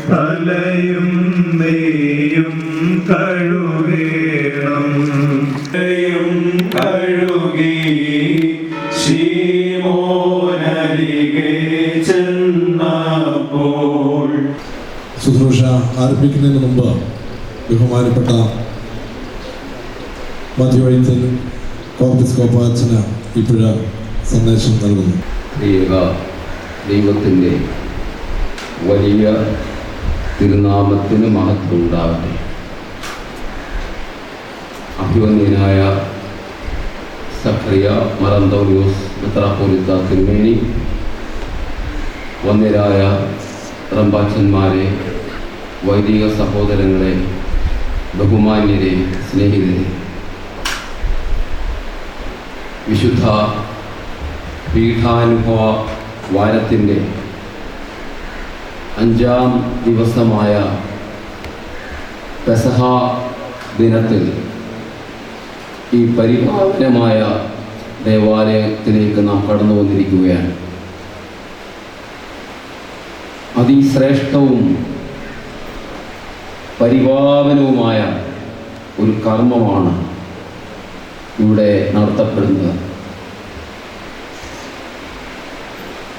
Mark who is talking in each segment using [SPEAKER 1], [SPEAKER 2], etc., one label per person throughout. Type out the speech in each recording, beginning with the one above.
[SPEAKER 1] തലയും നെയ്യും കഴുകേണം കഴുകി ശീമോനരികെ ചെന്നപ്പോൾ.
[SPEAKER 2] ശുശ്രൂഷ ആരംഭിക്കുന്നതിന് മുമ്പ് ബഹുമാനപ്പെട്ട മധ്യവൈദ്യൻ കോർപ്പിസ്കോപ്പാച്ചന് ഇപ്പോഴ സന്ദേശം നൽകുന്നു.
[SPEAKER 3] ദൈവത്തിൻ്റെ വലിയ തിരുനാമത്തിന് മഹത്വം ഉണ്ടാകട്ടെ. അഭിവന്യനായ സഖറിയ മറന്തോലിയോസ് മെത്രാപ്പോലീത്ത തിരുമേനി, വന്യരായ റമ്പാച്ചന്മാരെ, വൈദിക സഹോദരങ്ങളെ, ബഹുമാന്യരെ, സ്നേഹിതരെ, വിശുദ്ധ പീഠാനുഭവ വാരത്തിൻ്റെ 5ാം ദിവസമായ പെസഹ ദിനത്തിൽ ഈ പരിപാവനമായ ദേവാലയത്തിലേക്ക് നാം കടന്നു വന്നിരിക്കുകയാണ്. അതിശ്രേഷ്ഠവും പരിപാവനവുമായ ഒരു കർമ്മമാണ് ഇവിടെ നടത്തപ്പെടുന്നത്.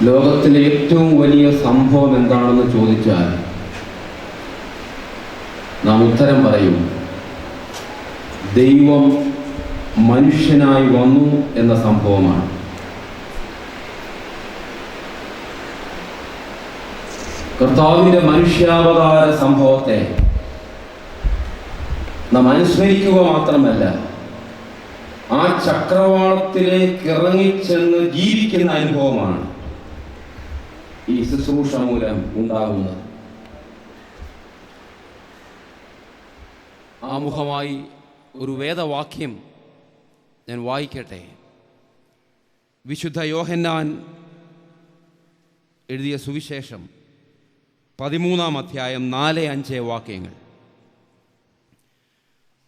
[SPEAKER 3] ലോകത്തിലെ ഏറ്റവും വലിയ സംഭവം എന്താണെന്ന് ചോദിച്ചാൽ നാം ഉത്തരം പറയും, ദൈവം മനുഷ്യനായി വന്നു എന്ന സംഭവമാണ്. കർത്താവിൻ്റെ മനുഷ്യാവതാര സംഭവത്തെ നാം അനുസ്മരിക്കുക മാത്രമല്ല, ആ ചക്രവാളത്തിലേക്ക് ഇറങ്ങിച്ചെന്ന് ജീവിക്കുന്ന അനുഭവമാണ് ഈ ശുശ്രൂഷ മൂലം ഉണ്ടാകുന്നത്. ആമുഖമായി ഒരു വേദവാക്യം ഞാൻ വായിക്കട്ടെ. വിശുദ്ധ യോഹന്നാൻ എഴുതിയ സുവിശേഷം 13-ാം അധ്യായം 4-5 വാക്യങ്ങൾ.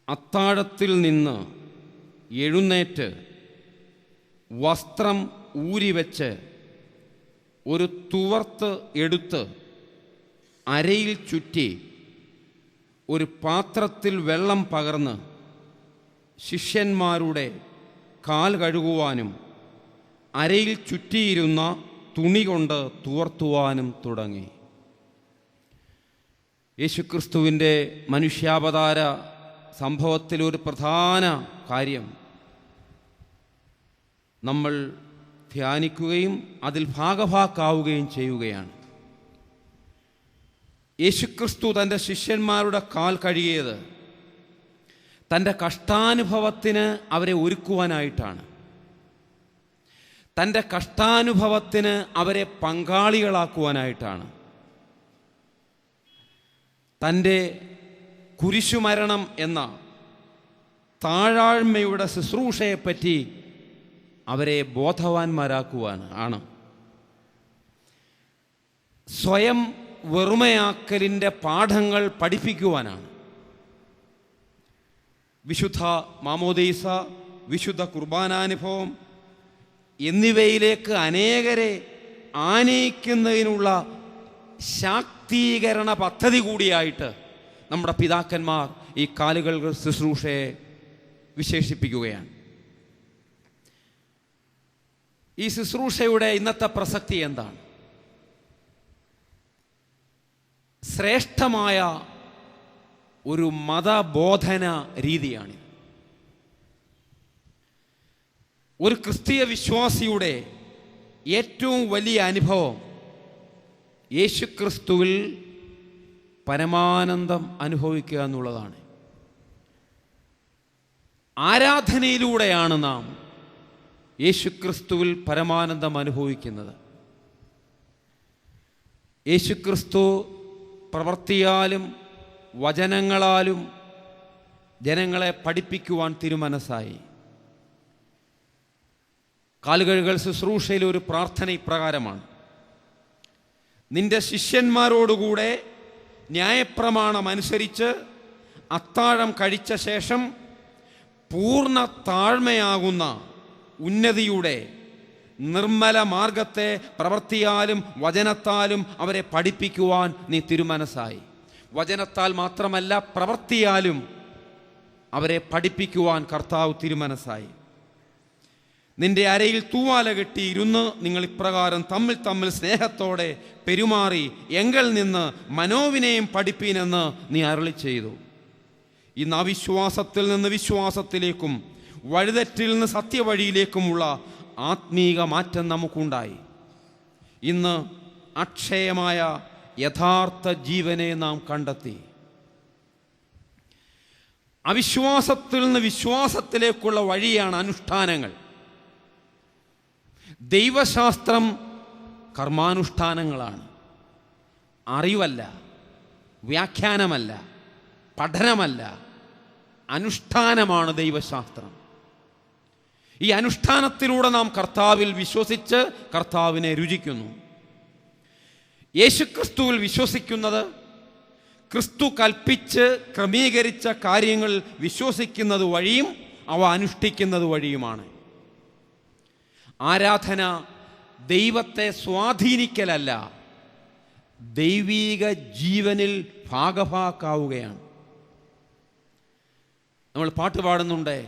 [SPEAKER 3] അത്താഴത്തിൽ നിന്ന് എഴുന്നേറ്റ് വസ്ത്രം ഊരിവെച്ച് ഒരു തുവർത്ത് എടുത്ത് അരയിൽ ചുറ്റി ഒരു പാത്രത്തിൽ വെള്ളം പകർന്ന് ശിഷ്യന്മാരുടെ കാൽ കഴുകുവാനും അരയിൽ ചുറ്റിയിരുന്ന തുണി കൊണ്ട് തുവർത്തുവാനും തുടങ്ങി. യേശുക്രിസ്തുവിൻ്റെ മനുഷ്യാവതാര സംഭവത്തിലൊരു പ്രധാന കാര്യം നമ്മൾ ധ്യാനിക്കുകയും അതിൽ ഭാഗഭാക്കാവുകയും ചെയ്യുകയാണ്. യേശുക്രിസ്തു തൻ്റെ ശിഷ്യന്മാരുടെ കാൽ കഴുകിയത് തൻ്റെ കഷ്ടാനുഭവത്തിന് അവരെ ഒരുക്കുവാനായിട്ടാണ്. തൻ്റെ കഷ്ടാനുഭവത്തിന് അവരെ പങ്കാളികളാക്കുവാനായിട്ടാണ്. തൻ്റെ കുരിശുമരണം എന്ന താഴാഴ്മയുടെ ശുശ്രൂഷയെപ്പറ്റി അവരെ ബോധവാന്മാരാക്കുവാനാണ്. സ്വയം വെറുമയാക്കലിൻ്റെ പാഠങ്ങൾ പഠിപ്പിക്കുവാനാണ്. വിശുദ്ധ മാമോദീസ, വിശുദ്ധ കുർബാനാനുഭവം എന്നിവയിലേക്ക് അനേകരെ ആനയിക്കുന്നതിനുള്ള ശാക്തീകരണ പദ്ധതി കൂടിയായിട്ട് നമ്മുടെ പിതാക്കന്മാർ ഈ കാലുകൾ ശുശ്രൂഷയെ വിശേഷിപ്പിക്കുകയാണ്. ഈ ശുശ്രൂഷയുടെ ഇന്നത്തെ പ്രസക്തി എന്താണ്? ശ്രേഷ്ഠമായ ഒരു മതബോധന രീതിയാണ്. ഒരു ക്രിസ്തീയ വിശ്വാസിയുടെ ഏറ്റവും വലിയ അനുഭവം യേശുക്രിസ്തുവിൽ പരമാനന്ദം അനുഭവിക്കുക എന്നുള്ളതാണ്. ആരാധനയിലൂടെയാണ് നാം യേശുക്രിസ്തുവിൽ പരമാനന്ദം അനുഭവിക്കുന്നത്. യേശുക്രിസ്തു പ്രവൃത്തിയാലും വചനങ്ങളാലും ജനങ്ങളെ പഠിപ്പിക്കുവാൻ തിരുമനസ്സായി. കാലുകഴുകൽ ശുശ്രൂഷയിലെ ഒരു പ്രാർത്ഥന ഇപ്രകാരമാണ്: നിന്റെ ശിഷ്യന്മാരോടുകൂടെ ന്യായപ്രമാണം അനുസരിച്ച് അത്താഴം കഴിച്ച ശേഷം പൂർണ്ണ താഴ്മയാകുന്ന ഉന്നതിയുടെ നിർമ്മല മാർഗത്തെ പ്രവൃത്തിയാലും വചനത്താലും അവരെ പഠിപ്പിക്കുവാൻ നീ തിരുമനസ്സായി. വചനത്താൽ മാത്രമല്ല, പ്രവൃത്തിയാലും അവരെ പഠിപ്പിക്കുവാൻ കർത്താവ് തിരുമനസ്സായി. നിന്റെ അരയിൽ തൂവാല കെട്ടിയിരുന്ന് നിങ്ങൾ ഇപ്രകാരം തമ്മിൽ തമ്മിൽ സ്നേഹത്തോടെ പെരുമാറി എങ്കിൽ നിന്ന് മനോവിനെയും പഠിപ്പീനെന്ന് നീ അരുളി ചെയ്തു. ഇന്ന് അവിശ്വാസത്തിൽ നിന്ന് വിശ്വാസത്തിലേക്കും വഴിതെറ്റിൽ നിന്ന് സത്യവഴിയിലേക്കുമുള്ള ആത്മീക മാറ്റം നമുക്കുണ്ടായി. ഇന്ന് അക്ഷയമായ യഥാർത്ഥ ജീവനെ നാം കണ്ടെത്തി. അവിശ്വാസത്തിൽ നിന്ന് വിശ്വാസത്തിലേക്കുള്ള വഴിയാണ് അനുഷ്ഠാനങ്ങൾ. ദൈവശാസ്ത്രം കർമാനുഷ്ഠാനങ്ങളാണ്, അറിവല്ല, വ്യാഖ്യാനമല്ല, പഠനമല്ല, അനുഷ്ഠാനമാണ് ദൈവശാസ്ത്രം. ഈ അനുഷ്ഠാനത്തിലൂടെ നാം കർത്താവിൽ വിശ്വസിച്ച് കർത്താവിനെ രുചിക്കുന്നു. യേശുക്രിസ്തുവിൽ വിശ്വസിക്കുന്നത് ക്രിസ്തു കൽപ്പിച്ച് ക്രമീകരിച്ച കാര്യങ്ങൾ വിശ്വസിക്കുന്നത് വഴിയും അവ അനുഷ്ഠിക്കുന്നത് വഴിയുമാണ്. ആരാധന ദൈവത്തെ സ്വാധീനിക്കലല്ല, ദൈവീക ജീവനിൽ ഭാഗഭാക്കാവുകയാണ്. നമ്മൾ പാട്ട് പാടുന്നുണ്ട്,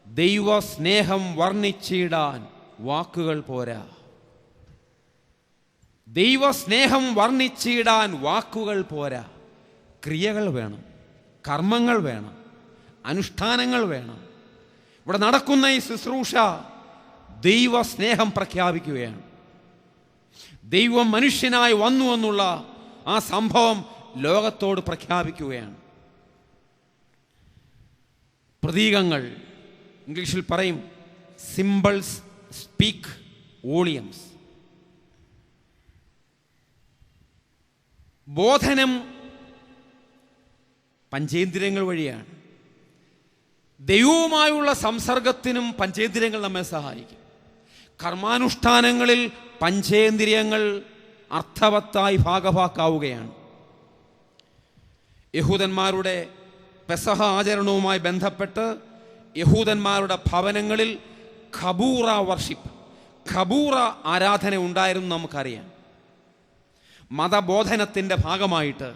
[SPEAKER 3] ദൈവ സ്നേഹം വർണ്ണിച്ചിടാൻ വാക്കുകൾ പോരാ. ദൈവ സ്നേഹം വർണ്ണിച്ചിടാൻ വാക്കുകൾ പോരാ, ക്രിയകൾ വേണം, കർമ്മങ്ങൾ വേണം, അനുഷ്ഠാനങ്ങൾ വേണം. ഇവിടെ നടക്കുന്ന ഈ ശുശ്രൂഷ ദൈവ സ്നേഹം പ്രഖ്യാപിക്കുകയാണ്. ദൈവം മനുഷ്യനായി വന്നു എന്നുള്ള ആ സംഭവം ലോകത്തോട് പ്രഖ്യാപിക്കുകയാണ്. പ്രതീകങ്ങൾ, ഇംഗ്ലീഷിൽ പറയും സിംബിൾസ് സ്പീക്ക് വോളിയംസ്. ബോധനം പഞ്ചേന്ദ്രിയങ്ങൾ വഴിയാണ്. ദൈവവുമായുള്ള സംസർഗത്തിനും പഞ്ചേന്ദ്രിയങ്ങൾ നമ്മെ സഹായിക്കും. കർമാനുഷ്ഠാനങ്ങളിൽ പഞ്ചേന്ദ്രിയങ്ങൾ അർത്ഥവത്തായി ഭാഗഭാക്കാവുകയാണ്. യഹൂദന്മാരുടെ പെസഹ ആചരണവുമായി ബന്ധപ്പെട്ട് യഹൂദന്മാരുടെ ഭവനങ്ങളിൽ ഖബൂറ വർഷിപ്പ്, ഖബൂറ ആരാധന ഉണ്ടായിരുന്നു നമുക്കറിയാം. മതബോധനത്തിൻ്റെ ഭാഗമായിട്ട്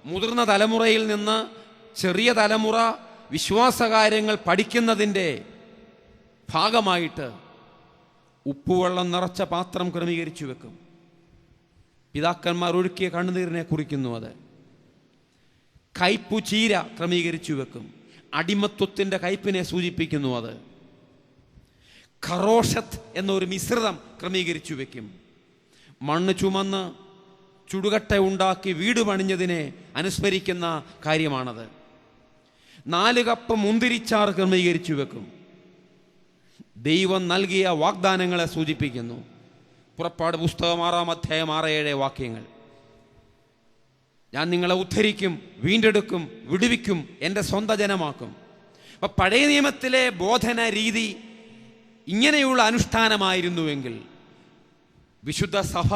[SPEAKER 3] മുതിർന്ന തലമുറയിൽ നിന്ന് ചെറിയ തലമുറ വിശ്വാസകാര്യങ്ങൾ പഠിക്കുന്നതിൻ്റെ ഭാഗമായിട്ട് ഉപ്പുവെള്ളം നിറച്ച പാത്രം ക്രമീകരിച്ചു വെക്കും. പിതാക്കന്മാർ ഒഴുക്കിയ കണ്ണുനീരിനെ കുറിക്കുന്നു അത്. കയ്പു ചീര ക്രമീകരിച്ചു വെക്കും, അടിമത്വത്തിൻ്റെ കയ്പിനെ സൂചിപ്പിക്കുന്നു അത്. ഖറോഷത്ത് എന്നൊരു മിശ്രിതം ക്രമീകരിച്ചു വെക്കും. മണ്ണ് ചുമന്ന് ചുടുകട്ട ഉണ്ടാക്കി വീട് പണിഞ്ഞതിനെ അനുസ്മരിക്കുന്ന കാര്യമാണത്. 4 കപ്പ് മുന്തിരിച്ചാറ് ക്രമീകരിച്ചു വെക്കും. ദൈവം നൽകിയ വാഗ്ദാനങ്ങളെ സൂചിപ്പിക്കുന്നു. പുറപ്പാട് പുസ്തകം 6-ാം അധ്യായം 6-7 വാക്യങ്ങൾ. ഞാൻ നിങ്ങളെ ഉദ്ധരിക്കും, വീണ്ടെടുക്കും, വിടുവിക്കും, എൻ്റെ സ്വന്തം ജനമാക്കും. അപ്പം പഴയ നിയമത്തിലെ ബോധന രീതി ഇങ്ങനെയുള്ള അനുഷ്ഠാനമായിരുന്നുവെങ്കിൽ വിശുദ്ധ സഭ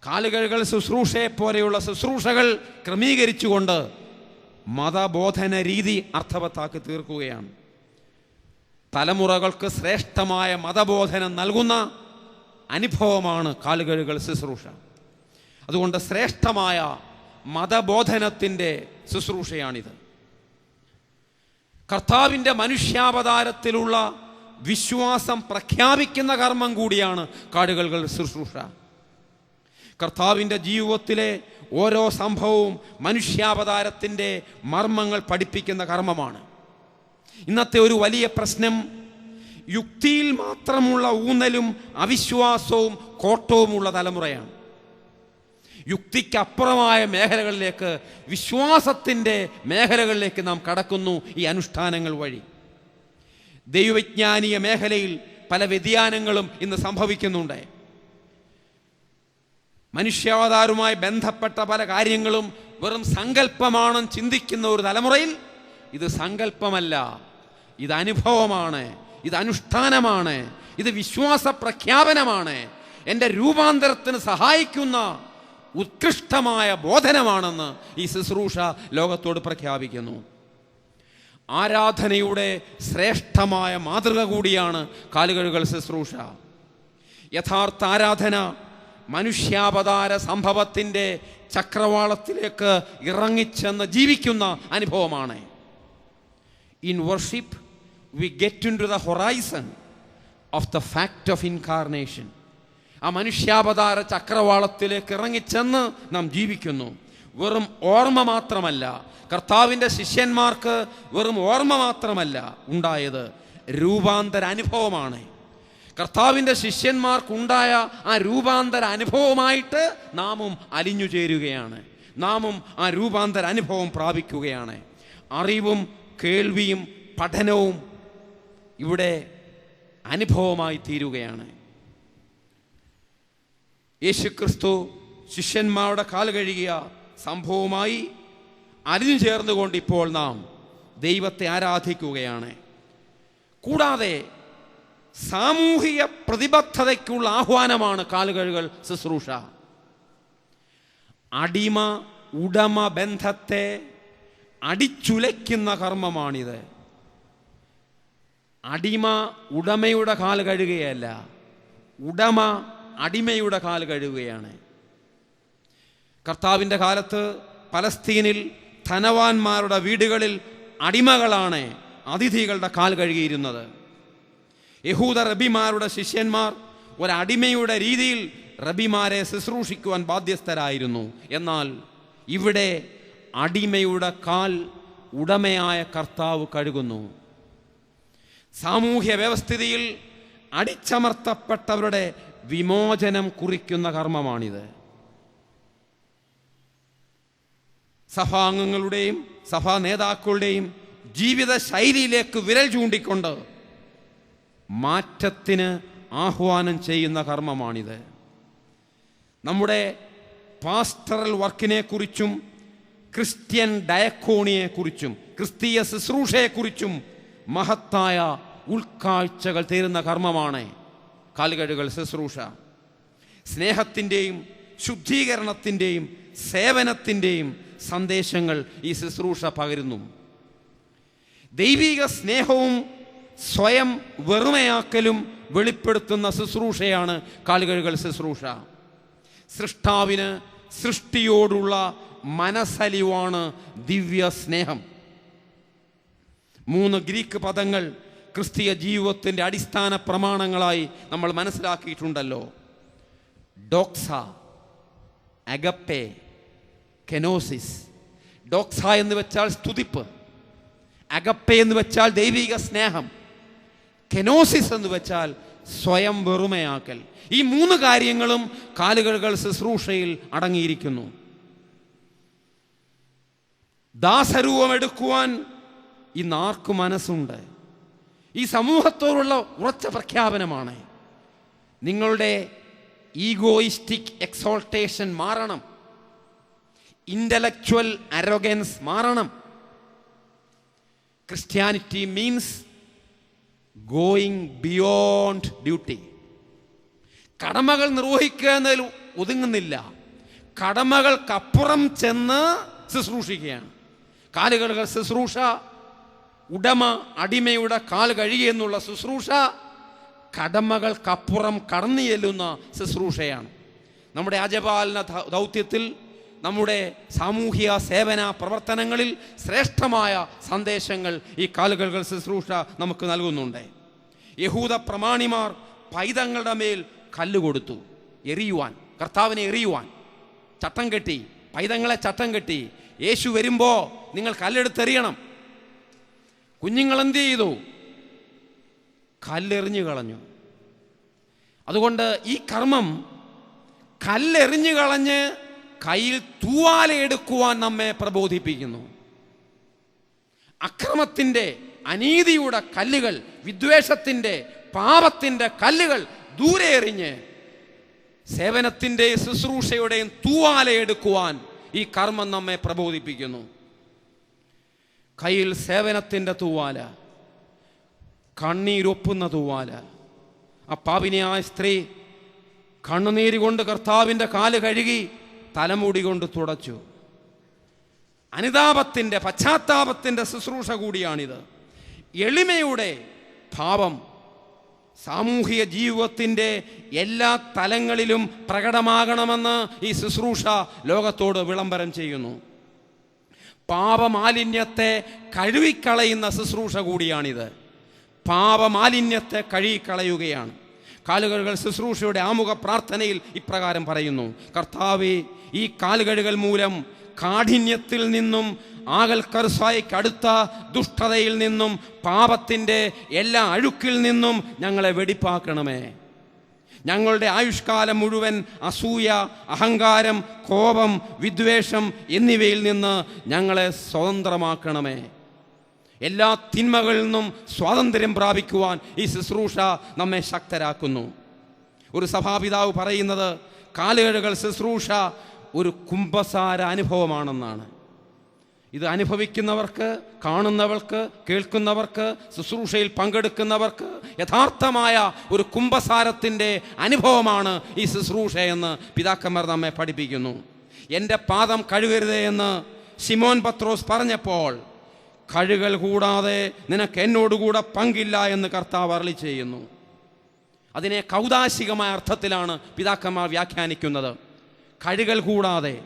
[SPEAKER 3] കാലുകഴുകൽ ശുശ്രൂഷയെ പോലെയുള്ള ശുശ്രൂഷകൾ ക്രമീകരിച്ചുകൊണ്ട് മതബോധന രീതി അർത്ഥവത്താക്കി തീർക്കുകയാണ്. തലമുറകൾക്ക് ശ്രേഷ്ഠമായ മതബോധനം നൽകുന്ന അനുഭവമാണ് കാലുകഴുകൽ ശുശ്രൂഷ. അതുകൊണ്ട് ശ്രേഷ്ഠമായ മതബോധനത്തിൻ്റെ ശുശ്രൂഷയാണിത്. കർത്താവിൻ്റെ മനുഷ്യാവതാരത്തിലുള്ള വിശ്വാസം പ്രഖ്യാപിക്കുന്ന കർമ്മം കൂടിയാണ് കാലുകഴുകൽ ശുശ്രൂഷ. കർത്താവിൻ്റെ ജീവിതത്തിലെ ഓരോ സംഭവവും മനുഷ്യാവതാരത്തിൻ്റെ മർമ്മങ്ങൾ പഠിപ്പിക്കുന്ന കർമ്മമാണ്. ഇന്നത്തെ ഒരു വലിയ പ്രശ്നം യുക്തിയിൽ മാത്രമുള്ള ഊന്നലും അവിശ്വാസവും കോട്ടവുമുള്ള തലമുറയാണ്. യുക്തിക്കപ്പുറമായ മേഖലകളിലേക്ക്, വിശ്വാസത്തിൻ്റെ മേഖലകളിലേക്ക് നാം കടക്കുന്നു ഈ അനുഷ്ഠാനങ്ങൾ വഴി. ദൈവവിജ്ഞാനീയ മേഖലയിൽ പല വ്യതിയാനങ്ങളും ഇന്ന് സംഭവിക്കുന്നുണ്ട്. മനുഷ്യാവതാരവുമായി ബന്ധപ്പെട്ട പല കാര്യങ്ങളും വെറും സങ്കല്പമാണെന്ന് ചിന്തിക്കുന്ന ഒരു തലമുറയിൽ ഇത് സങ്കല്പമല്ല, ഇത് അനുഭവമാണ്, ഇത് അനുഷ്ഠാനമാണ്, ഇത് വിശ്വാസ പ്രഖ്യാപനമാണ്, എൻ്റെ രൂപാന്തരത്തിന് സഹായിക്കുന്ന ഉത്കൃഷ്ടമായ ബോധനമാണെന്ന് ഈ ശുശ്രൂഷ ലോകത്തോട് പ്രഖ്യാപിക്കുന്നു. ആരാധനയുടെ ശ്രേഷ്ഠമായ മാതൃക കൂടിയാണ് കാലുകഴുകൽ ശുശ്രൂഷ. യഥാർത്ഥ ആരാധന മനുഷ്യാവതാര സംഭവത്തിൻ്റെ ചക്രവാളത്തിലേക്ക് ഇറങ്ങിച്ചെന്ന് ജീവിക്കുന്ന അനുഭവമാണ്. In worship we get into the horizon of the fact of incarnation. ആ മനുഷ്യാവതാര ചക്രവാളത്തിലേക്ക് ഇറങ്ങിച്ചെന്ന് നാം ജീവിക്കുന്നു. വെറും ഓർമ്മ മാത്രമല്ല, കർത്താവിൻ്റെ ശിഷ്യന്മാർക്ക് വെറും ഓർമ്മ മാത്രമല്ല ഉണ്ടായത്, രൂപാന്തര അനുഭവമാണ്. കർത്താവിൻ്റെ ശിഷ്യന്മാർക്കുണ്ടായ ആ രൂപാന്തര അനുഭവമായിട്ട് നാമും അലിഞ്ഞു ചേരുകയാണ്. നാമും ആ രൂപാന്തര അനുഭവം പ്രാപിക്കുകയാണ്. അറിവും കേൾവിയും പഠനവും ഇവിടെ അനുഭവമായി തീരുകയാണ്. യേശുക്രിസ്തു ശിഷ്യന്മാരുടെ കാൽ കഴുകിയ സംഭവവുമായി അലിഞ്ഞു ചേർന്നുകൊണ്ട് ഇപ്പോൾ നാം ദൈവത്തെ ആരാധിക്കുകയാണ്. കൂടാതെ സാമൂഹിക പ്രതിബദ്ധതയ്ക്കുള്ള ആഹ്വാനമാണ് കാലുകഴുകൽ ശുശ്രൂഷ. അടിമ ഉടമ ബന്ധത്തെ അടിച്ചുലയ്ക്കുന്ന കർമ്മമാണിത്. അടിമ ഉടമയുടെ കാൽ കഴുകുകയല്ല, ഉടമ അടിമയുടെ കാൽ കഴുകുകയാണ്. കർത്താവിൻ്റെ കാലത്ത് പലസ്തീനിൽ ധനവാന്മാരുടെ വീടുകളിൽ അടിമകളാണ് അതിഥികളുടെ കാൽ കഴുകിയിരുന്നത്. യഹൂദ റബിമാരുടെ ശിഷ്യന്മാർ ഒരടിമയുടെ രീതിയിൽ റബിമാരെ ശുശ്രൂഷിക്കുവാൻ ബാധ്യസ്ഥരായിരുന്നു. എന്നാൽ ഇവിടെ അടിമയുടെ കാൽ ഉടമയായ കർത്താവ് കഴുകുന്നു. സാമൂഹ്യ വ്യവസ്ഥിതിയിൽ അടിച്ചമർത്തപ്പെട്ടവരുടെ വിമോചനം കുറിക്കുന്ന കർമ്മമാണിത്. സഭാംഗങ്ങളുടെയും സഭാ നേതാക്കളുടെയും ജീവിത ശൈലിയിലേക്ക് വിരൽ ചൂണ്ടിക്കൊണ്ട് മാറ്റത്തിന് ആഹ്വാനം ചെയ്യുന്ന കർമ്മമാണിത്. നമ്മുടെ പാസ്റ്ററൽ വർക്കിനെക്കുറിച്ചും ക്രിസ്ത്യൻ ഡയക്കോണിയെക്കുറിച്ചും ക്രിസ്തീയ ശുശ്രൂഷയെക്കുറിച്ചും മഹത്തായ ഉൾക്കാഴ്ചകൾ തരുന്ന കർമ്മമാണ് കാലുകഴുകൽ ശുശ്രൂഷ. സ്നേഹത്തിൻ്റെയും ശുദ്ധീകരണത്തിൻ്റെയും സേവനത്തിൻ്റെയും സന്ദേശങ്ങൾ ഈ ശുശ്രൂഷ പകരുന്നു. ദൈവിക സ്നേഹവും സ്വയം വെറുമയാക്കലും വെളിപ്പെടുത്തുന്ന ശുശ്രൂഷയാണ് കാലുകഴുകൽ ശുശ്രൂഷ. സൃഷ്ടാവിന് സൃഷ്ടിയോടുള്ള മനസ്സലിവാണ് ദിവ്യ സ്നേഹം. 3 ഗ്രീക്ക് പദങ്ങൾ ക്രിസ്തീയ ജീവിതത്തിൻ്റെ അടിസ്ഥാന പ്രമാണങ്ങളായി നമ്മൾ മനസ്സിലാക്കിയിട്ടുണ്ടല്ലോ. ഡോക്സ, അഗപ്പെ, കെനോസിസ്. ഡോക്സ എന്ന് വെച്ചാൽ സ്തുതിപ്പ്, അഗപ്പെ എന്ന് വെച്ചാൽ ദൈവിക സ്നേഹം, കെനോസിസ് എന്ന് വെച്ചാൽ സ്വയം വെറുമയാക്കൽ. ഈ 3 കാര്യങ്ങളും കാലുകഴുകൽ ശുശ്രൂഷയിൽ അടങ്ങിയിരിക്കുന്നു. ദാസരൂപമെടുക്കുവാൻ ഇന്ന് ആർക്കു മനസ്സുണ്ട്? ഈ സമൂഹത്തോടുള്ള ഉറച്ച പ്രഖ്യാപനമാണ്. നിങ്ങളുടെ ഈഗോയിസ്റ്റിക് എക്സോൾട്ടേഷൻ മാറണം, ഇന്റലക്ച്വൽ അരോഗൻസ് മാറണം. Christianity means going beyond duty. കടമകൾ നിർവഹിക്കുക എന്നതിൽ ഒതുങ്ങുന്നില്ല, കടമകൾക്കപ്പുറം ചെന്ന് ശുശ്രൂഷിക്കുകയാണ്. കാലുകഴുകൽ ശുശ്രൂഷ, ഉടമ അടിമയുടെ കാൽ കഴുകിയെന്നുള്ള ശുശ്രൂഷ കടമകൾക്കപ്പുറം കടന്നു ചെല്ലുന്ന ശുശ്രൂഷയാണ്. നമ്മുടെ ആജപാലന ദൗത്യത്തിൽ, നമ്മുടെ സാമൂഹിക സേവന പ്രവർത്തനങ്ങളിൽ ശ്രേഷ്ഠമായ സന്ദേശങ്ങൾ ഈ കാലുകഴുകൽ ശുശ്രൂഷ നമുക്ക് നൽകുന്നുണ്ട്. യഹൂദ പ്രമാണിമാർ പൈതങ്ങളുടെ മേൽ കല്ല് കൊടുത്തു എറിയുവാൻ, കർത്താവിനെ എറിയുവാൻ ചട്ടം കെട്ടി, പൈതങ്ങളെ ചട്ടം കെട്ടി. യേശു വരുമ്പോൾ നിങ്ങൾ കല്ലെടുത്തെറിയണം. കുഞ്ഞുങ്ങൾ എന്ത് ചെയ്തു? കല്ലെറിഞ്ഞു കളഞ്ഞു. അതുകൊണ്ട് ഈ കർമ്മം കല്ലെറിഞ്ഞു കളഞ്ഞ് കയ്യിൽ തൂവാലയെടുക്കുവാൻ നമ്മെ പ്രബോധിപ്പിക്കുന്നു. അക്രമത്തിൻ്റെ, അനീതിയുടെ കല്ലുകൾ, വിദ്വേഷത്തിൻ്റെ, പാപത്തിൻ്റെ കല്ലുകൾ ദൂരെ എറിഞ്ഞ് സേവനത്തിൻ്റെയും ശുശ്രൂഷയുടെയും തൂവാലയെടുക്കുവാൻ ഈ കർമ്മം നമ്മെ പ്രബോധിപ്പിക്കുന്നു. കയ്യിൽ സേവനത്തിൻ്റെ തൂവാല, കണ്ണീരൊപ്പുന്ന തൂവാല. ആ പാപിനിയായ സ്ത്രീ കണ്ണുനീര് കൊണ്ട് കർത്താവിൻ്റെ കാല് കഴുകി തലമുടി കൊണ്ട് തുടച്ചു. അനുതാപത്തിൻ്റെ, പശ്ചാത്താപത്തിൻ്റെ ശുശ്രൂഷ കൂടിയാണിത്. എളിമയുടെ ഭാവം സാമൂഹിക ജീവിതത്തിൻ്റെ എല്ലാ തലങ്ങളിലും പ്രകടമാകണമെന്ന് ഈ ശുശ്രൂഷ ലോകത്തോട് വിളംബരം ചെയ്യുന്നു. പാപമാലിന്യത്തെ കഴുകിക്കളയുന്ന ശുശ്രൂഷ കൂടിയാണിത്. പാപമാലിന്യത്തെ കഴുകിക്കളയുകയാണ്. കാലുകഴുകൽ ശുശ്രൂഷയുടെ ആമുഖ പ്രാർത്ഥനയിൽ ഇപ്രകാരം പറയുന്നു: കർത്താവേ, ഈ കാലുകഴുകൽ മൂലം കാഠിന്യത്തിൽ നിന്നും, ആകൽക്കർസായിക്കടുത്ത ദുഷ്ടതയിൽ നിന്നും, പാപത്തിൻ്റെ എല്ലാ അഴുക്കിൽ നിന്നും ഞങ്ങളെ വെടിപ്പാക്കണമേ. ഞങ്ങളുടെ ആയുഷ്കാലം മുഴുവൻ അസൂയ, അഹങ്കാരം, കോപം, വിദ്വേഷം എന്നിവയിൽ നിന്ന് ഞങ്ങളെ സ്വതന്ത്രമാക്കണമേ. എല്ലാ തിന്മകളിൽ നിന്നും സ്വാതന്ത്ര്യം പ്രാപിക്കുവാൻ ഈ ശുശ്രൂഷ നമ്മെ ശക്തരാക്കുന്നു. ഒരു സഭാപിതാവ് പറയുന്നത് കാലുകഴുകൽ ശുശ്രൂഷ ഒരു കുമ്പസാര അനുഭവമാണെന്നാണ്. ഇത് അനുഭവിക്കുന്നവർക്ക്, കാണുന്നവർക്ക്, കേൾക്കുന്നവർക്ക്, ശുശ്രൂഷയിൽ പങ്കെടുക്കുന്നവർക്ക് യഥാർത്ഥമായ ഒരു കുമ്പസാരത്തിൻ്റെ അനുഭവമാണ് ഈ ശുശ്രൂഷയെന്ന് പിതാക്കന്മാർ നമ്മെ പഠിപ്പിക്കുന്നു. എൻ്റെ പാദം കഴുകരുതേ എന്ന് ശിമോൻ പത്രോസ് പറഞ്ഞപ്പോൾ, കഴുകൽ കൂടാതെ നിനക്ക് എന്നോടുകൂടെ പങ്കില്ല എന്ന് കർത്താവ് അരുളി ചെയ്യുന്നു. അതിനെ കൗദാശികമായ അർത്ഥത്തിലാണ് പിതാക്കന്മാർ വ്യാഖ്യാനിക്കുന്നത്. കഴുകൽ കൂടാതെ,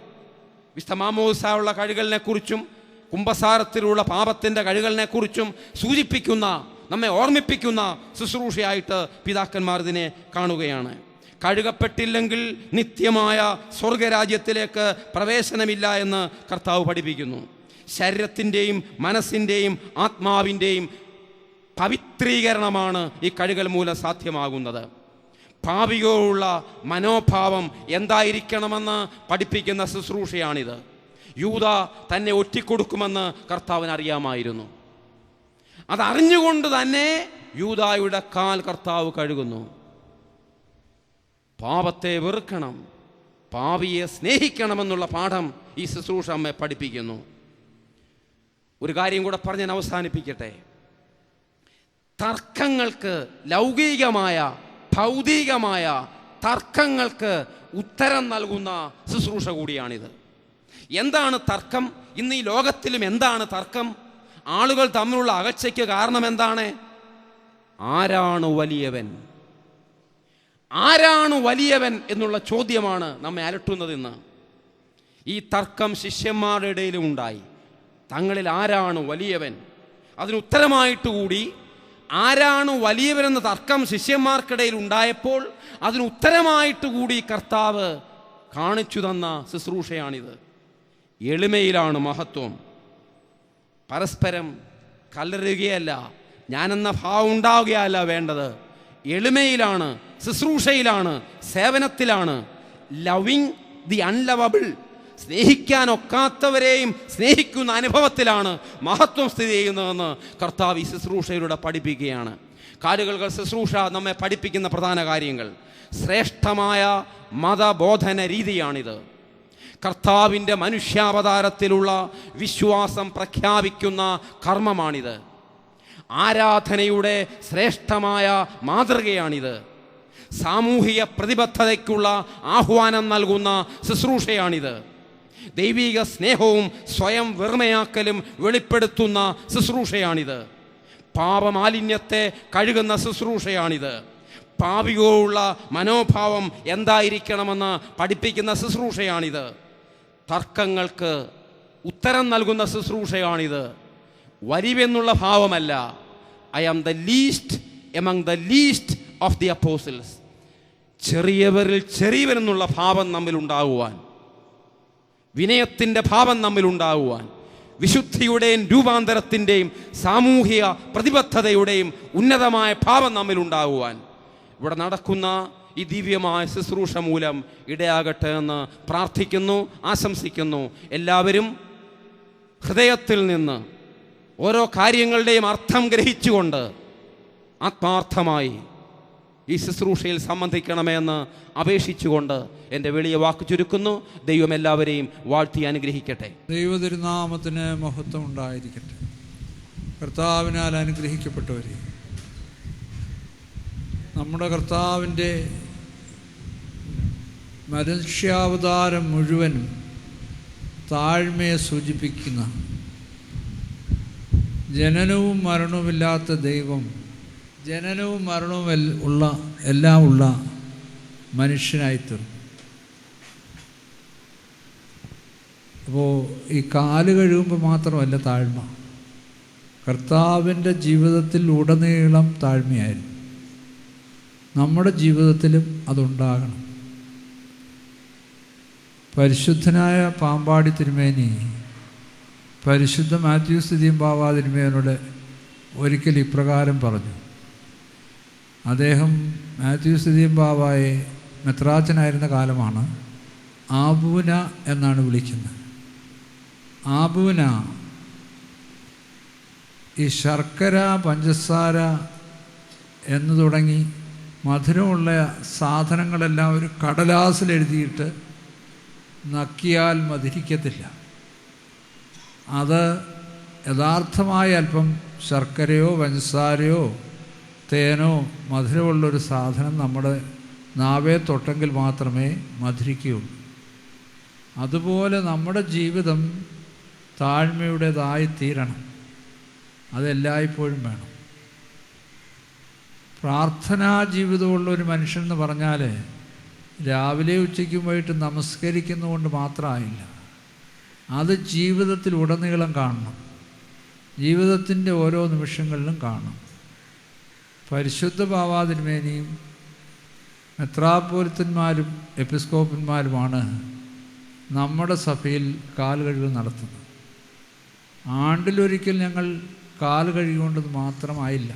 [SPEAKER 3] വിശുദ്ധ മാമോദിസയുള്ള കഴുകലിനെ കുറിച്ചും കുമ്പസാരത്തിലുള്ള പാപത്തിൻ്റെ കഴുകലിനെ കുറിച്ചും സൂചിപ്പിക്കുന്ന, നമ്മെ ഓർമ്മിപ്പിക്കുന്ന ശുശ്രൂഷയായിട്ട് പിതാക്കന്മാർ ഇതിനെ കാണുകയാണ്. കഴുകപ്പെട്ടില്ലെങ്കിൽ നിത്യമായ സ്വർഗരാജ്യത്തിലേക്ക് പ്രവേശനമില്ല എന്ന് കർത്താവ് പഠിപ്പിക്കുന്നു. ശരീരത്തിൻ്റെയും മനസ്സിൻ്റെയും ആത്മാവിൻ്റെയും പവിത്രീകരണമാണ് ഈ കഴുകൽ മൂലം സാധ്യമാകുന്നത്. പാപിയോടുള്ള മനോഭാവം എന്തായിരിക്കണമെന്ന് പഠിപ്പിക്കുന്ന ശുശ്രൂഷയാണിത്. യൂദ തന്നെ ഒറ്റിക്കൊടുക്കുമെന്ന് കർത്താവിന് അറിയാമായിരുന്നു. അതറിഞ്ഞുകൊണ്ട് തന്നെ യൂദായുടെ കാൽ കർത്താവ് കഴുകുന്നു. പാപത്തെ വെറുക്കണം, പാപിയെ സ്നേഹിക്കണമെന്നുള്ള പാഠം ഈ ശുശ്രൂഷ അമ്മയെ പഠിപ്പിക്കുന്നു. ഒരു കാര്യം കൂടെ പറഞ്ഞ് ഞാൻ അവസാനിപ്പിക്കട്ടെ. തർക്കങ്ങൾക്ക്, ലൗകികമായ ഭൗതികമായ തർക്കങ്ങൾക്ക് ഉത്തരം നൽകുന്ന ശുശ്രൂഷ കൂടിയാണിത്. എന്താണ് തർക്കം? ഇന്ന് ഈ ലോകത്തിലും എന്താണ് തർക്കം? ആളുകൾ തമ്മിലുള്ള അകൽച്ചയ്ക്ക് കാരണം എന്താണ്? ആരാണ് വലിയവൻ? ആരാണ് വലിയവൻ എന്നുള്ള ചോദ്യമാണ് നമ്മെ അലട്ടുന്നത് ഇന്ന്. ഈ തർക്കം ശിഷ്യന്മാരുടെ ഇടയിലും ഉണ്ടായി. തങ്ങളിൽ ആരാണ് വലിയവൻ? അതിനുത്തരമായിട്ട് കൂടി ആരാണ് വലിയവരെന്ന തർക്കം ശിഷ്യന്മാർക്കിടയിൽ ഉണ്ടായപ്പോൾ അതിനുത്തരമായിട്ട് കൂടി കർത്താവ് കാണിച്ചു തന്ന ശുശ്രൂഷയാണിത്. എളിമയിലാണ് മഹത്വം. പരസ്പരം കലരുകയല്ല, ഞാനെന്ന ഭാവം ഉണ്ടാവുകയല്ല വേണ്ടത്. എളിമയിലാണ്, ശുശ്രൂഷയിലാണ്, സേവനത്തിലാണ്. ലവിങ് ദി അൺലവബിൾ, സ്നേഹിക്കാനൊക്കാത്തവരെയും സ്നേഹിക്കുന്ന അനുഭവത്തിലാണ് മഹത്വം സ്ഥിതി ചെയ്യുന്നതെന്ന് കർത്താവ് ഈ ശുശ്രൂഷയിലൂടെ പഠിപ്പിക്കുകയാണ്. കാലുകഴുകൽ ശുശ്രൂഷ നമ്മെ പഠിപ്പിക്കുന്ന പ്രധാന കാര്യങ്ങൾ, ശ്രേഷ്ഠമായ മതബോധന രീതിയാണിത്. കർത്താവിൻ്റെ മനുഷ്യാവതാരത്തിലുള്ള വിശ്വാസം പ്രഖ്യാപിക്കുന്ന കർമ്മമാണിത്. ആരാധനയുടെ ശ്രേഷ്ഠമായ മാതൃകയാണിത്. സാമൂഹിക പ്രതിബദ്ധതയ്ക്കുള്ള ആഹ്വാനം നൽകുന്ന ശുശ്രൂഷയാണിത്. ദൈവിക സ്നേഹവും സ്വയം വെറുമയാക്കലും വെളിപ്പെടുത്തുന്ന ശുശ്രൂഷയാണിത്. പാപമാലിന്യത്തെ കഴുകുന്ന ശുശ്രൂഷയാണിത്. പാപിയോടുള്ള മനോഭാവം എന്തായിരിക്കണമെന്ന് പഠിപ്പിക്കുന്ന ശുശ്രൂഷയാണിത്. തർക്കങ്ങൾക്ക് ഉത്തരം നൽകുന്ന ശുശ്രൂഷയാണിത്. വലിവെന്നുള്ള ഭാവമല്ല, I am the least among the least of the apostles. ചെറിയവരിൽ ചെറിയവരെന്നുള്ള ഭാവം നമ്മിലുണ്ടാകുവാൻ, വിനയത്തിൻ്റെ ഭാവം നമ്മിലുണ്ടാകുവാൻ, വിശുദ്ധിയുടെയും രൂപാന്തരത്തിൻ്റെയും സാമൂഹിക പ്രതിബദ്ധതയുടെയും ഉന്നതമായ ഭാവം നമ്മിലുണ്ടാകുവാൻ ഇവിടെ നടക്കുന്ന ഈ ദിവ്യമായ ശുശ്രൂഷ മൂലം ഇടയാകട്ടെ എന്ന് പ്രാർത്ഥിക്കുന്നു, ആശംസിക്കുന്നു. എല്ലാവരും ഹൃദയത്തിൽ നിന്ന് ഓരോ കാര്യങ്ങളുടെയും അർത്ഥം ഗ്രഹിച്ചുകൊണ്ട് ആത്മാർത്ഥമായി ഈ ശുശ്രൂഷയിൽ സംബന്ധിക്കണമെന്ന് അപേക്ഷിച്ചുകൊണ്ട് എൻ്റെ വലിയ വാക്ക് ചുരുക്കുന്നു. ദൈവം എല്ലാവരെയും വാഴ്ത്തി അനുഗ്രഹിക്കട്ടെ.
[SPEAKER 4] ദൈവതിരുനാമത്തിന് മഹത്വം ഉണ്ടായിരിക്കട്ടെ. കർത്താവിനാൽ അനുഗ്രഹിക്കപ്പെട്ടവരെ, നമ്മുടെ കർത്താവിൻ്റെ മനുഷ്യാവതാരം മുഴുവനും താഴ്മയെ സൂചിപ്പിക്കുന്ന, ജനനവും മരണവുമില്ലാത്ത ദൈവം ജനനവും മരണവും എല്ലാം ഉള്ള മനുഷ്യനായിത്തീർന്നു. അപ്പോൾ ഈ കാല് കഴുകുമ്പോൾ മാത്രമല്ല താഴ്മ, കർത്താവിൻ്റെ ജീവിതത്തിൽ ഉടനീളം താഴ്മയായിരുന്നു. നമ്മുടെ ജീവിതത്തിലും അതുണ്ടാകണം. പരിശുദ്ധനായ പാമ്പാടി തിരുമേനി പരിശുദ്ധ മാത്യൂസ് ദിയംബാവ തിരുമേനോട് ഒരിക്കൽ ഇപ്രകാരം പറഞ്ഞു. അദ്ദേഹം മാത്യൂസ് ദിയംബാവയെ മെത്രാച്ചനായിരുന്ന കാലമാണ്. ആബൂന എന്നാണ് വിളിക്കുന്നത്. ആബൂന ഈ ശർക്കര, പഞ്ചസാര എന്ന് തുടങ്ങി മധുരമുള്ള സാധനങ്ങളെല്ലാം ഒരു കടലാസിലെഴുതിയിട്ട് നക്കിയാൽ മധുരിക്കത്തില്ല. അത് യഥാർത്ഥമായ അല്പം ശർക്കരയോ പഞ്ചസാരയോ തേനോ മധുരമുള്ളൊരു സാധനം നമ്മുടെ നാവേ തൊട്ടെങ്കിൽ മാത്രമേ മധുരിക്കുകയുള്ളൂ. അതുപോലെ നമ്മുടെ ജീവിതം താഴ്മയുടേതായി തീരണം. അതെല്ലായ്പ്പോഴും വേണം. പ്രാർത്ഥനാ ജീവിതമുള്ള ഒരു മനുഷ്യൻ എന്ന് പറഞ്ഞാൽ രാവിലെ ഉച്ചയ്ക്കും വൈകിട്ട് നമസ്കരിക്കുന്നതുകൊണ്ട് മാത്രമായില്ല. അത് ജീവിതത്തിൽ ഉടനീളം കാണണം. ജീവിതത്തിൻ്റെ ഓരോ നിമിഷങ്ങളിലും കാണണം. പരിശുദ്ധ ബാവാ തിരുമേനിയും മെത്രാപ്പോലിത്തന്മാരും എപ്പിസ്കോപ്പന്മാരുമാണ് നമ്മുടെ സഭയിൽ കാലുകഴുകൽ നടത്തുന്നത്. ആണ്ടിലൊരിക്കൽ ഞങ്ങൾ കാല് കഴുകിക്കൊണ്ടത് മാത്രമായില്ല.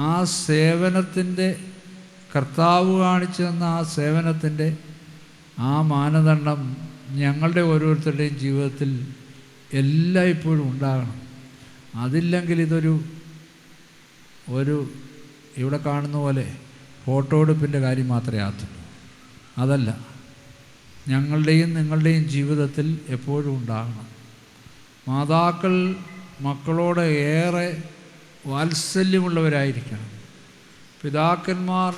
[SPEAKER 4] ആ സേവനത്തിൻ്റെ കർത്താവ് കാണിച്ചു തന്ന ആ സേവനത്തിൻ്റെ ആ മാനദണ്ഡം ഞങ്ങളുടെ ഓരോരുത്തരുടെയും ജീവിതത്തിൽ എല്ലായ്പ്പോഴും ഉണ്ടാകണം. അതില്ലെങ്കിൽ ഇതൊരു ഇവിടെ കാണുന്ന പോലെ ഫോട്ടോ എടുപ്പിൻ്റെ കാര്യം മാത്രമേ ആകത്തുള്ളൂ. അതല്ല, ഞങ്ങളുടെയും നിങ്ങളുടെയും ജീവിതത്തിൽ എപ്പോഴും ഉണ്ടാകണം. മാതാക്കൾ മക്കളോട് ഏറെ വാത്സല്യമുള്ളവരായിരിക്കണം. പിതാക്കന്മാർ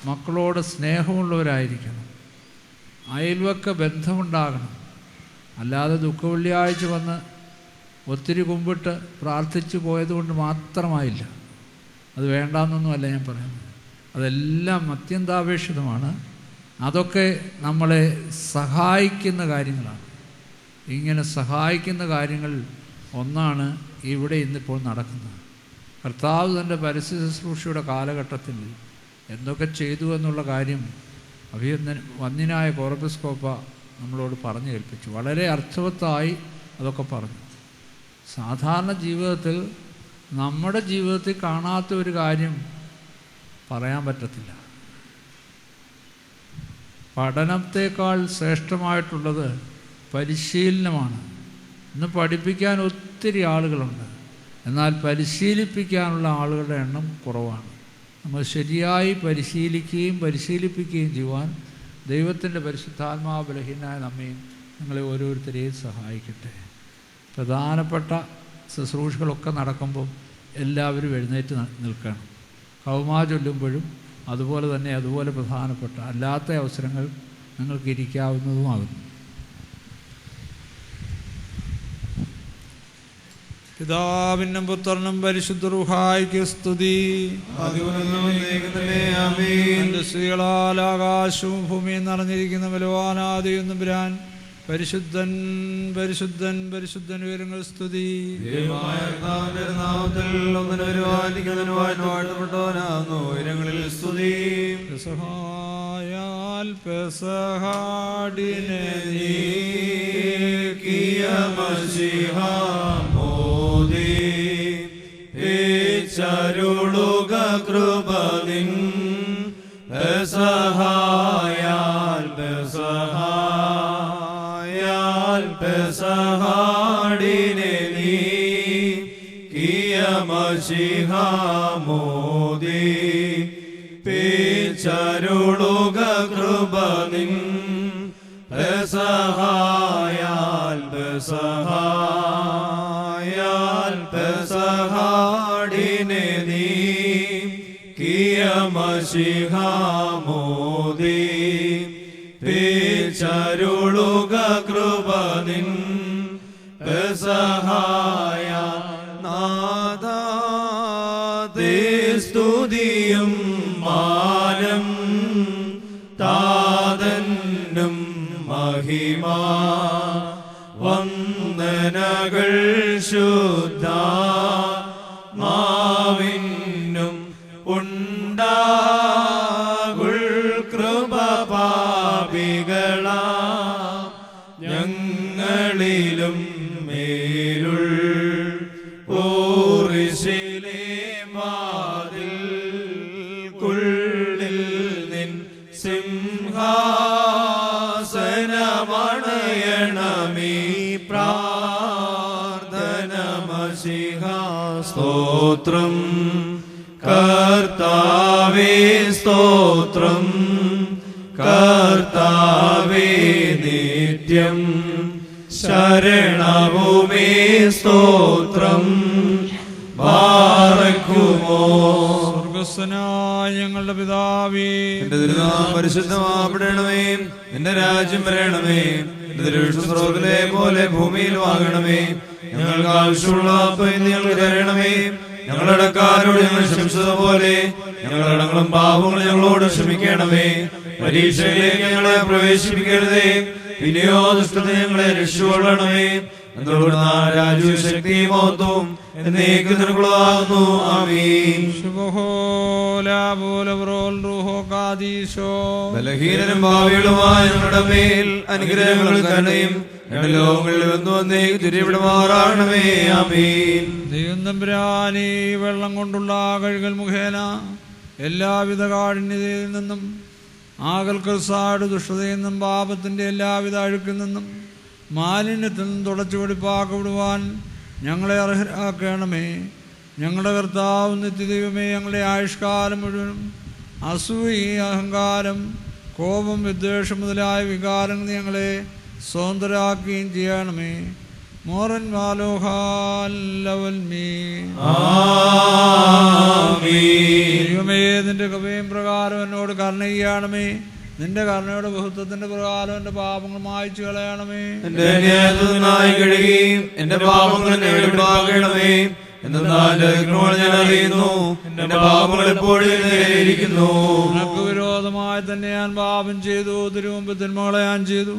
[SPEAKER 4] മക്കളോട് സ്നേഹമുള്ളവരായിരിക്കണം. അയൽവക്ക ബന്ധമുണ്ടാകണം. അല്ലാതെ ദുഃഖവെള്ളിയാഴ്ച വന്ന് ഒത്തിരി കുമ്പിട്ട് പ്രാർത്ഥിച്ചു പോയതുകൊണ്ട് മാത്രമായില്ല. അത് വേണ്ടാന്നൊന്നുമല്ല ഞാൻ പറയുന്നത്. അതെല്ലാം അത്യന്താപേക്ഷിതമാണ്. അതൊക്കെ നമ്മളെ സഹായിക്കുന്ന കാര്യങ്ങളാണ്. ഇങ്ങനെ സഹായിക്കുന്ന കാര്യങ്ങൾ ഒന്നാണ് ഇവിടെ ഇന്നിപ്പോൾ നടക്കുന്നത്. കർത്താവ് തൻ്റെ പരസ്യ ശുശ്രൂഷയുടെ കാലഘട്ടത്തിൽ എന്തൊക്കെ ചെയ്തു എന്നുള്ള കാര്യം വന്യനായ കോറപ്പിസ്കോപ്പ നമ്മളോട് പറഞ്ഞു കേൾപ്പിച്ചു. വളരെ അർത്ഥവത്തായി അതൊക്കെ പറഞ്ഞു. സാധാരണ ജീവിതത്തിൽ നമ്മുടെ ജീവിതത്തിൽ കാണാത്ത ഒരു കാര്യം പറയാൻ പറ്റത്തില്ല. പഠനത്തേക്കാൾ ശ്രേഷ്ഠമായിട്ടുള്ളത് പരിശീലനമാണ്. ഇന്ന് പഠിപ്പിക്കാൻ ഒത്തിരി ആളുകളുണ്ട്, എന്നാൽ പരിശീലിപ്പിക്കാനുള്ള ആളുകളുടെ എണ്ണം കുറവാണ്. നമ്മൾ ശരിയായി പരിശീലിപ്പിക്കുകയും ചെയ്യുവാൻ ദൈവത്തിൻ്റെ പരിശുദ്ധാത്മാവ് ബലഹീനനായ നമ്മയും നിങ്ങളെ ഓരോരുത്തരെയും സഹായിക്കട്ടെ. പ്രധാനപ്പെട്ട ശുശ്രൂഷകളൊക്കെ നടക്കുമ്പോൾ എല്ലാവരും എഴുന്നേറ്റ് നിൽക്കണം. കൗമാ ചൊല്ലുമ്പോഴും അതുപോലെ പ്രധാനപ്പെട്ട അല്ലാത്ത അവസരങ്ങൾ നിങ്ങൾക്ക് ഇരിക്കാവുന്നതുമാകുന്നു. പിതാവിനും പുത്രനും പരിശുദ്ധ റൂഹായിക്ക് സ്തുതി. സ്ത്രീകളാൽ ആകാശവും ഭൂമിയും നിറഞ്ഞിരിക്കുന്ന ബലവാനാദിയൊന്നും വരാൻ പരിശുദ്ധൻ പരിശുദ്ധൻ പരിശുദ്ധൻ ഉയരങ്ങൾ സ്തുതി. സഹായാൽ പെസഹാടിനെ
[SPEAKER 1] ചരുളുക കൃപനിൻ സഹായാൽ പെസഹാടിനെ നീ കിയമശിഹാമോദി പിച്ചരുളുക കൃപനിൻ സഹായാൽ മശിഹാമോദി പേച്ചരുളുക കൃപ നിൻ സഹായ നാദാതേ സ്തുതിയും മാനം താതന്നും മഹിമ വന്ദനകൾ ശുദ്ധ മാവിനും ഉണ്ടാകുൾ കൃപ പാപികള ഞങ്ങളിലും മേലുൾ ഓറിശിലെ വാതിൽ കുള്ളിൽ നിൻ സിംഹാസനമണയണമീ പ്രാർത്ഥന മശിഹാ സ്തോത്രം കർത്താവേ സ്തോത്രം കർത്താവേ നിത്യം ശരണഭൂമേ സ്തോത്രം ബാറക്കുമോ.
[SPEAKER 4] സ്വർഗ്ഗസ്ഥനായ ഞങ്ങളുടെ പിതാവേ,
[SPEAKER 1] എന്റെ തിരുനാമം പരിശുദ്ധമാക്കപ്പെടണമേ, എന്റെ രാജ്യം വരണമേ, എന്റെ തിരുവിഷ്ടം സ്വർഗ്ഗത്തിലെ പോലെ ഭൂമിയിലും ആകണമേ. ഞങ്ങൾക്ക് ആവശ്യമുള്ള അപ്പം ഇന്ന് ഞങ്ങൾക്ക് തരണമേ. ഞങ്ങളുടെ കടക്കാരോട് ഞങ്ങൾ ക്ഷമിച്ചതുപോലെ ഞങ്ങളുടെ കടങ്ങളും പാപങ്ങളും ഞങ്ങളോട് ക്ഷമിക്കണമേ. പരീക്ഷയിലേക്ക് ഞങ്ങളെ പ്രവേശിപ്പിക്കരുതേ, പിന്നെയോ ദുഷ്ടത്തെ ഞങ്ങളെ രക്ഷിക്കൊള്ളണമേ. രാജ്യവും ശക്തിയും മഹത്വവും എന്നേക്കും നിനക്കുള്ളതാകുന്നു. ആമീൻ. ബലഹീനരും ഭാവികളുമായ ഞങ്ങളുടെ മേൽ അനുഗ്രഹങ്ങൾ തന്നെയും ഞങ്ങളുടെ ലോകങ്ങളിൽ വന്നേക്ക് തിരിവിടുമാറാണമേ. ആമീൻ.
[SPEAKER 4] ദൈവം തമ്പുരാനേ, വെള്ളം കൊണ്ടുള്ള കഴുകൽ മുഖേന എല്ലാവിധ കാഠിന്യതയിൽ നിന്നും ആകൽക്കൽസാട് ദുഷ്ടതയിൽ നിന്നും പാപത്തിൻ്റെ എല്ലാവിധ അഴുക്കിൽ നിന്നും മാലിന്യത്തിൽ നിന്നും തുടച്ചു വെടിപ്പാക്കപ്പെടുവാൻ ഞങ്ങളെ അർഹരാക്കണമേ. ഞങ്ങളുടെ കർത്താവ് നിത്യദൈവമേ, ഞങ്ങളുടെ ആയുഷ്കാലം മുഴുവനും അസൂയ, അഹങ്കാരം, കോപം, വിദ്വേഷം മുതലായ വികാരങ്ങൾ ഞങ്ങളെ സ്വതന്ത്രരാക്കുകയും ചെയ്യണമേ. മോറൻ ദൈവമേ, നിന്റെ കൃപയും പ്രകാരം എന്നോട് കരുണ ചെയ്യണമേ. നിന്റെ കരുണയുടെ ബഹുത്വത്തിന്റെ പ്രകാരം എന്റെ പാപങ്ങൾ മായ്ച്ചു കളയണമേ.
[SPEAKER 1] എന്റെ കഴുകുകയും എന്റെ പാപങ്ങൾ ഒഴിവാക്കണമേ. എന്നാൽ ഞാൻ അറിയുന്നു എന്റെ പാപങ്ങൾ എപ്പോഴും ഇരിക്കുന്നു.
[SPEAKER 4] നിനക്ക് വിരോധമായി തന്നെ ഞാൻ പാപം ചെയ്തു, തിരുമുമ്പ് തിന്മകളെ ഞാൻ ചെയ്തു.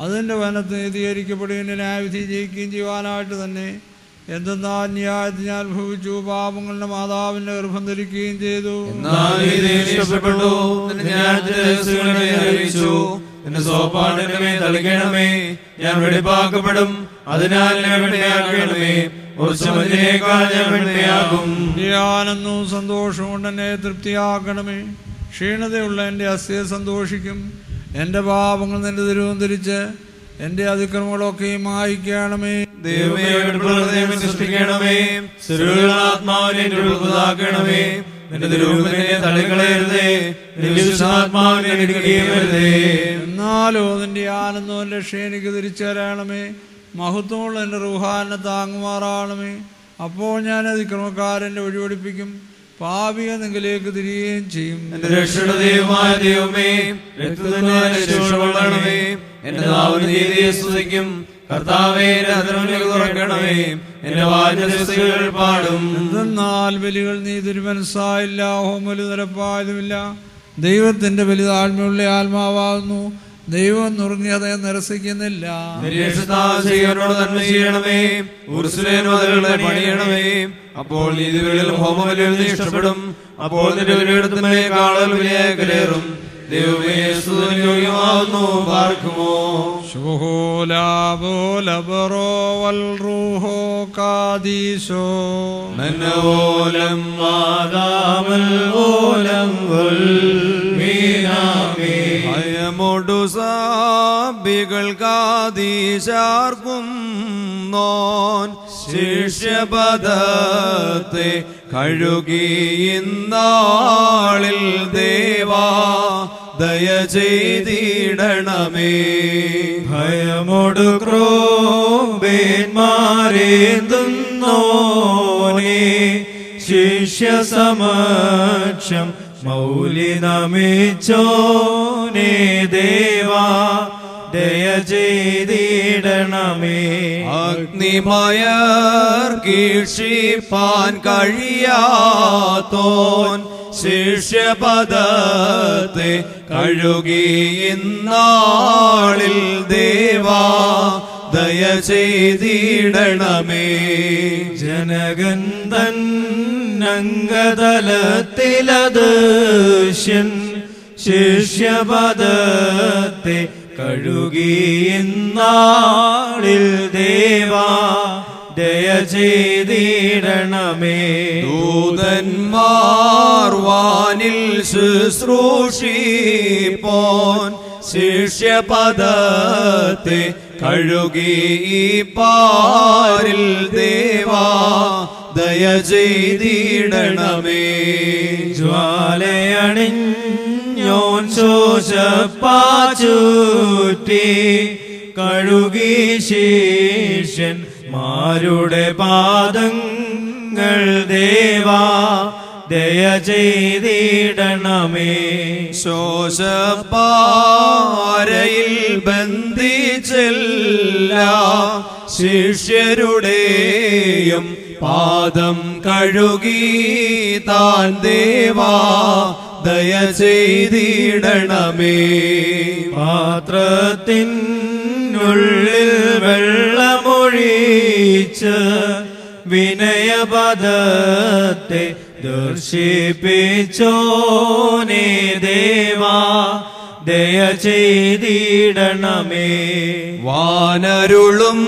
[SPEAKER 4] അതിന്റെ വനത്ത് നീതീകരിക്കപ്പെടുകയും ന്യായവിധി ജയിക്കുകയും ചെയ്യുവാനായിട്ട് തന്നെ. എന്തെന്നാൽ ന്യായത്തിൽ ഞാൻ ഭവിച്ചു, പാപങ്ങളുടെ മാതാവിന്റെ ഗർഭം ധരിക്കുകയും ചെയ്തു.
[SPEAKER 1] എന്റെ സോപ്പാടിനെ തളിക്കണമേ, ഞാൻ വെടിപ്പാക്കപ്പെടും, അതിനാൽ ഞാൻ വെടിയാക്കണമേ.
[SPEAKER 4] ധ്യാനെന്നും സന്തോഷം കൊണ്ട് എന്നെ തൃപ്തിയാക്കണമേ. ക്ഷീണതയുള്ള എൻ്റെ അസ്ഥിയെ സന്തോഷിക്കും. എൻ്റെ പാപങ്ങൾ നിന്റെ തിരുവം ധരിച്ച് എൻ്റെ അതിക്രമങ്ങളൊക്കെ മായിക്കണമേ.
[SPEAKER 1] ദൈവമേ, സൃഷ്ടിക്കണമേ, ആത്മാവിനെ പുതുതാക്കണമേ. നിന്റെ തിരുവനെ തള്ളിക്കളയരുതേ, ആത്മാവിനെ എടുക്കുകയരുതേ.
[SPEAKER 4] എന്നാലോ നിന്റെ ആനന്ദവും രക്ഷയും എനിക്ക് തിരിച്ചു തരണമേ. മഹത്വമുള്ള എൻ്റെ റുഹാനെ താങ്ങുമാറാണമേ. അപ്പോൾ ഞാൻ അതിക്രമക്കാരൻ്റെ വഴിപഠിപ്പിക്കും, പാപിയെ നിങ്ങളിലേക്ക് തിരികെയും ചെയ്യും.
[SPEAKER 1] എന്റെ രക്ഷയുടെ ദൈവമായ ദൈവമേ, രക്ഷകൊള്ളണമേ. എന്റെ നാവിന് നീതിയെ സ്തുതിക്കും. കർത്താവേ, തുറക്കണമേ, എന്റെ വാചകൾ പാടും.
[SPEAKER 4] എന്തെന്നാൽ ബലികൾ നീ തിരുമനസ്സായില്ല, ഹോമബലി നിരപ്പായതുമില്ല. ദൈവത്തിന്റെ ബലി താഴ്മയുള്ള ആത്മാവാകുന്നു. ദൈവം നുറുങ്ങി അതേ നിരസിക്കുന്നില്ല.
[SPEAKER 1] പണിയണമേ, അപ്പോൾ നീതികളിലും ഹോമബലികളും ഇഷ്ടപ്പെടും. അപ്പോൾ നിന്റെ കാളൽ വിലയേറും. ദൈവമേ, സ്തുതിയോഗ്യമാകുന്നു. പാർക്കുമോ മനോലം മാതാമൽ ഓലം
[SPEAKER 5] ഭയമൊടു സാബികൾക്കാദീശാർക്കും നോൻ ശിഷ്യപദത്തെ കഴുകിയിന്നാളിൽ ദേവാ ദയ ചെയ്തിടണമേ.
[SPEAKER 1] ഭയമൊടു ക്രോബേന്മാരേന്തുന്നോനേ, ശിഷ്യ സമക്ഷം മൗലി നമിച്ചോനേ ദേവാ ദയ ചെയ്തിടണമേ.
[SPEAKER 5] അഗ്നിമയർ കീഴ്ഷിപ്പാൻ കഴിയാത്തോൻ ശിഷ്യപദത്തെ കഴുകി ഇന്നാളിൽ ദേവാ ദയ ചെയ്തിടണമേ.
[SPEAKER 1] ജനകൻ തന്നംഗതലത്തിലദൃശ്യൻ ശിഷ്യപദത്തെ കഴുകി ഇന്നാളിൽ ദേവാ ദയ ചെയ്തിടണമേ.
[SPEAKER 5] ദൂതന്മാർ വാനിൽ ശുശ്രൂഷിപ്പോൻ ശിഷ്യപദത്തെ കഴുകി പാരിൽ ദേവാ ദയ ചെയ്തിടണമേ.
[SPEAKER 1] ജ്വാലയണിഞ്ഞോൻ ശോഷപ്പാചൂറ്റി കഴുകി ശിഷ്യന്മാരുടെ പാദങ്ങൾ ദേവാ ദയ ചെയ്തിടണമേ.
[SPEAKER 5] ശോഷപ്പാരയിൽ ബന്ധിച്ചെല്ലാ ശിഷ്യരുടെയും പാദം കഴുകി താൻ ദേവാ ദയ ചെയ്തിടണമേ.
[SPEAKER 1] പാത്രത്തിനുള്ളിൽ വെള്ളമൊഴിച്ച് വിനയപദത്തെ ദർശിപ്പിച്ചോനേ ദേവാ ദയ ചെയ്തിടണമേ.
[SPEAKER 5] വാനരുളും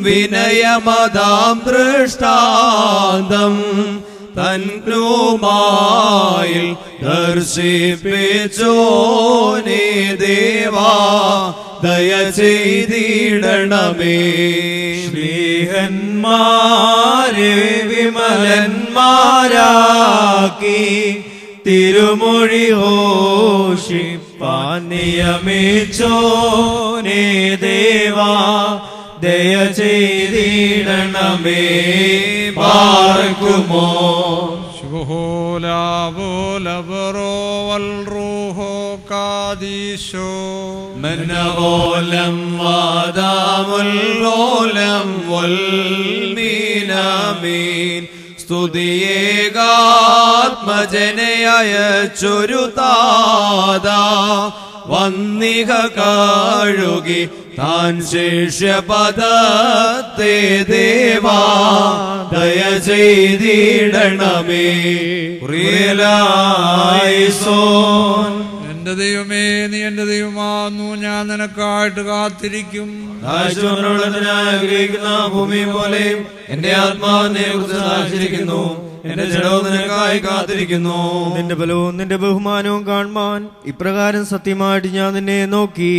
[SPEAKER 5] വിനയമതാം ദൃഷ്ടാന്തം തൻക്ലൂമായിൽ ദർശിപ്പിച്ചോനേ ദേവാ ദയ ചെയ്തിടണമേ.
[SPEAKER 1] ശ്രീഹന്മാരെ വിമലന്മാരാക്കി തിരുമൊഴി ഘോഷിപ്പാൻ നിയമിച്ചോനേ ദേവാ ദയ ചെയ്തിടണമേ. പാർക്കുമോ
[SPEAKER 5] മനവോലം വാദാമുല്ലോലം വൽമീനമീൻ. സ്തുതിയേകാത്മജനയച്ചൊരു താദാ വന്നിക കഴുകി താൻ ശിഷ്യപദത്തെ ദേവാ ദയ ചെയ്തിടണമേ.
[SPEAKER 1] പ്രിയലായിസോൻ
[SPEAKER 4] എന്റെ ദൈവമേ, നീ എന്റെ ദൈവമാകുന്നു. ഞാൻ നിനക്കായിട്ട് കാത്തിരിക്കും.
[SPEAKER 1] ആഗ്രഹിക്കുന്ന ഭൂമി പോലെയും എന്റെ ആത്മാവിനെ കുറിച്ച് സാക്ഷിക്കുന്നു. എന്റെ ജഡവും നിനക്കായി കാത്തിരിക്കുന്നു.
[SPEAKER 6] നിന്റെ ബലവും നിന്റെ ബഹുമാനവും കാണുവാൻ ഇപ്രകാരം സത്യമായിട്ട് ഞാൻ നിന്നെ നോക്കി.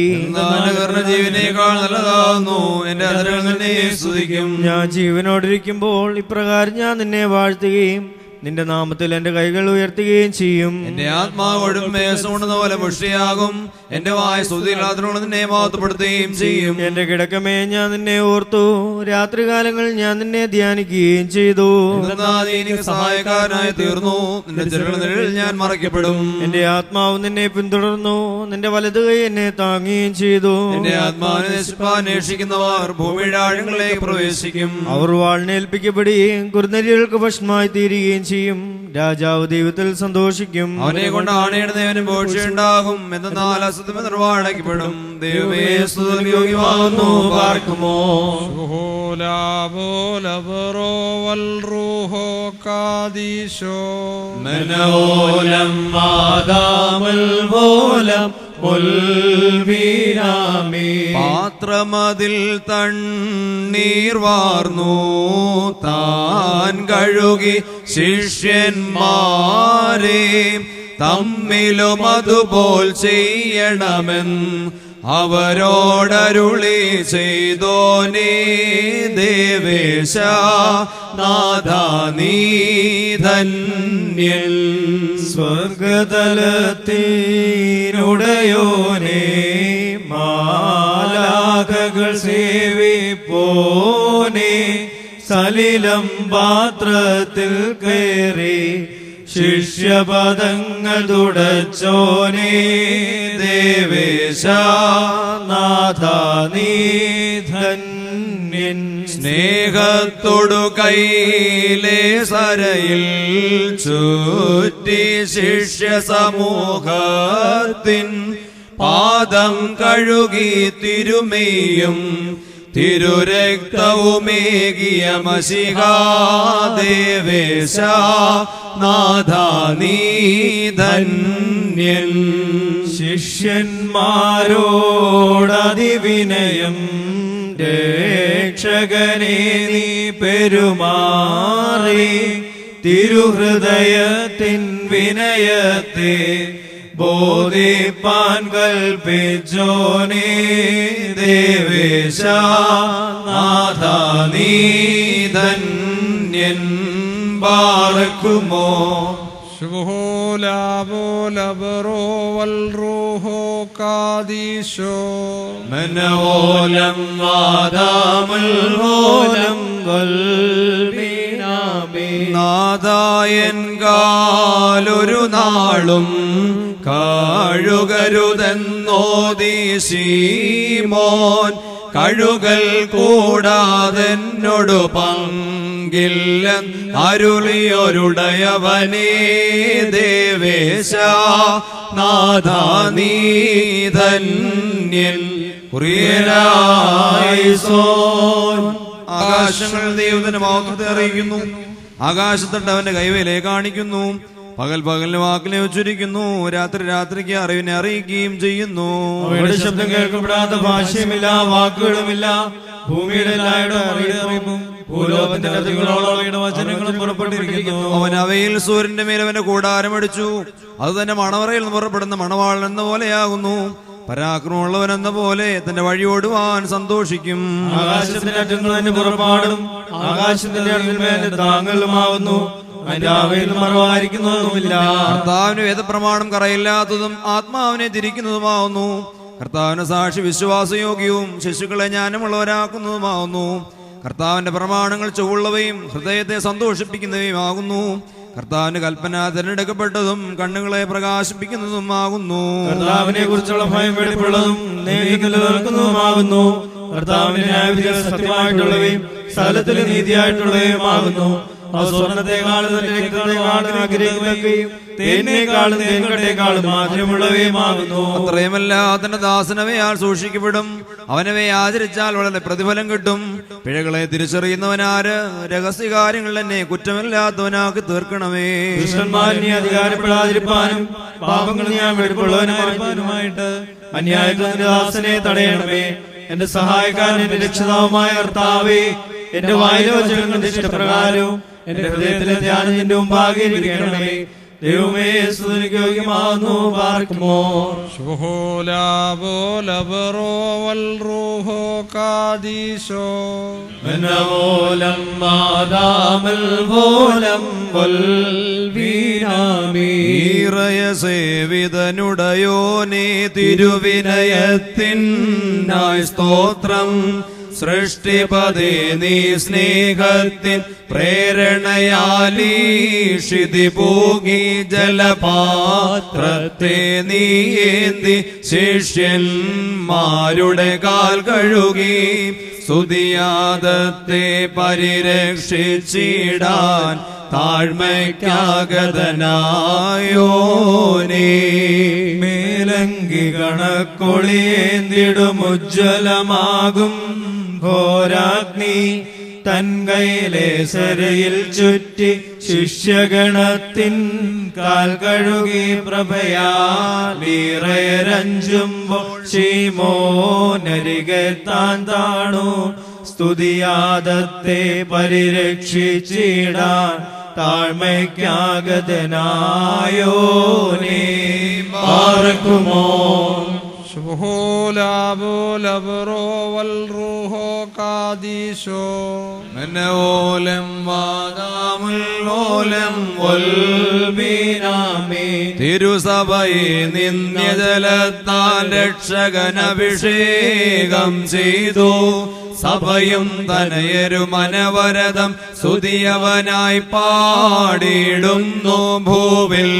[SPEAKER 5] ജീവനേക്കാൾ നല്ലതാകുന്നു. എന്റെ അതിരുകൾ നിന്നെ സ്തുതിക്കും.
[SPEAKER 6] ഞാൻ ജീവനോടിരിക്കുമ്പോൾ ഇപ്രകാരം ഞാൻ നിന്നെ വാഴ്ത്തുകയും നിന്റെ നാമത്തിൽ എന്റെ കൈകൾ ഉയർത്തുകയും ചെയ്യും.
[SPEAKER 5] എന്റെ ആത്മാവോടും മേസമുണ്ടെന്ന പോലെ പുഷ്ടിയാകും. എന്റെ വായ സ്തുതിയില്ലാത്തതിനോട് നിന്നെ മഹത്വപ്പെടുത്തുകയും ചെയ്യും.
[SPEAKER 6] എന്റെ കിടക്കമേ ഞാൻ നിന്നെ ഓർത്തു. രാത്രികാലങ്ങളിൽ ഞാൻ നിന്നെ ധ്യാനിക്കുകയും ചെയ്തു.
[SPEAKER 5] എനിക്ക് സഹായക്കാരനായി തീർന്നു. നിന്റെ ചെറുകളിൽ ഞാൻ മറയ്ക്കപ്പെടും.
[SPEAKER 6] എന്റെ ആത്മാവ് നിന്നെ പിന്തുടർന്നു. നിന്റെ വലതു കൈ എന്നെ താങ്ങുകയും ചെയ്തു.
[SPEAKER 5] എന്റെ ആത്മാവിനെ അന്വേഷിക്കുന്നവർ ഭൂമിയുടെ ആഴങ്ങളിലേക്ക് പ്രവേശിക്കും.
[SPEAKER 6] അവർ വാളിനേൽപ്പിക്കപ്പെടുകയും കുറുനരികൾക്ക് ഭക്ഷണമായി തീരുകയും ചെയ്യും. രാജാവ് ദൈവത്തിൽ സന്തോഷിക്കും.
[SPEAKER 5] അവനെ കൊണ്ട് ആണയിടുന്നവനും ബോക്ഷയുണ്ടാകും. എന്നാൽ അസത്യം നിർവ്വാടക്കപ്പെടും. ദൈവമേ സ്തുതിയോഗ്യമാകുന്നു. പാർക്കുമോ
[SPEAKER 1] മനോലം മാതാമൽവോലം
[SPEAKER 5] പാത്രമതിൽ തണ്ണീർ വാർന്നു താൻ കഴുകി ശിഷ്യന്മാരെ തമ്മിലും അതുപോൽ ചെയ്യണമെന്ന് അവരോടരുളി ചെയ്തോനേ ദേവേശ നാഥാ നീ ധന്യൻ.
[SPEAKER 1] സ്വർഗതലത്തിനുടയോനേ മാലാഖകൾ സേവിപ്പോനേ സലിലം പാത്രത്തിൽ കയറി
[SPEAKER 6] ശിഷ്യപദങ്ങൾ തുടച്ചോനേ ദേവേശ നാഥ നീ ധന്യൻ.
[SPEAKER 5] സ്നേഹത്തോടു കൈയിലെ സരയിൽ ചുറ്റി ശിഷ്യ സമൂഹത്തിൻ പാദം കഴുകി തിരുമേയും തിരുരക്തവുമേകിയ മശിഹാദേവേശ നാഥ നീ ധന്യൻ.
[SPEAKER 6] ശിഷ്യന്മാരോടതിവിനയം രക്ഷകനെ നീ പെരുമാറി തിരുഹൃദയത്തിൻ വിനയത്തെ ബോധിപ്പാൻ കൽപ്പിച്ചോനേ ദേവേശ നാഥ നീ ധന്യൻ. ബാറക്കുമോ
[SPEAKER 5] മനോലം വാദാമുൽ മോലം നാദായൻ കാലൊരു നാളും കാഴുകരുതെന്നോദി ശീമോൻ കഴുകൽ കൂടാതെന്നോടു പങ്കില്ല അരുളിയൊരുടയവനേ ദേവേശ നാഥ നീ ധന്യൻ. ആകാശങ്ങൾ ദൈവത്തിന്റെ മഹത്വത്തെ അറിയിക്കുന്നു, ആകാശത്തട്ട് അവന്റെ കൈവേലയെ കാണിക്കുന്നു. പകൽ പകലിന് വാക്കിനെ ഉച്ചരിക്കുന്നു, രാത്രി രാത്രിക്ക് അറിവിനെ അറിയിക്കുകയും ചെയ്യുന്നു.
[SPEAKER 6] അവയുടെ ശബ്ദം കേൾക്കപ്പെടാത്ത ഭാഷയുമില്ല, വാക്കുകളുമില്ല. ഭൂമിയുടെ അറിയിപ്പും ഭൂലോകത്തിന്റെ അതികളോളം വചനങ്ങളും പുറപ്പെട്ടിരിക്കുന്നു.
[SPEAKER 5] അവൻ അവയിൽ സൂര്യന്റെ മേൽ അവന്റെ കൂടാരമടിച്ചു. അത് തന്നെ മണവറയിൽ നിന്ന് പുറപ്പെടുന്ന മണവാളൻ എന്ന പോലെയാകുന്നു. പരാക്രമമുള്ളവൻ എന്ന പോലെ തന്റെ വഴിയോടുവാൻ സന്തോഷിക്കും.
[SPEAKER 6] ആകാശത്തിന്റെ അറ്റങ്ങൾ പുറപ്പാടും ആകാശത്തിന്റെ അടുത്ത താങ്കളുമാവുന്നു.
[SPEAKER 5] കർത്താവിന് വേദപ്രമാണം കറയില്ലാത്തതും ആത്മാവിനെ തിരിക്കുന്നതുമാവുന്നു. കർത്താവിന് സാക്ഷി വിശ്വാസയോഗ്യവും ശിശുക്കളെ ജ്ഞാനമുള്ളവരാക്കുന്നതുമാവുന്നു. കർത്താവിന്റെ പ്രമാണങ്ങൾ ചൊവ്വുള്ളവയും ഹൃദയത്തെ സന്തോഷിപ്പിക്കുന്നവയുമാകുന്നു. കർത്താവിന്റെ കൽപ്പന തിരഞ്ഞെടുക്കപ്പെട്ടതും കണ്ണുകളെ പ്രകാശിപ്പിക്കുന്നതുമാകുന്നു.
[SPEAKER 6] കർത്താവിനെ കുറിച്ചുള്ള ഭയം വെളിപ്പുള്ളതും നിലനിൽക്കുന്നതുമാകുന്നു. കർത്താവിന്റെ ന്യായവിധികൾ സത്യമായിട്ടുള്ളവയും സകലത്തിൽ നീതിയായിട്ടുള്ളവയുമാകുന്നു. സ്വർണത്തെക്കാളും തേനേക്കാളും തേൻകട്ടേക്കാളും മാധുര്യമുള്ളവയുമാകുന്നു.
[SPEAKER 5] അത്രയുമല്ല, തന്റെ ദാസനവയാൽ സൂക്ഷിക്കപ്പെടും. അവനവയെ ആചരിച്ചാൽ വളരെ പ്രതിഫലം കിട്ടും. പിഴകളെ തിരിച്ചറിയുന്നവനാര്? രഹസ്യകാര്യങ്ങൾ എന്നെ കുറ്റമില്ലാത്തവനാക്കി തീർക്കണമേ.
[SPEAKER 6] ദുഷ്ടന്മാരിനെ അധികാരപ്പെടാതിരിപ്പാനും പാപങ്ങൾ ഞാൻ വെടിപ്പുള്ളവനായിരിക്കാനുമായിട്ട് അന്യായത്തിന്റെ ദാസനെ തടയണമേ. എന്റെ സഹായക്കാരൻ എന്റെ രക്ഷിതാവുമായ കർത്താവേ, എന്റെ വായിലെ വചനങ്ങളുടെ ഇഷ്ടപ്രകാരവും എന്റെ ഹൃദയത്തിലെ ധ്യാനം നിന്റെ മുമ്പാകെ ഇരിക്കണമേ. ദൈവമേ, സ്തുതിക്ക് യോഗ്യമാകുന്നു. പാർക്കുമോ
[SPEAKER 5] സേവിതനുടയോനേ തിരുവിനയത്തിനായി സ്തോത്രം. സൃഷ്ടിപദേ നീ സ്നേഹത്തിൻ പ്രേരണയാലീഷിതി പോകി ജലപാത്രത്തെ നീന്തി ശിഷ്യന്മാരുടെ കാൽ കഴുകി സ്തുതിയാദത്തെ പരിരക്ഷിച്ചിടാൻ താഴ്മയ്ക്കാഗതനായോനേ.
[SPEAKER 6] മേലങ്കി കണക്കൊളിയേന്തിടും ഉജ്ജ്വലമാകും ഘോരാഗ്നി തൻ കൈയിലെ സരയിൽ ചുറ്റി ശിഷ്യഗണത്തിൻ കാൽ കഴുകി പ്രഭയാലീറയരഞ്ചുമ്പോൾ ശീമോനരികെ താൻ താണു സ്തുതിയാദത്തെ പരിരക്ഷിച്ചിടാൻ താഴ്മയ്ക്കാഗതനായോനേ. പാർക്കുമോ
[SPEAKER 5] തിരുസഭയെ നിന്യജലത്താൽ രക്ഷകനഭിഷേകം ചെയ്തു. സഭയും തനയരുമനവരതം സ്തുതിയവനായി പാടിയിടുന്നു ഭൂവിൽ.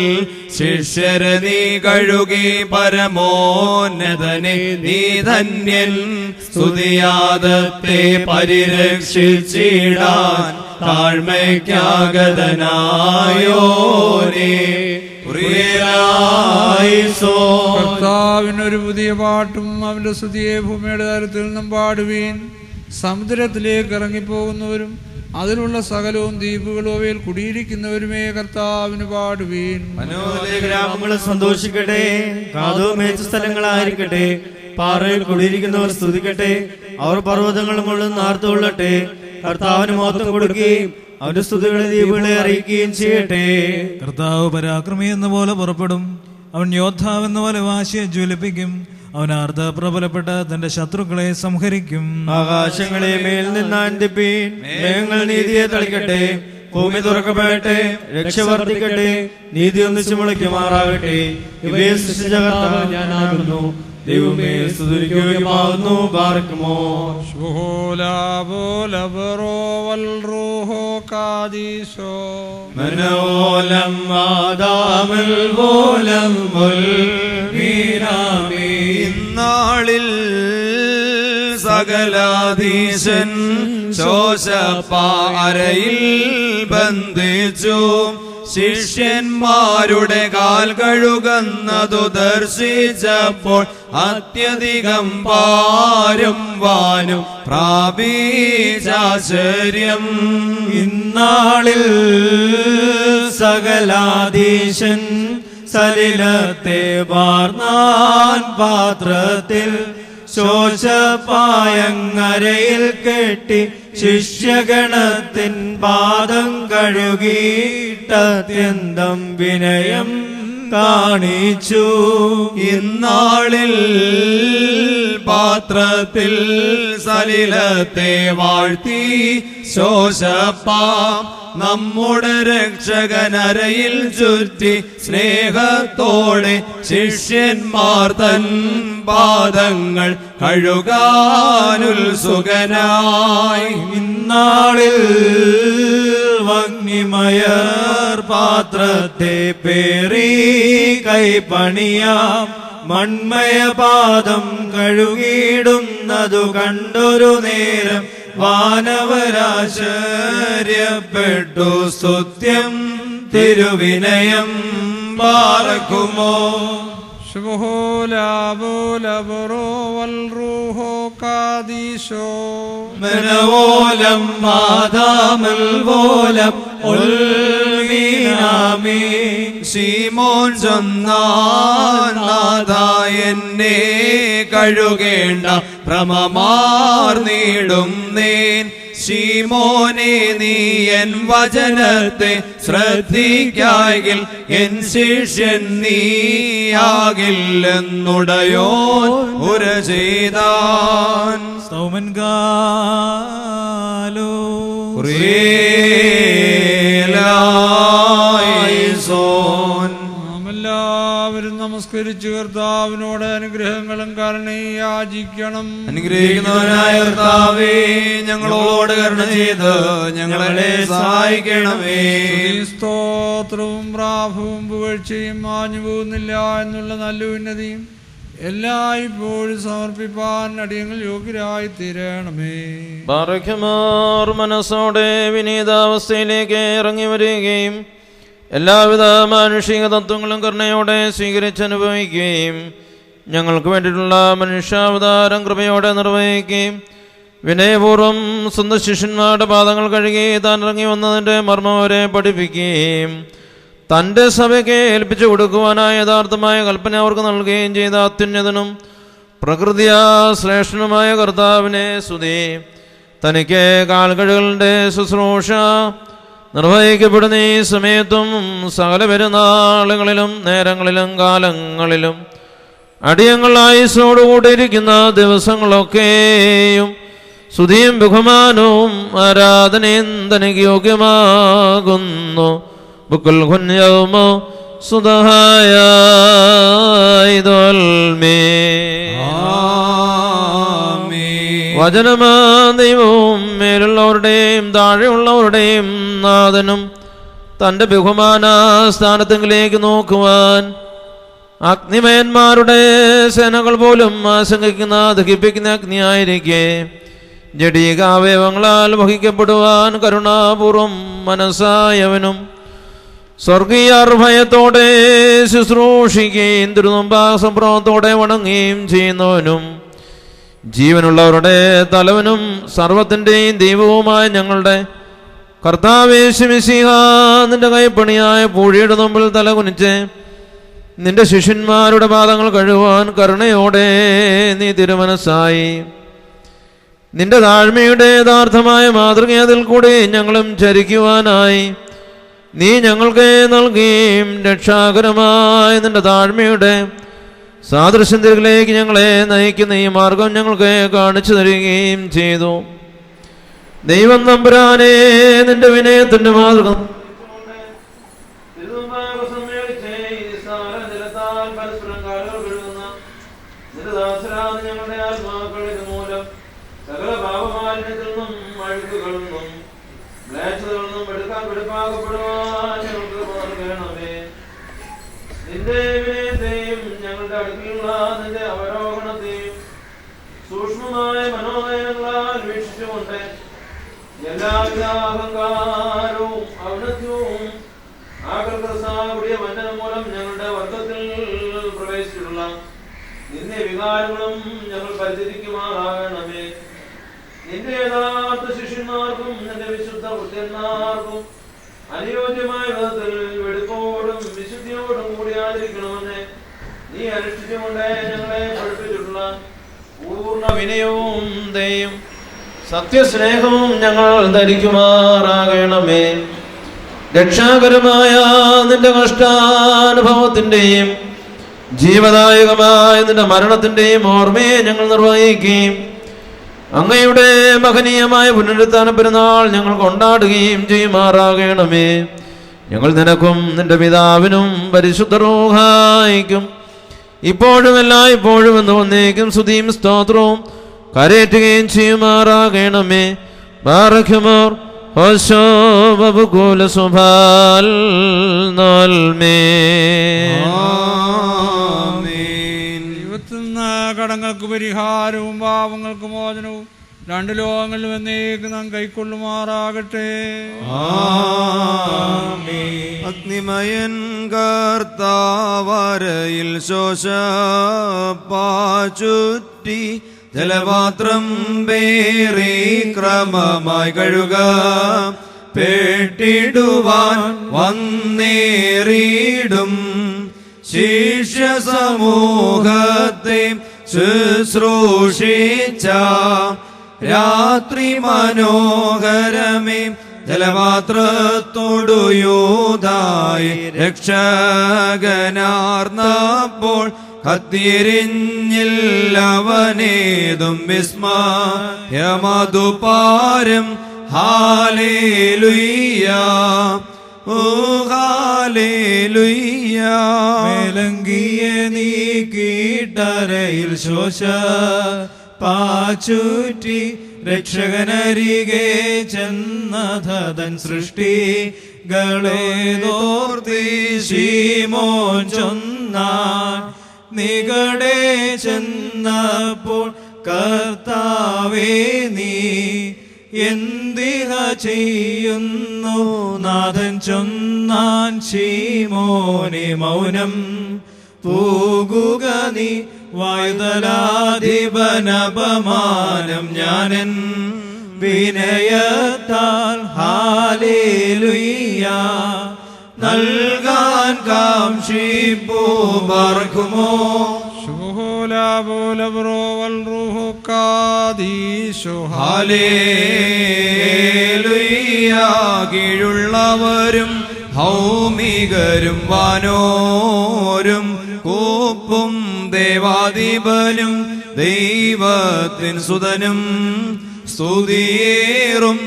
[SPEAKER 5] ശിഷ്യരെ നീ കഴുകി പരമോന്നതനെ നീ ധന്യൻ. സ്തുതിയാദത്തെ പരിരക്ഷിച്ചിടാൻ താഴ്മയ്ക്കാഗതനായോരേ.
[SPEAKER 4] കർത്താവിനൊരു പുതിയ പാട്ടും അവന്റെ സ്തുതിയെ ഭൂമിയുടെ തലത്തിൽ നിന്നും പാടുവീൻ. സമുദ്രത്തിലേക്ക് ഇറങ്ങിപ്പോകുന്നവരും അതിലുള്ള സകലവും ദ്വീപുകളും അവയിൽ കുടിയിരിക്കുന്നവരുമേ കർത്താവിന് പാടുവീൻ.
[SPEAKER 6] ഗ്രാമങ്ങൾ സന്തോഷിക്കട്ടെ, കാതോമേച്ച സ്ഥലങ്ങളായിരിക്കട്ടെ. പാറയിൽ കുടിയിരിക്കുന്നവർ സ്തുതിക്കട്ടെ, അവർ പർവ്വതങ്ങളും മുകളിൽ ആർത്തുകൊള്ളട്ടെ. കർത്താവിന് മഹത്വം കൊടുക്കുകയും അവന്റെ സ്തുതികളെ ദ്വീപുകളെ അറിയിക്കുകയും ചെയ്യട്ടെ.
[SPEAKER 7] കർത്താവ് പരാക്രമി എന്ന പോലെ പുറപ്പെടും, അവൻ യോദ്ധാവെന്ന പോലെ വാശിയെ ജ്വലിപ്പിക്കും. അവൻ പ്രബലപ്പെട്ട തന്റെ ശത്രുക്കളെ സംഹരിക്കും.
[SPEAKER 6] ആകാശങ്ങളെ മേൽ നിന്നാൻപിപ്പീൻ, മേഘങ്ങൾ നീതിയെ തളിക്കട്ടെ. ഭൂമി തുറക്കപ്പെടട്ടെ, രക്ഷ വർദ്ധിക്കട്ടെ, നീതി ഒന്നിച്ചു മുളയ്ക്കുമാറാകട്ടെ. ഇവയെ സൃഷ്ടിച്ച കർത്താവ് ഞാനാകുന്നു, ദൈവമേ സ്തുതിക്കുമാകുന്നു. ബാർക്കുമോ മനോലം ആദാമിൽ പോലം
[SPEAKER 5] ഇന്നാളിൽ സകലാധീശൻ ശോശപ്പാരയിൽ ബന്ധിച്ചു. ശിഷ്യന്മാരുടെ കാൽ കഴുകുന്നതു ദർശിച്ചപ്പോൾ അത്യധികം പാരും വാനും പ്രാപിച്ചാശ്ചര്യം.
[SPEAKER 6] ഇന്നാളിൽ സകലാധീശൻ സലിലത്തെ വാർന്നാൻ പാത്രത്തിൽ ശോശപ്പായങ്ങരയിൽ കെട്ടി ശിഷ്യഗണത്തിൻ പാദം കഴുകിയിട്ടത്യന്തം വിനയം കാണിച്ചു.
[SPEAKER 5] ഇന്നാളിൽ പാത്രത്തിൽ സലിലത്തെ വാഴ്ത്തി ശോശപ്പാം നമ്മുടെ രക്ഷകനരയിൽ ചുറ്റി സ്നേഹത്തോടെ ശിഷ്യന്മാർ തൻ പാദങ്ങൾ കഴുകാനുത്സുകനായി.
[SPEAKER 6] ഇന്നാളിൽ വഗ്നിമയർ പാത്രത്തെ പേറി കൈപ്പണിയാം. മൺമയപാദം കഴുകിയിടുന്നതു കണ്ടൊരു നേരം വാനവരാശ്ചര്യപ്പെട്ടു. സ്തുത്യം തിരുവിനയം പാർക്കുമോ. മനവോലം മാതാമൽ പോലം ശീമോൻ ചൊന്നാഥായെന്നെ കഴുകേണ്ട ഭ്രമമാർന്നിടും നേൻ. ശീമോനെ നീ എൻ വചനത്തെ ശ്രദ്ധിക്കായെങ്കിൽ എൻ ശിഷ്യൻ നീയാകില്ലെന്നുടയോൻ ഉര ചെയ്താൻ.
[SPEAKER 7] സൗമൻ കാലോ
[SPEAKER 4] എല്ലാവരും നമസ്കരിച്ചു കർത്താവിനോട് അനുഗ്രഹങ്ങളും കരുണയും യാചിക്കണം.
[SPEAKER 5] അനുഗ്രഹിക്കുന്നവനായ കർത്താവേ, ഞങ്ങളോട് കരുണ ചെയ്ത് ഞങ്ങളെ സഹായിക്കണമേ.
[SPEAKER 4] സ്തോത്രവും പ്രാഭവും പുകഴ്ചയും മാഞ്ഞു പോകുന്നില്ല എന്നുള്ള നല്ല ഉന്നതിയും എല്ലായ്പ്പോഴും സമർപ്പിപ്പാൻ അടിയങ്ങൾ യോഗ്യരായി തീരണമേ.
[SPEAKER 8] ബാറഖ്യമാർ മനസ്സോടെ വിനീതാവസ്ഥയിലേക്ക് ഇറങ്ങി വരികയും എല്ലാവിധ മാനുഷിക തത്വങ്ങളും കരുണയോടെ സ്വീകരിച്ചനുഭവിക്കുകയും ഞങ്ങൾക്ക് വേണ്ടിയിട്ടുള്ള മനുഷ്യാവതാരം കൃപയോടെ നിർവഹിക്കുകയും വിനയപൂർവ്വം സ്വന്തം ശിഷ്യന്മാരുടെ പാദങ്ങൾ കഴുകി താൻ ഇറങ്ങി വന്നതിൻ്റെ മർമ്മം അവരെ പഠിപ്പിക്കുകയും തൻ്റെ സഭയ്ക്ക് ഏൽപ്പിച്ചു കൊടുക്കുവാനായ യഥാർത്ഥമായ കൽപ്പന അവർക്ക് നൽകുകയും ചെയ്ത അത്യുന്നതനും പ്രകൃതിയാ ശ്രേഷ്ഠനുമായ കർത്താവിനെ സ്തുതി. തനിക്ക് കാൽകഴുകളുടെ ശുശ്രൂഷ നിർവഹിക്കപ്പെടുന്ന ഈ സമയത്തും സകല പെരുന്നാളുകളിലും നേരങ്ങളിലും കാലങ്ങളിലും അടിയങ്ങൾ ആയുസ്സോടുകൂടിയിരിക്കുന്ന ദിവസങ്ങളൊക്കെയും സ്തുതിയും ബഹുമാനവും ആരാധനയും തനിക്ക് യോഗ്യമാകുന്നു. ബുക്കുൽ ഖുന്യൗമോ സുദഹായ വചനമാ ദൈവവും മേലുള്ളവരുടെയും താഴെയുള്ളവരുടെയും നാഥനും തൻ്റെ ബഹുമാന സ്ഥാനത്തെങ്കിലേക്ക് നോക്കുവാൻ അഗ്നിമയന്മാരുടെ സേനകൾ പോലും ആശങ്കിക്കുന്ന ദഹിപ്പിക്കുന്ന അഗ്നിയായിരിക്കെ ജഡീകാവയവങ്ങളാൽ വഹിക്കപ്പെടുവാൻ കരുണാപൂർവം മനസ്സായവനും സ്വർഗീയ ഭയത്തോടെ ശുശ്രൂഷിക്കുകയും തിരുനുമ്പാസംഭ്രമത്തോടെ വണങ്ങുകയും ചെയ്യുന്നവനും ജീവനുള്ളവരുടെ തലവനും സർവത്തിൻ്റെയും ദൈവവുമായ ഞങ്ങളുടെ കർത്താവേശു മിശിഹ, നിന്റെ കൈപ്പണിയായ പൂഴിയുടെ മുമ്പിൽ തലകുനിച്ച് നിന്റെ ശിഷ്യന്മാരുടെ പാദങ്ങൾ കഴുകുവാൻ കരുണയോടെ നീ തിരുമനസ്സായി നിന്റെ താഴ്മയുടെ യഥാർത്ഥമായ മാതൃക അതിൽ കൂടി ഞങ്ങളും ചരിക്കുവാനായി നീ ഞങ്ങൾക്ക് നൽകുകയും രക്ഷാകരമായ നിന്റെ താഴ്മയുടെ സാദൃശ്യത്തിലേക്ക് ഞങ്ങളെ നയിക്കുന്ന ഈ മാർഗം ഞങ്ങൾക്ക് കാണിച്ചു തരികയും ചെയ്തു. ദൈവം തമ്പുരാനെ, നിന്റെ വിനയത്തിന്റെ മാതൃക ഞങ്ങളുടെ ആത്മാക്കളിൽ മൂലം സകല പാപമാലിന്യത്തിൽ നിന്നും അഴുക്കുകളിൽ നിന്നും മ്ലേച്ഛതകളിൽ നിന്നും വെടുപ്പാകപ്പെടുവാൻ ഞങ്ങൾക്ക് നൽകണമേ. നിന്റെ വിനയത്തെയും ഞങ്ങളുടെ അടുക്കിലുള്ള നിന്റെ അവരോഹണത്തെയും സൂക്ഷ്മമായ മനോനയങ്ങളാൽ വീക്ഷിച്ചുകൊണ്ട് എല്ലാവിധ അഹങ്കാരവും ഔന്നത്യവും ആകർഷകൂടിയ വഞ്ചനം മൂലം ഞങ്ങളുടെ വർഗത്തിൽ പ്രവേശിച്ചിട്ടുള്ള നിന്റെ വികാരങ്ങളും ഞങ്ങൾ പരിചരിക്കുമാറാകണമേ. നിന്റെ യഥാർത്ഥ ശിഷ്യന്മാർക്കും നിന്റെ വിശുദ്ധ വൃത്യന്മാർക്കും അനുയോജ്യമായ വിധത്തിൽ വെടുപ്പോടും വിശുദ്ധിയോടും കൂടി ആചരിക്കണമെന്ന് നീ അനുഷ്ഠിച്ചുകൊണ്ട് ഞങ്ങളെ പഠിപ്പിച്ചിട്ടുള്ള പൂർണ്ണ വിനയവും ദയയും സത്യസ്നേഹവും ഞങ്ങൾ ധരിക്കുമാറാകണമേ. രക്ഷാകരമായ നിന്റെ കഷ്ടാനുഭവത്തിൻ്റെയും ജീവദായകമായ നിന്റെ മരണത്തിൻ്റെയും ഓർമ്മയെ ഞങ്ങൾ നിർവഹിക്കുകയും അങ്ങയുടെ മഹനീയമായ പുനരുത്ഥാന പെരുന്നാൾ ഞങ്ങൾ കൊണ്ടാടുകയും ചെയ്യുമാറാകണമേ. ഞങ്ങൾ നിനക്കും നിന്റെ പിതാവിനും പരിശുദ്ധ റൂഹായിക്കും ഇപ്പോഴും എല്ലായ്പ്പോഴും എന്ന് വന്നേക്കും സ്തുതിയും സ്തോത്രവും കരയേറ്റുകയും ചെയ്യുമാറാകണമേ. ബാറഖ്യമോർ ഹോശോബുകുല സുഭാൽ നാൽമേ.
[SPEAKER 4] ദൈവത്തിന്ന് കടങ്ങൾക്ക് പരിഹാരവും പാപങ്ങൾക്ക് മോചനവും രണ്ട് ലോകങ്ങളിലും എന്നേക്ക് നാം കൈക്കൊള്ളുമാറാകട്ടെ.
[SPEAKER 5] അഗ്നിമയൻ കർത്താവരയിൽ ശോഷപ്പാചുറ്റി ജലപാത്രം പേറി ക്രമമായി കഴുക പേട്ടിടുവാൻ വന്നേറിയിടും ശിഷ്യ സമൂഹത്തെ ശുശ്രൂഷിച്ച രാത്രി മനോഹരമേ ജലപാത്രത്തോടു യൂദായി രക്ഷകനാർന്നപ്പോൾ കത്തിരിഞ്ഞില്ലവനേതും വിസ്മയമതുപാരം ഹാലേലുയ്യ ഓ ഹാലേലുയ്യ.
[SPEAKER 6] മേലങ്കിയെ നീക്കിട്ടരയിൽ ശോഷ പാചുറ്റി രക്ഷകനരികെ ചെന്നതൻ സൃഷ്ടികളേതോർത്തി ശീമോൻ ചൊന്നാൻ നികടെ ചെന്നപ്പോൾ കർത്താവേ നീ എന്തിഹ ചെയ്യുന്നു നാഥൻ ചൊന്നാൻ ശീമോനെ മൗനം പോകുക നീ വായുതലാധിപനപമാനം ഞാനൻ വിനയത്താൽ ഹാലേലുയ്യ നൽകാൻ കാംക്ഷിപ്പൂ പാർക്കുമോ.
[SPEAKER 5] ഹാലേലുയ്യ. കീഴുള്ളവരും ഭൗമികരും വാനോരും കൂപ്പും ദേവാധിപനും ദൈവത്തിൻ സുതനും സ്തുതിയേറും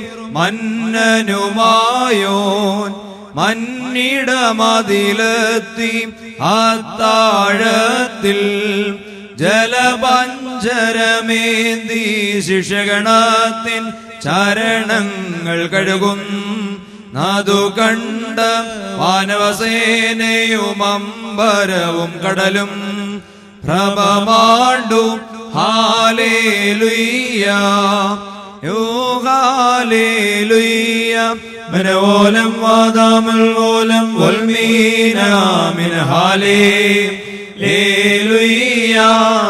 [SPEAKER 5] മന്നനുമായോൻ മന്നിടമതിലെത്തി അത്താഴത്തിൽ ജലപഞ്ച കാഞ്ചരമേന്തി ശിഷ്യഗണത്തിൻ ചരണങ്ങൾ കഴുകും നാദു കണ്ട വാനവസേനയും അമ്പരവും കടലും പ്രഭമാണ്ടും ഹാലേലുയ്യ യോ ഹാലേലുയ്യ മനോലം വാദാമൽ ഓലം വൽമീനാമിൻ ഹാലേലുയ്യ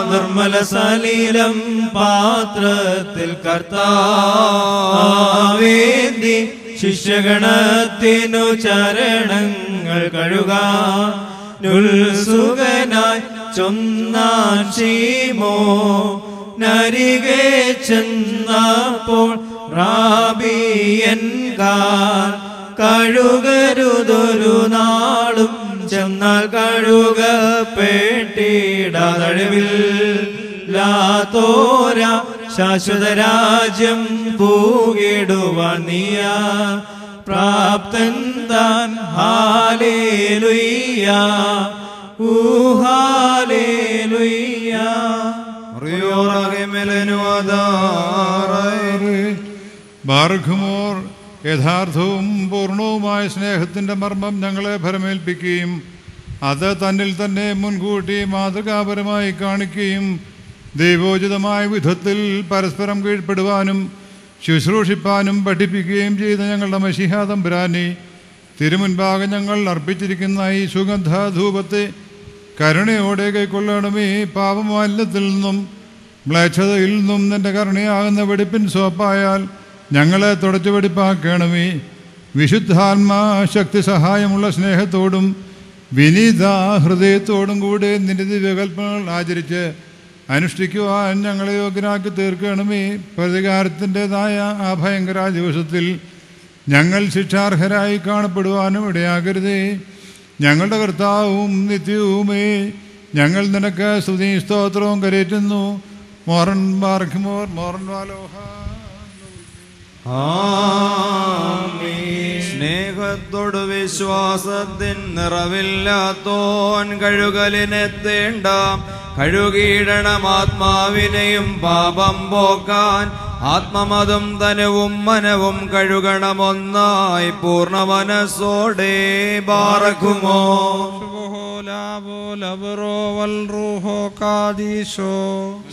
[SPEAKER 6] നിർമ്മല സലീലം പാത്രത്തിൽ കർത്താവേന്തി ശിഷ്യഗണത്തിനു ചരണങ്ങൾ കഴുകാനുത്സുകനായി ചൊന്നാൻ ശീമോ നരികെ ചെന്നപ്പോൾ റാബിയൻ കഴുകരുതൊരു നാളും ചെന്നാൽ കഴുകപ്പെട്ടിടതഴവിൽ ലാത്തോര ശാശ്വത രാജ്യം പൂകിടുവാൻ നീയ പ്രാപ്തൻ താൻ ഹാലേലുയ്യ ഹാലേലുയ്യ
[SPEAKER 9] ബാർഖുമോർ യഥാർത്ഥവും പൂർണ്ണവുമായ സ്നേഹത്തിൻ്റെ മർമ്മം ഞങ്ങളെ ഭരമേൽപ്പിക്കുകയും അത് തന്നിൽ തന്നെ മുൻകൂട്ടി മാതൃകാപരമായി കാണിക്കുകയും ദൈവോചിതമായ വിധത്തിൽ പരസ്പരം കീഴ്പ്പെടുവാനും ശുശ്രൂഷിപ്പാനും പഠിപ്പിക്കുകയും ചെയ്ത ഞങ്ങളുടെ മശിഹാ തമ്പുരാനെ തിരുമുൻപാകെ ഞങ്ങൾ അർപ്പിച്ചിരിക്കുന്ന ഈ സുഗന്ധധൂപത്തെ കരുണയോടെ കൈക്കൊള്ളണമേ. പാപമാലിന്യത്തിൽ നിന്നും മ്ലേച്ഛതയിൽ നിന്നും നിന്റെ കരുണയാകുന്ന വെടിപ്പിൻ സോപ്പായാൽ ഞങ്ങളെ തുടച്ചു വെടിപ്പാക്കണമേ. വിശുദ്ധാത്മാ ശക്തി സഹായമുള്ള സ്നേഹത്തോടും വിനീത ഹൃദയത്തോടും കൂടെ നിന്റെ ദിവ്യകൽപ്പനകൾ ആചരിച്ച് അനുഷ്ഠിക്കുവാൻ ഞങ്ങളെ യോഗ്യരാക്കി തീർക്കണമേ. പ്രതികാരത്തിൻ്റെതായ ആ ഭയങ്കര ദിവസത്തിൽ ഞങ്ങൾ ശിക്ഷാർഹരായി കാണപ്പെടുവാനും ഇടയാകരുതേ. ഞങ്ങളുടെ കർത്താവും നിത്യവുമേ, ഞങ്ങൾ നിനക്ക് സ്തുതി സ്തോത്രവും കരേറ്റുന്നു. മോറൻ ബാർഖിമോർ മോറൻ വാലോഹ.
[SPEAKER 5] സ്നേഹത്തോട് വിശ്വാസത്തിൻ നിറവില്ലാത്തോൻ കഴുകലിനെത്തേണ്ട കഴുകിയിടണം ആത്മാവിനെയും പാപം പോക്കാൻ. ആത്മമതും തനുവും മനവും കഴുകണമൊന്നായി പൂർണ്ണ മനസ്സോടെ. ബാറക്കുമോ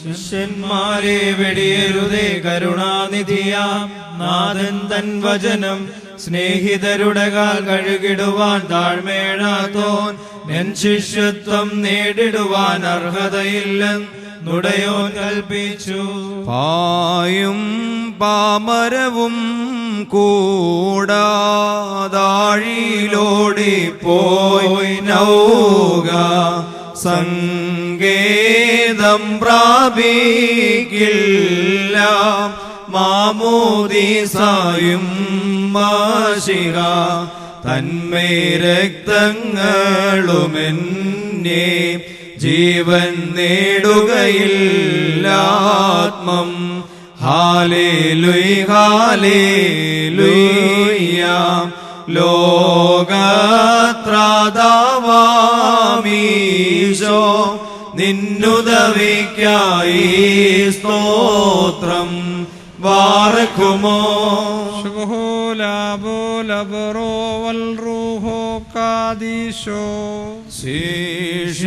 [SPEAKER 6] ശിഷ്യന്മാരെ വെടിയരുതേ കരുണാനിധിയാം നാഥൻ തൻ വചനം സ്നേഹിതരുടെ കാൽ കഴുകിടുവാൻ താഴ്മേഴാത്തോൻ എൻ ശിഷ്യത്വം നേടിടുവാൻ അർഹതയില്ലെന്നുടയോൻ കൽപ്പിച്ചു.
[SPEAKER 5] പായും പാമരവും കൂടാതാഴിയിലോടിപ്പോയി നൗക സങ്കേതം പ്രാപിക്കില്ല. മാമോദീസായും മാശിഹ തന്മേ രക്തങ്ങളുമെന്നെ ജീവൻ നേടുകയില്ലാത്മം. ഹാലേലുയ ഹാലേലുയ ലോകത്രാതാവാമീശോ നിന്നുദവിക്കായി സ്തോത്രം. ബാറക്കുമോ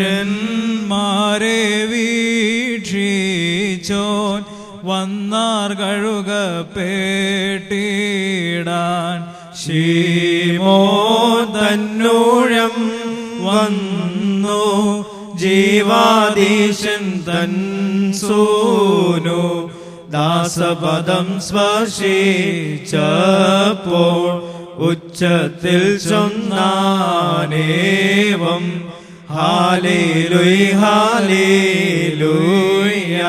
[SPEAKER 6] ശിഷ്യന്മാരെ വീക്ഷിച്ചോൻ വന്നാർ കഴുകപ്പെട്ടിടാൻ. ശീമോ തന്നൂഴം വന്നു ജീവാദീശൻ തൻ സൂനു ദാസപദം സ്പർശിച്ചപ്പോൾ ഉച്ചത്തിൽ ചൊന്നാനേവം. ഹാലേലുയ ഹാലേലുയ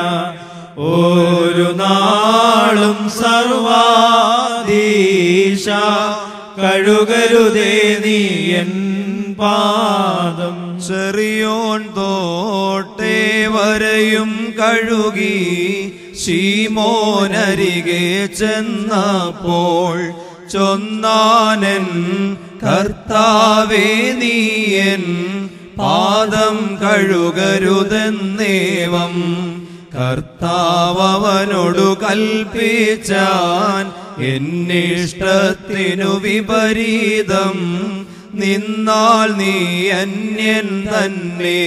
[SPEAKER 6] ഒരു നാളും സർവാദീശ കഴുകരുതേ നീ എൻ പാദം.
[SPEAKER 5] ചെറിയോൻ തോട്ടേ വരെയും കഴുകി ശീമോനരികെ ചെന്നപ്പോൾ ചൊന്നാനൻ കർത്താവേ നീയൻ പാദം കഴുകരുതെന്നേവം. കർത്താവനോടു കൽപ്പിച്ചാൻ എന്നിഷ്ടത്തിനു വിപരീതം നിന്നാൽ നീ അന്യൻ തന്നെ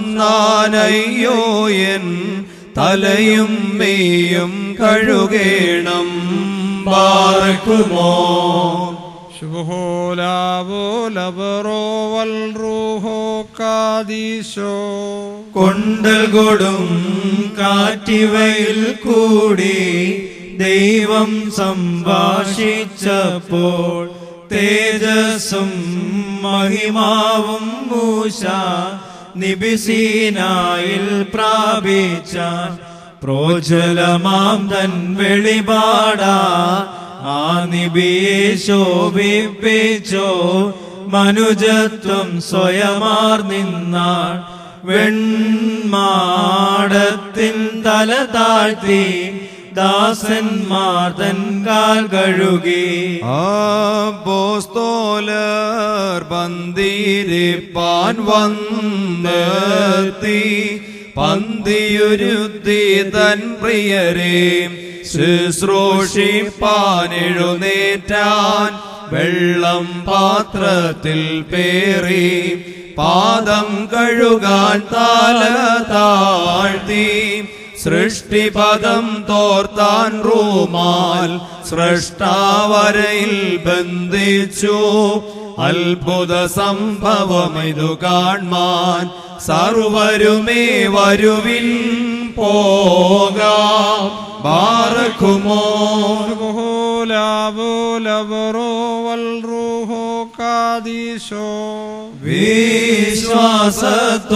[SPEAKER 5] കീപ്പാച്ചൊന്നാനയ്യോ എൻ തലയും മെയ്യും കഴുകേണം ബാറക്കുമോ
[SPEAKER 6] കൊണ്ടൽ കൊടും കാറ്റിവയിൽ കൂടി ദൈവം സംഭാഷിച്ചപ്പോൾ തേജസ്സും മഹിമാവും മൂശ നിബിസീനായിൽ പ്രാപിച്ച പ്രോജ്വലമാം തൻ വെളിപാടാ ആ നിബിയെ ശോഭിപ്പിച്ചോ മനുജത്വം സ്വയമാർ നിന്നാൾ വെൺമാടത്തിൻ തല താഴ്ത്തി ദാസന്മാർ തൻ കാൽ കഴുകി
[SPEAKER 5] അപ്പോസ്തലർ പന്തിരിപ്പാൻ വന്നെത്തി പന്തിയുരുത്തി തൻ പ്രിയരെ ശുശ്രൂഷിപ്പാൻ എഴുന്നേറ്റാൻ വെള്ളം പാത്രത്തിൽ പേറി പാദം കഴുകാൻ തല താഴ്ത്തി സൃഷ്ടിപദം തോർത്താൻ റൂമാൽ സൃഷ്ടാവരയിൽ ബന്ധിച്ചു അത്ഭുത സംഭവമിതു കാൺമാൻ സർവരുമേ വരുവിൻ പോകാം ബാറക്കുമോ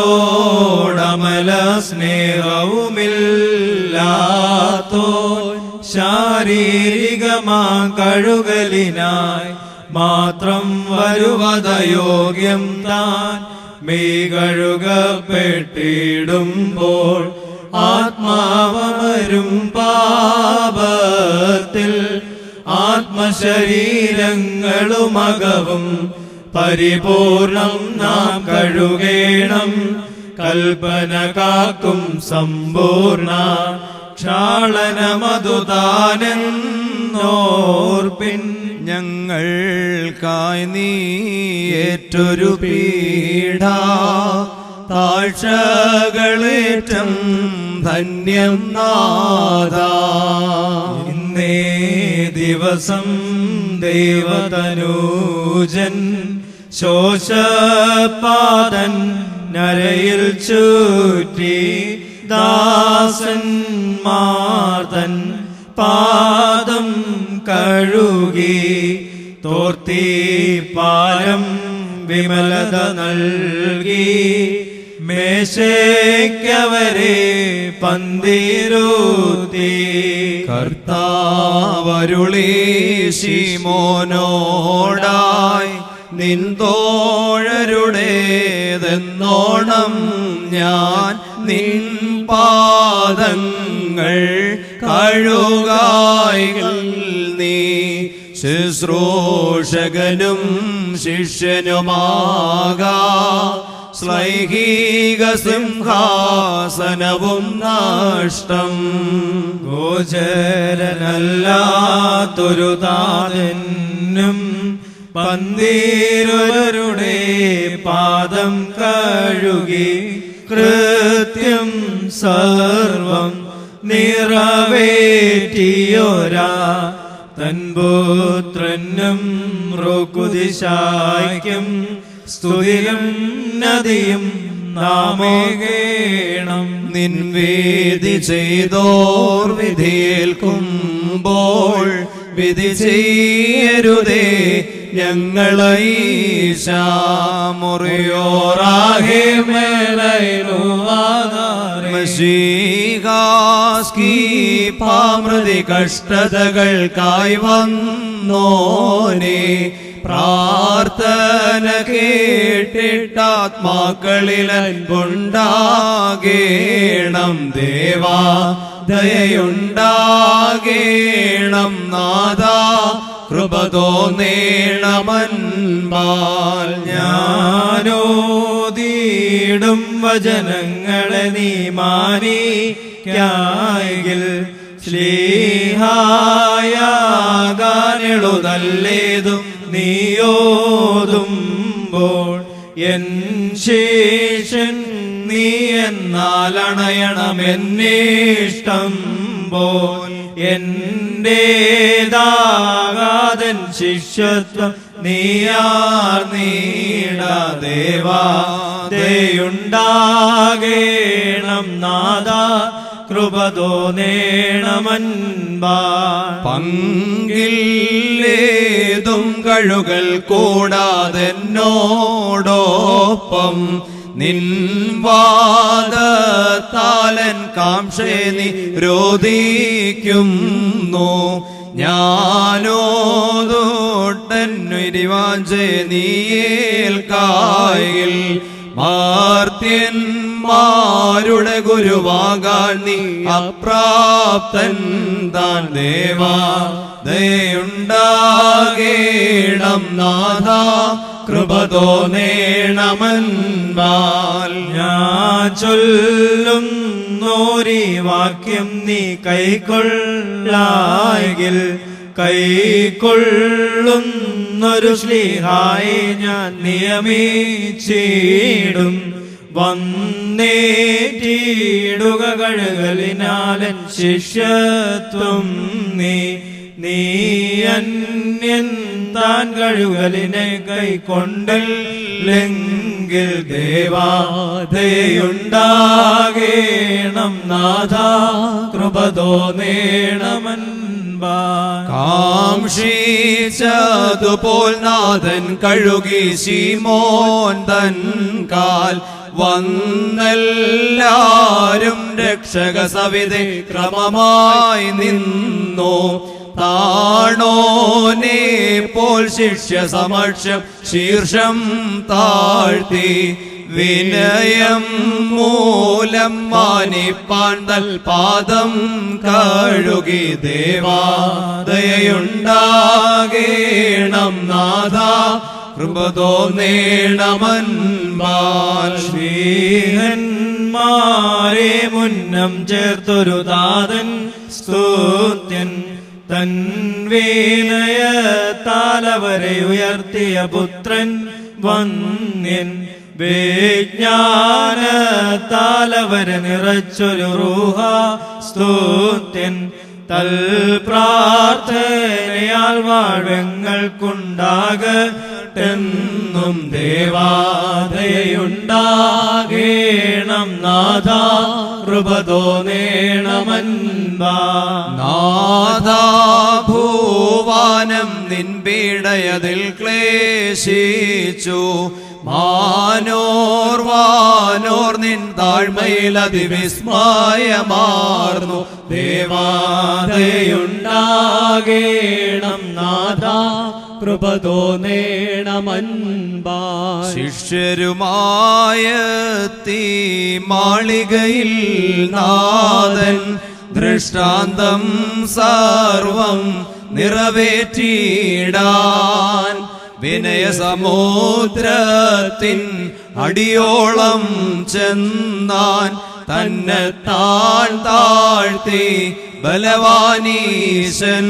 [SPEAKER 6] വിശ്വാസത്തോടമല സ്നേഹവുമില്ലാത്തോ ശാരീരികമാ കഴുകലിനായി മാത്രം വരുവതയോഗ്യം താൻ മെയ് കഴുകപ്പെട്ടിടുമ്പോൾ ആത്മാവരും പാപത്തിൽ ആത്മശരീരങ്ങളുമകവും പരിപൂർണം നാം കഴുകേണം കൽപ്പന കാക്കും സമ്പൂർണ ക്ഷാളനമതു താനെന്നോർപ്പിൻ
[SPEAKER 5] ഞങ്ങൾക്കായി നീ ഏറ്റൊരു പീഡ താഴ്ചകളേറ്റം ധന്യം നാഥാ
[SPEAKER 6] ഇന്നേ ദിവസം ദേവതനൂജൻ ശോഷപാദൻ നരയിൽ ചുറ്റി ദാസന്മാർതൻ പാദം കഴുകി തോർത്തി പാലം വിമലത നൽകി മേശയ്ക്കവരെ പന്തിരുത്തി
[SPEAKER 5] കർത്താവരുളി ശിമോനോടായി നിൻതോഴരുടേതെന്നോണം ഞാൻ നിൻ പാദങ്ങൾ കഴുകായികൾ നീ ശുശ്രൂഷകനും ശിഷ്യനുമാകാ ശ്ലൈഹിക സിംഹാസനവും നഷ്ടം
[SPEAKER 6] ഗോചരനല്ലാത്തൊരു താതനും പന്തീരുവരുടെ പാദം കഴുകി കൃത്യം സർവം നിറവേറ്റിയോരാ തൻ പുത്രനും റുക്കുദിശായ്ക്കും സ്തുതിയും നദിയും നാമേകേണം
[SPEAKER 5] നിൻവേദി ചെയ്തോർ വിധിയേൽക്കുമ്പോൾ വിധി ചെയ്യരുതേ ഞങ്ങളീശാമുറിയോറാകെ പാമൃതി കഷ്ടതകൾക്കായി വന്നോനെ പ്രാർത്ഥന കേട്ടിട്ടാത്മാക്കളിൽ അൻപുണ്ടാകേണം ദേവാ ദയയുണ്ടാകേണം നാഥാ കൃപ തോന്നേണമൻപാൽ
[SPEAKER 6] ഞാനോ ഓതിയിടും വചനങ്ങളെ നീ മാനിക്കായെങ്കിൽ ശ്ലീഹായാകാനെളുതല്ലേതും നീയോതുമ്പോൾ എൻ ശേഷൻ നീ എന്നാൽ അണയണമെന്നിഷ്ടം പോൽ എന്റേതാകാതൻ ശിഷ്യത്വം നീയാർന്നീടാദേവാ ദയുണ്ടാകേണം നാദാ കൃപതോ നേണമൻപാ
[SPEAKER 5] പങ്കില്ലേതും കഴുകൽ കൂടാതെന്നോടൊപ്പം നിൻവാദത്താലൻ കാംക്ഷേ നിരോധിക്കുന്നു ഞാനോതൊട്ടന്നുരിവാഞ്ചേ നീയേൽക്കായിൽ മാർത്യന്മാരുടെ ഗുരുവാകാൻ നീ അപ്രാപ്തൻ താൻ ദേവാ ദയുണ്ടാകേണം നാഥ കൃപതോ നേണമൻപാൽ
[SPEAKER 6] ഞാൻ ചൊല്ലുന്നോരീ വാക്യം നീ കൈക്കൊള്ളായെങ്കിൽ കൈക്കൊള്ളുന്നൊരു ശ്ലീഹായി ഞാൻ നിയമിച്ചിടും വന്നേറ്റിടുക കഴുകലിനാലൻ ശിഷ്യത്വം നീ അന്യൻ താൻ കഴുകലിനെ കൈക്കൊണ്ടില്ലെങ്കിൽ ദേവാദയുണ്ടാകേണം നാഥ കൃപതോ നേണമൻപാ
[SPEAKER 5] കാംക്ഷിച്ചതുപോൽ നാഥൻ കഴുകി ശീമോൻ തൻ കാൽ വന്നെല്ലാരും രക്ഷക സവിധേ ക്രമമായി നിന്നു താണോനെ പോൽ ശിഷ്യ സമക്ഷം ശീർഷം താഴ്ത്തി വിനയം മൂലം മാനിപ്പാൻ തൽ പാദം കഴുകി ദേവാദയുണ്ടാകേണം നാഥ കൃപതോ നേണമൻപാൽ
[SPEAKER 6] ശ്രീഹന്മാരെ മുന്നം ചേർത്തൊരു താതൻ സ്തുത്യൻ തൻ വിനയത്താലവരെ ഉയർത്തിയ പുത്രൻ വന്യൻ വിജ്ഞാനത്താലവരെ നിറച്ചൊരു റൂഹ സ്തുത്യൻ തൽ പ്രാർത്ഥനയാൽ വാഴ്വങ്ങൾക്കുണ്ടാകട്ടെന്നും ദേവാദയുണ്ടാകേണം നാഥ കൃപതോ നേണമൻപാ
[SPEAKER 5] നാഥാ ഭൂവാനം നിൻപീഡയതിൽ ക്ലേശിച്ചു മാനോർ നിൻ താഴ്മയിൽ അതിവിസ്മയമാർന്നു
[SPEAKER 6] ദേവാദയുണ്ടാകേണം നാഥ കൃപതോ നേണമൻപാ
[SPEAKER 5] ശിഷ്യരുമായെത്തി മാളികയിൽ നാഥൻ ദൃഷ്ടാന്തം സർവം നിറവേറ്റിടാൻ വിനയസമുദ്രത്തിൻ അടിയോളം ചെന്നാൻ തന്നെ താഴ്ത്തി ബലവാനീശൻ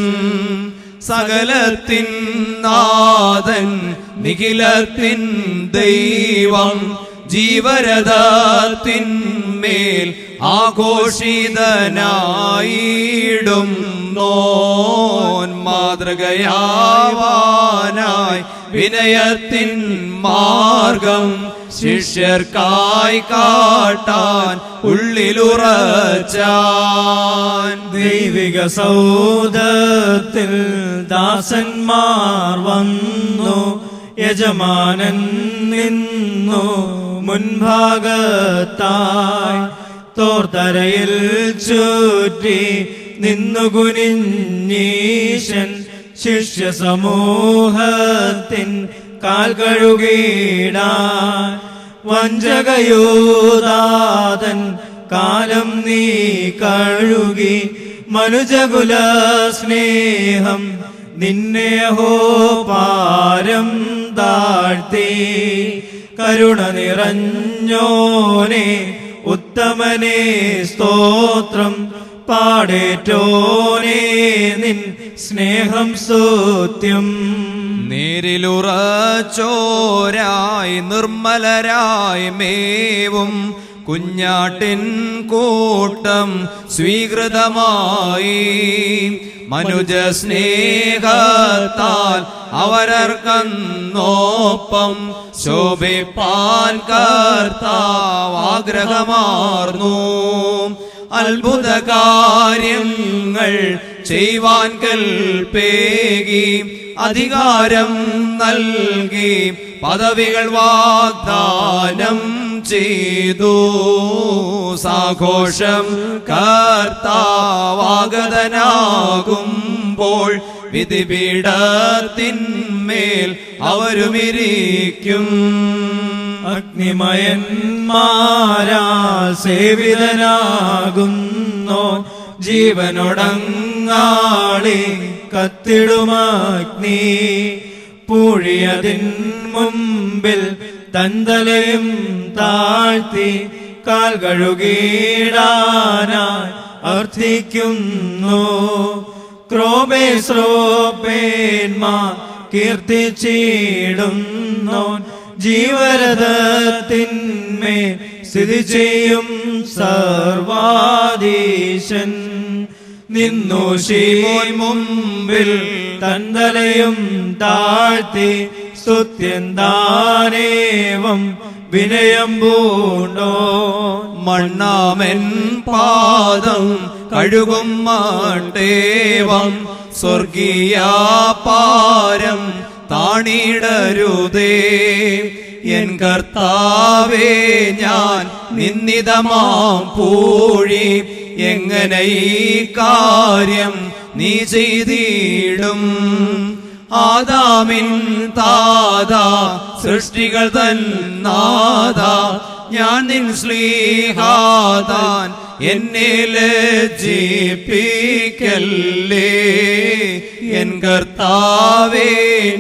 [SPEAKER 5] സകലത്തിൻ നാഥൻ നിഖിലത്തിൻ ദൈവം ജീവരഥത്തിന്മേൽ ആഘോഷിതനായിടും നോൻ മാതൃകയാവാനായി വിനയത്തിൻ മാർഗം ശിഷ്യർക്കായി കാട്ടാൻ ഉള്ളിലുറച്ചാൻ
[SPEAKER 6] ദൈവിക സൗദത്തിൽ ദാസന്മാർ വന്നു യജമാനൻ നിന്നു മുൻഭാഗത്തായി തോർത്തരയിൽ ചുറ്റി നിന്നു കുനിഞ്ഞീശൻ ശിഷ്യ സമൂഹത്തിൻ കാൽ കഴുകിടാൻ വഞ്ചകയൂദാതൻ കാലം നീ കഴുകി മനുജകുല സ്നേഹം നിന്നെ ഹോ പാരം താഴ്ത്തി കരുണ നിറഞ്ഞോനെ ഉത്തമനേ സ്തോത്രം പാടേറ്റോനേ നിൻ സ്നേഹം സ്തുത്യം.
[SPEAKER 5] നേരിലുറച്ചോരായി നിർമ്മലരായി മേവും കുഞ്ഞാട്ടിൻ കൂട്ടം സ്വീകൃതമായി മനുജ സ്നേഹത്താൽ അവരർക്കന്നോപ്പം ശോഭിപ്പാൻ കർത്താവാഗ്രഹമാർന്നു. അത്ഭുത കാര്യങ്ങൾ ചെയ്യുവാൻ കൽപ്പേകി അധികാരം നൽകി പദവികൾ വാഗ്ദാനം ചെയ്തു. സാഘോഷം കർത്താവാഗതനാകുമ്പോൾ വിധിപീഠത്തിന്മേൽ അവരുമിരിക്കും.
[SPEAKER 6] അഗ്നിമയന്മാരാൽ സേവിതനാകുന്നോ ജീവനൊടങ്ങാളി കത്തിടുമഗ്നി. പൂഴിയതിൻ മുമ്പിൽ തന്തലയും താഴ്ത്തി കാൽ കഴുകിടാനായി അർത്ഥിക്കുന്നു. ക്രോബേശ്രോപേന്മാർ കീർത്തിച്ചിടുന്നോൻ ജീവരഥത്തിന്മേൽ സ്ഥിതി ചെയ്യും സർവാധീശൻ. നിന്നു ശീമോൻ മുമ്പിൽ തന്തലയും താഴ്ത്തി സ്തുത്യന്താനേവം വിനയം പൂണ്ടോ.
[SPEAKER 5] മണ്ണാമൻ പാദം കഴുകും മാട്ടേവം സ്വർഗീയ പാരം താണിടരുതേ. എൻ കർത്താവേ ഞാൻ നിന്ദിതമാം പൂഴി എങ്ങനെ ഈ കാര്യം നീ ചെയ്തിടും. ആദാമിൻ താതാ സൃഷ്ടികൾ തൻ നാഥാ ഞാൻ നിൻ സ്ലീഹാതാൻ എന്നെ ലജ്ജിപ്പിക്കല്ലേ. എൻ കർത്താവേ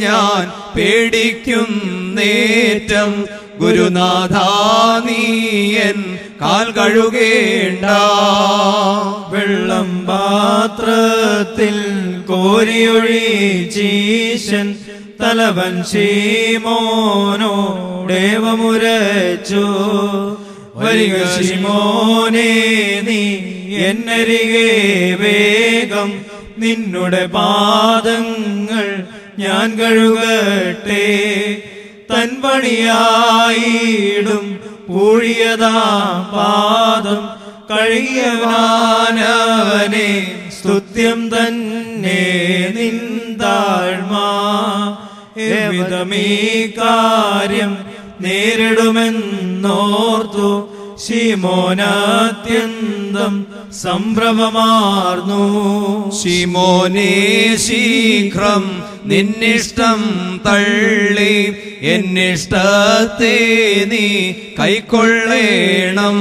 [SPEAKER 5] ഞാൻ പേടിക്കും നേറ്റം ഗുരുനാഥാ നീയൻ കാൽ കഴുകേണ്ട.
[SPEAKER 6] വെള്ളം പാത്രത്തിൽ കോരിയൊഴിച്ചീശൻ തലവൻ ശീമോനോടേവമുരച്ചു. വരിക ശീമോനേ നീ എന്നരികെ വേഗം നിന്നുടെ പാദങ്ങൾ ഞാൻ കഴുകട്ടെ. തൻ പണിയായിടും പൂഴിയതാ പാദം കഴുകിയവനാനവനെ സ്തുത്യം തന്നെ നിന്താഴ്മാ. ഏവിധമീ കാര്യം നേരിടുമെന്നോർത്തു ശീമോനാത്യന്തം സംഭ്രമമാർന്നു.
[SPEAKER 5] ശീമോനേ ശീഘ്രം നിന്നിഷ്ടം തള്ളി എന്നിഷ്ടത്തെ നീ കൈക്കൊള്ളേണം.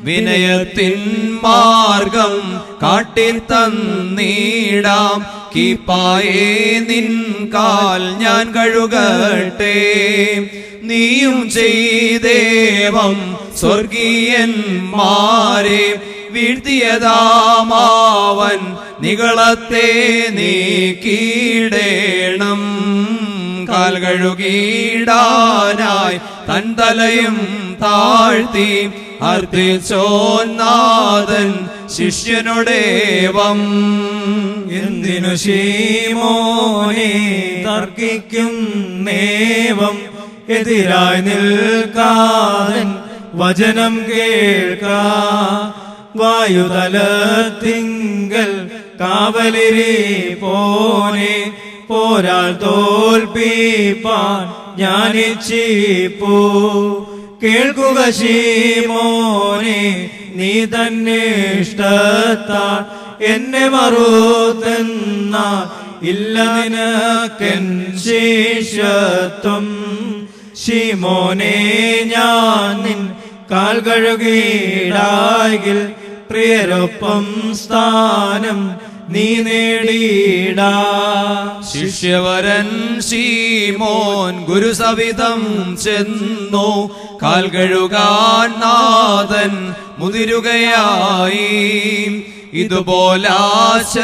[SPEAKER 5] വിനയത്തിൻ മാർഗം കാട്ടിത്തന്നീടാം. കീപ്പായേ നിൻ കാൽ ഞാൻ കഴുകട്ടെ. നീയും ചെയ്തേവം സ്വർഗീയന്മാരെ വീഴ്ത്തിയതാമാവൻ നികളത്തെ നീക്കിടേണം. കാൽ കഴുകിടാനായി തൻ തലയും താഴ്ത്തി അർത്ഥിച്ചോന്നാഥൻ ശിഷ്യനോടേവം.
[SPEAKER 6] എന്തിനു ശീമോനെ തർക്കിക്കും നേവം എതിരായി നിൽക്കാതൻ വചനം കേൾക്ക. വായുതലത്തിങ്കൽ കാവലിരി പോനെ പോരാൾ തോൽപ്പിപ്പാൻ ഞാനിച്ചിപ്പൂ. കേൾക്കുക ശീമോനെ നീ തന്നെ ഇഷ്ടത്താൽ എന്നെ മറുത്തെന്ന ഇല്ല നിനക്കെൻ ശിഷ്യത്വം. ശീമോനെ ഞാൻ നിൻ കാൽ കഴുകിടായിൽ പ്രിയരൊപ്പം സ്ഥാനം നീ നേടിയിടാ.
[SPEAKER 5] ശിഷ്യവരൻ ശീമോൻ ഗുരുസവിധം ചെന്നു കാൽ കഴുകാൻ നാഥൻ മുതിരുകയായി. ഇതുപോലാശ്ചര്യം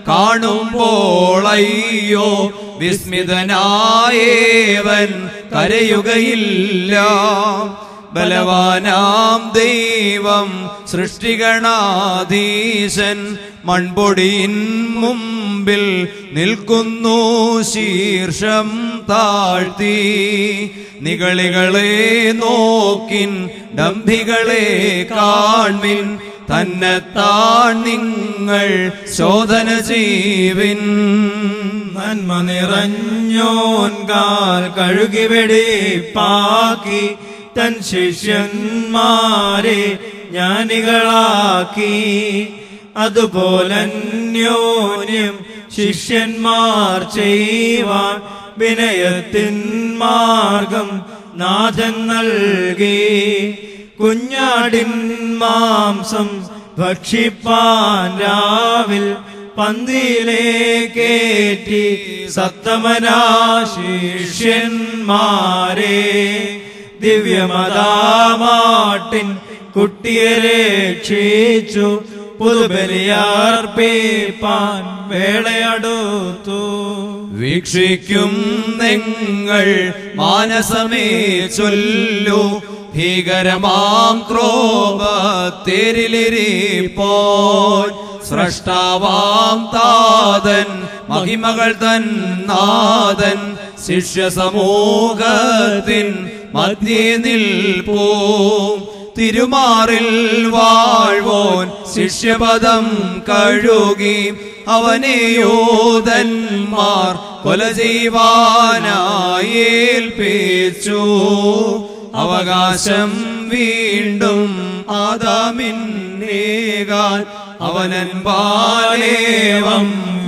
[SPEAKER 5] കാണുമ്പോൾ അയ്യോ വിസ്മിതനായേവൻ കരയുകയില്ല. ബലവാനാം ദൈവം സൃഷ്ടിഗണാധീശൻ മൺപൊടിയിൻ മുമ്പിൽ നിൽക്കുന്നു ശീർഷം താഴ്ത്തി. നിഗളികളെ നോക്കിൻ ഡംഭികളെ കാൺമിൻ തന്നെത്താൻ നിങ്ങൾ ശോധന ചെയ്വിൻ.
[SPEAKER 6] നന്മ നിറഞ്ഞോൻ കാൽ കഴുകി വെടിപ്പാക്കി തൻ ശിഷ്യന്മാരെ ജ്ഞാനികളാക്കി. അതുപോലന്യോന്യം ശിഷ്യന്മാർ ചെയ്യുവാൻ വിനയത്തിൻ മാർഗം നാഥൻ നൽകി. കുഞ്ഞാടിൻ മാംസം ഭക്ഷിപ്പാൻ രാവിൽ പന്തിയിലേക്കേറ്റി സത്തമനാ ശിഷ്യന്മാരെ. ദിവ്യമതാമാട്ടിൻ കുട്ടിയെ രക്ഷിച്ചു പുതുബലിയർപ്പിപ്പാൻ വേളയടുത്തു.
[SPEAKER 5] വീക്ഷിക്കും നിങ്ങൾ മാനസമേ ചൊല്ലു ഭീകരമാം ക്രോപത്തേരിലിരിപ്പോൾ. സ്രഷ്ടാവാം താതൻ മഹിമകൾ തൻ നാഥൻ ശിഷ്യ സമൂഹത്തിൻ മധ്യേ നിൽപ്പൂ. തിരുമാറിൽ വാഴ്വോൻ ശിഷ്യപദം കഴുകി അവനെ യോധന്മാർ കൊല ചെയ്യുവാനായേൽപ്പിച്ചു. അവകാശം വീണ്ടും ആദാമിന്നേകാൻ അവനൻപാലേവം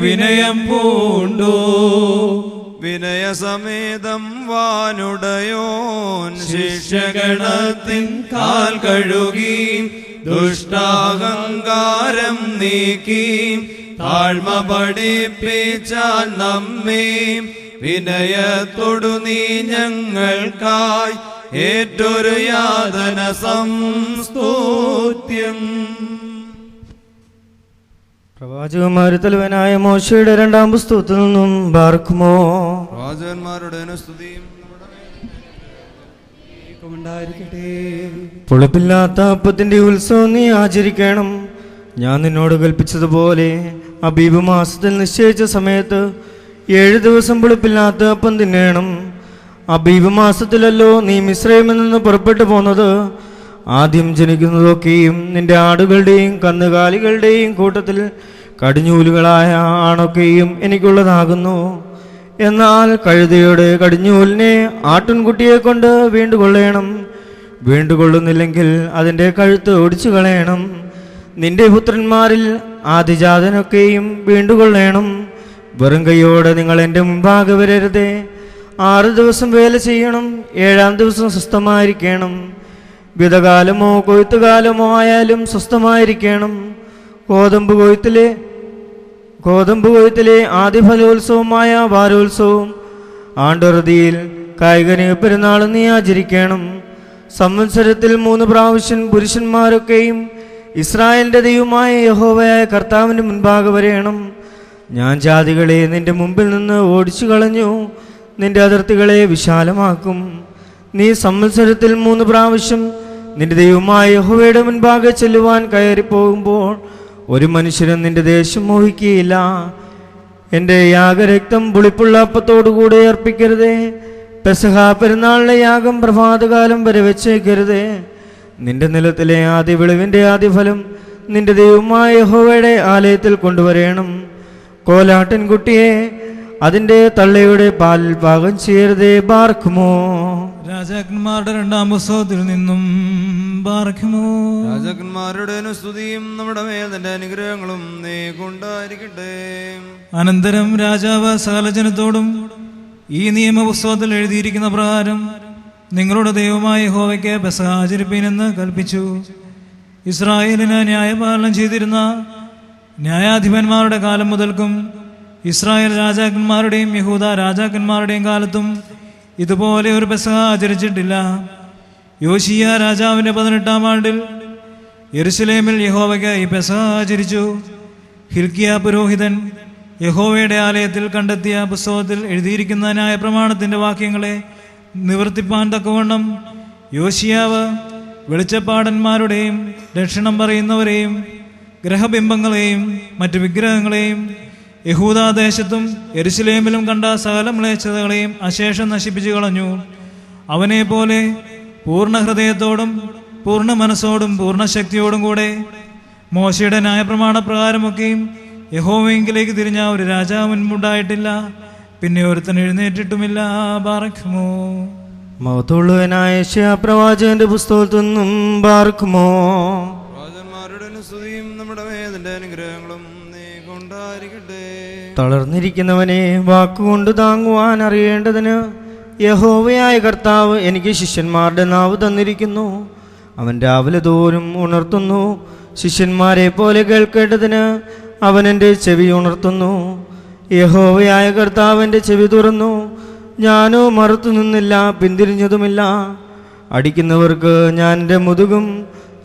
[SPEAKER 5] വിനയം പൂണ്ടു. വിനയസമേതം വാനുടയോൻ ശിഷ്യഗണത്തിൻ കാൽ കഴുകി ദുഷ്ടാഹങ്കാരം നീക്കി താഴ്മ പഠിപ്പിച്ചാൻ നമ്മെ. വിനയത്തോടു നീ ഞങ്ങൾക്കായി ഏറ്റൊരു യാതന സംസ്തുത്യം.
[SPEAKER 6] പ്രവാചകന്മാരിൽ തലവനായ മോശയുടെ രണ്ടാം പുസ്തകത്തിൽ നിന്നും ബാർക്കുമോ.
[SPEAKER 5] പ്രവാചകന്മാരുടെ സ്തുതിയും
[SPEAKER 6] പുളിപ്പില്ലാത്ത അപ്പത്തിന്റെ ഉത്സവം നീ ആചരിക്കണം. ഞാൻ നിന്നോട് കൽപ്പിച്ചതുപോലെ അബീബ് മാസത്തിൽ നിശ്ചയിച്ച സമയത്ത് 7 ദിവസം പുളിപ്പില്ലാത്ത അപ്പം തിന്നേണം. അബീബ് മാസത്തിലല്ലോ നീ മിസ്രൈമിൽ നിന്ന് പുറപ്പെട്ടു പോന്നത്. ആദ്യം ജനിക്കുന്നതൊക്കെയും നിന്റെ ആടുകളുടെയും കന്നുകാലികളുടെയും കൂട്ടത്തിൽ കടിഞ്ഞൂലുകളായ ആണൊക്കെയും എനിക്കുള്ളതാകുന്നു. എന്നാൽ കഴുതയുടെ കടിഞ്ഞൂലിനെ ആട്ടിൻകുട്ടിയെ കൊണ്ട് വീണ്ടുകൊള്ളണം. വീണ്ടുകൊള്ളുന്നില്ലെങ്കിൽ അതിൻ്റെ കഴുത്ത് ഒടിച്ചു കളയണം. നിന്റെ പുത്രന്മാരിൽ ആദിജാതനൊക്കെയും വീണ്ടുകൊള്ളണം. വെറും കൈയോടെ നിങ്ങൾ എൻ്റെ മുമ്പാകെ വരരുതേ. 6 ദിവസം വേല ചെയ്യണം, 7-ാം ദിവസം സ്വസ്ഥമായിരിക്കണം. വിതകാലമോ കൊയ്ത്തുകാലമോ ആയാലും സ്വസ്ഥമായിരിക്കണം. ഗോതമ്പ് കൊയ്ത്തിലെ ആദിഫലോത്സവമായ വാരോത്സവവും ആണ്ടുറുതിയിൽ കായികന് പെരുന്നാളും നീ ആചരിക്കണം. സംവത്സരത്തിൽ 3 പ്രാവശ്യം പുരുഷന്മാരൊക്കെയും ഇസ്രായേലിന്റെ ദൈവമായ യഹോവയായ കർത്താവിൻ്റെ മുൻപാകെ വരേണം. ഞാൻ ജാതികളെ നിന്റെ മുമ്പിൽ നിന്ന് ഓടിച്ചു കളഞ്ഞു, നിന്റെ അതിർത്തികളെ വിശാലമാക്കും. നീ സംവത്സരത്തിൽ 3 പ്രാവശ്യം നിന്റെ ദൈവമായ യഹോവയുടെ മുൻപാകെ ചെല്ലുവാൻ കയറിപ്പോകുമ്പോൾ ഒരു മനുഷ്യനും നിന്റെ ദേശം മോഹിക്കുകയില്ല. എൻ്റെ യാഗരക്തം പുളിപ്പുള്ള അപ്പത്തോടുകൂടെ അർപ്പിക്കരുതേ. പെസഹ പെരുന്നാളിലെ യാഗം പ്രഭാതകാലം വരെ വെച്ചേക്കരുതേ. നിന്റെ നിലത്തിലെ ആദ്യ വിളവിൻ്റെ ആദ്യഫലം നിന്റെ ദൈവമായ യഹോവയുടെ ആലയത്തിൽ കൊണ്ടുവരേണം. കോലാട്ടിൻകുട്ടിയെ അതിൻ്റെ തള്ളയുടെ പാലിൽ പാകം ചെയ്യരുതേ. ബാർക്കുമോ.
[SPEAKER 7] രാജാക്കന്മാരുടെ രണ്ടാം പുസ്തകത്തിൽ നിന്നും ബാർക്കുമോ.
[SPEAKER 5] രാജാക്കന്മാരുടെ സ്തുതിയും നമ്മുടെ മേൽ നിന്റെ അനുഗ്രഹങ്ങളും നീ കൊണ്ടായിരിക്കട്ടെ.
[SPEAKER 7] അനന്തരം രാജാവ് സകല ജനത്തോടും ഈ നിയമപുസ്തകത്തിൽ എഴുതിയിരിക്കുന്ന പ്രകാരം നിങ്ങളുടെ ദൈവമായ യഹോവയ്ക്ക് പെസഹ ആചരിപ്പീനെന്ന് കൽപ്പിച്ചു. ഇസ്രായേലിന് ന്യായപാലനം ചെയ്തിരുന്ന ന്യായാധിപന്മാരുടെ കാലം മുതൽക്കും ഇസ്രായേൽ രാജാക്കന്മാരുടെയും യഹൂദ രാജാക്കന്മാരുടെയും കാലത്തും ഇതുപോലെ ഒരു പെസഹ ആചരിച്ചിട്ടില്ല. യോശിയ രാജാവിൻ്റെ 18-ാം ആണ്ടിൽ യെരുശലേമിൽ യഹോവയ്ക്ക് ഈ പെസഹ ആചരിച്ചു. ഹിൽക്കിയ പുരോഹിതൻ യഹോവയുടെ ആലയത്തിൽ കണ്ടെത്തിയ പുസ്തകത്തിൽ എഴുതിയിരിക്കുന്ന ന്യായപ്രമാണത്തിൻ്റെ വാക്യങ്ങളെ നിവർത്തിപ്പാൻ തക്കവണ്ണം യോശിയാവ് വെളിച്ചപ്പാടന്മാരുടെയും ദക്ഷിണം പറയുന്നവരെയും ഗ്രഹബിംബങ്ങളെയും മറ്റു വിഗ്രഹങ്ങളെയും യഹൂദാദേശത്തും യെരുശലേമിലും കണ്ട സകല മ്ലേച്ഛതകളെയും അശേഷം നശിപ്പിച്ചു കളഞ്ഞു. അവനെ പോലെ പൂർണ്ണ ഹൃദയത്തോടും പൂർണ്ണ മനസ്സോടും പൂർണ്ണ ശക്തിയോടും കൂടെ മോശയുടെ ന്യായപ്രമാണ പ്രകാരമൊക്കെയും യഹോവയെങ്കിലേക്ക് തിരിഞ്ഞ ഒരു രാജാവ് മുൻപുണ്ടായിട്ടില്ല, പിന്നെ ഒരുത്തൻ എഴുന്നേറ്റിട്ടുമില്ല. ബാറക്കുമോ.
[SPEAKER 6] മഹത്തുള്ളവനായ യെശയ്യാ പ്രവാചകന്റെ പുസ്തകത്തിൽ നിന്നും ബാറക്കുമോ.
[SPEAKER 5] പ്രവാചകന്മാരുടെ സ്തുതിയും നമ്മുടെ വേദന്റെ അനുഗ്രഹങ്ങളും നീ കൊണ്ടായിരിക്കട്ടെ.
[SPEAKER 6] തളർന്നിരിക്കുന്നവനെ വാക്കുകൊണ്ട് താങ്ങുവാൻ അറിയേണ്ടതിന് യഹോവയായ കർത്താവ് എനിക്ക് ശിഷ്യന്മാരുടെ നാവ് തന്നിരിക്കുന്നു. അവൻ രാവിലെ തോറും ഉണർത്തുന്നു. ശിഷ്യന്മാരെ പോലെ കേൾക്കേണ്ടതിന് അവൻ എൻ്റെ ചെവി ഉണർത്തുന്നു. യഹോവയായ കർത്താവ് എൻ്റെ ചെവി തുറന്നു. ഞാനോ മറുത്തു നിന്നില്ല, പിന്തിരിഞ്ഞതുമില്ല. അടിക്കുന്നവർക്ക് ഞാൻ എൻ്റെ മുതുകും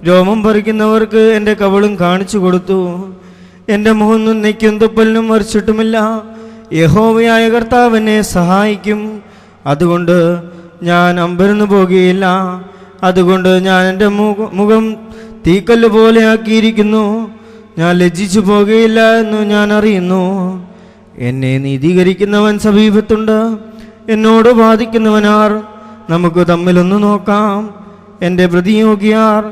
[SPEAKER 6] രോമം പറിക്കുന്നവർക്ക് എൻ്റെ കവളും കാണിച്ചു കൊടുത്തു. എൻ്റെ മുഖം നിന്നയ്ക്കും തുപ്പലിനും മറിച്ചിട്ടുമില്ല. യഹോവയായ കർത്താവ് എന്നെ സഹായിക്കും. അതുകൊണ്ട് ഞാൻ അമ്പരന്നു പോകുകയില്ല. അതുകൊണ്ട് ഞാൻ എൻ്റെ മുഖം തീക്കല്ല് പോലെ ആക്കിയിരിക്കുന്നു. ഞാൻ ലജ്ജിച്ചു പോകുകയില്ല എന്ന് ഞാൻ അറിയുന്നു. എന്നെ നീതീകരിക്കുന്നവൻ സമീപത്തുണ്ട്. എന്നോട് വാദിക്കുന്നവനാർ? നമുക്ക് തമ്മിലൊന്ന് നോക്കാം. എൻ്റെ പ്രതിയോഗിയാർ?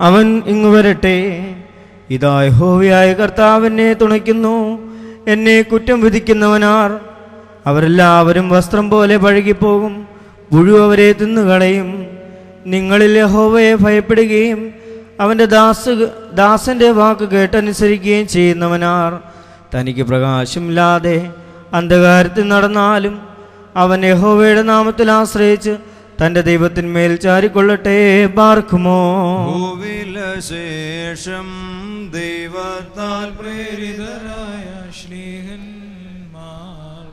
[SPEAKER 6] അവൻ ഇങ്ങു വരട്ടെ. ഇതാ യഹോവയായ കർത്താവ് എന്നെ തുണയ്ക്കുന്നു. എന്നെ കുറ്റം വിധിക്കുന്നവനാർ? അവരെല്ലാവരും വസ്ത്രം പോലെ പഴകിപ്പോകും, പുഴു അവരെ തിന്നുകളയും. നിങ്ങളിൽ യഹോവയെ ഭയപ്പെടുകയും അവൻ്റെ ദാസന്റെ വാക്ക് കേട്ടനുസരിക്കുകയും ചെയ്യുന്നവനാർ? തനിക്ക് പ്രകാശമില്ലാതെ അന്ധകാരത്തിൽ നടന്നാലും അവൻ യഹോവയുടെ നാമത്തിൽ ആശ്രയിച്ച് തൻ്റെ ദൈവത്തിന്മേൽ ചാരിക്കൊള്ളട്ടെ. പാർക്കുമോ.
[SPEAKER 5] ശേഷം ദൈവത്താൽ
[SPEAKER 7] പ്രേരിതരായ ശ്ലീഹന്മാർ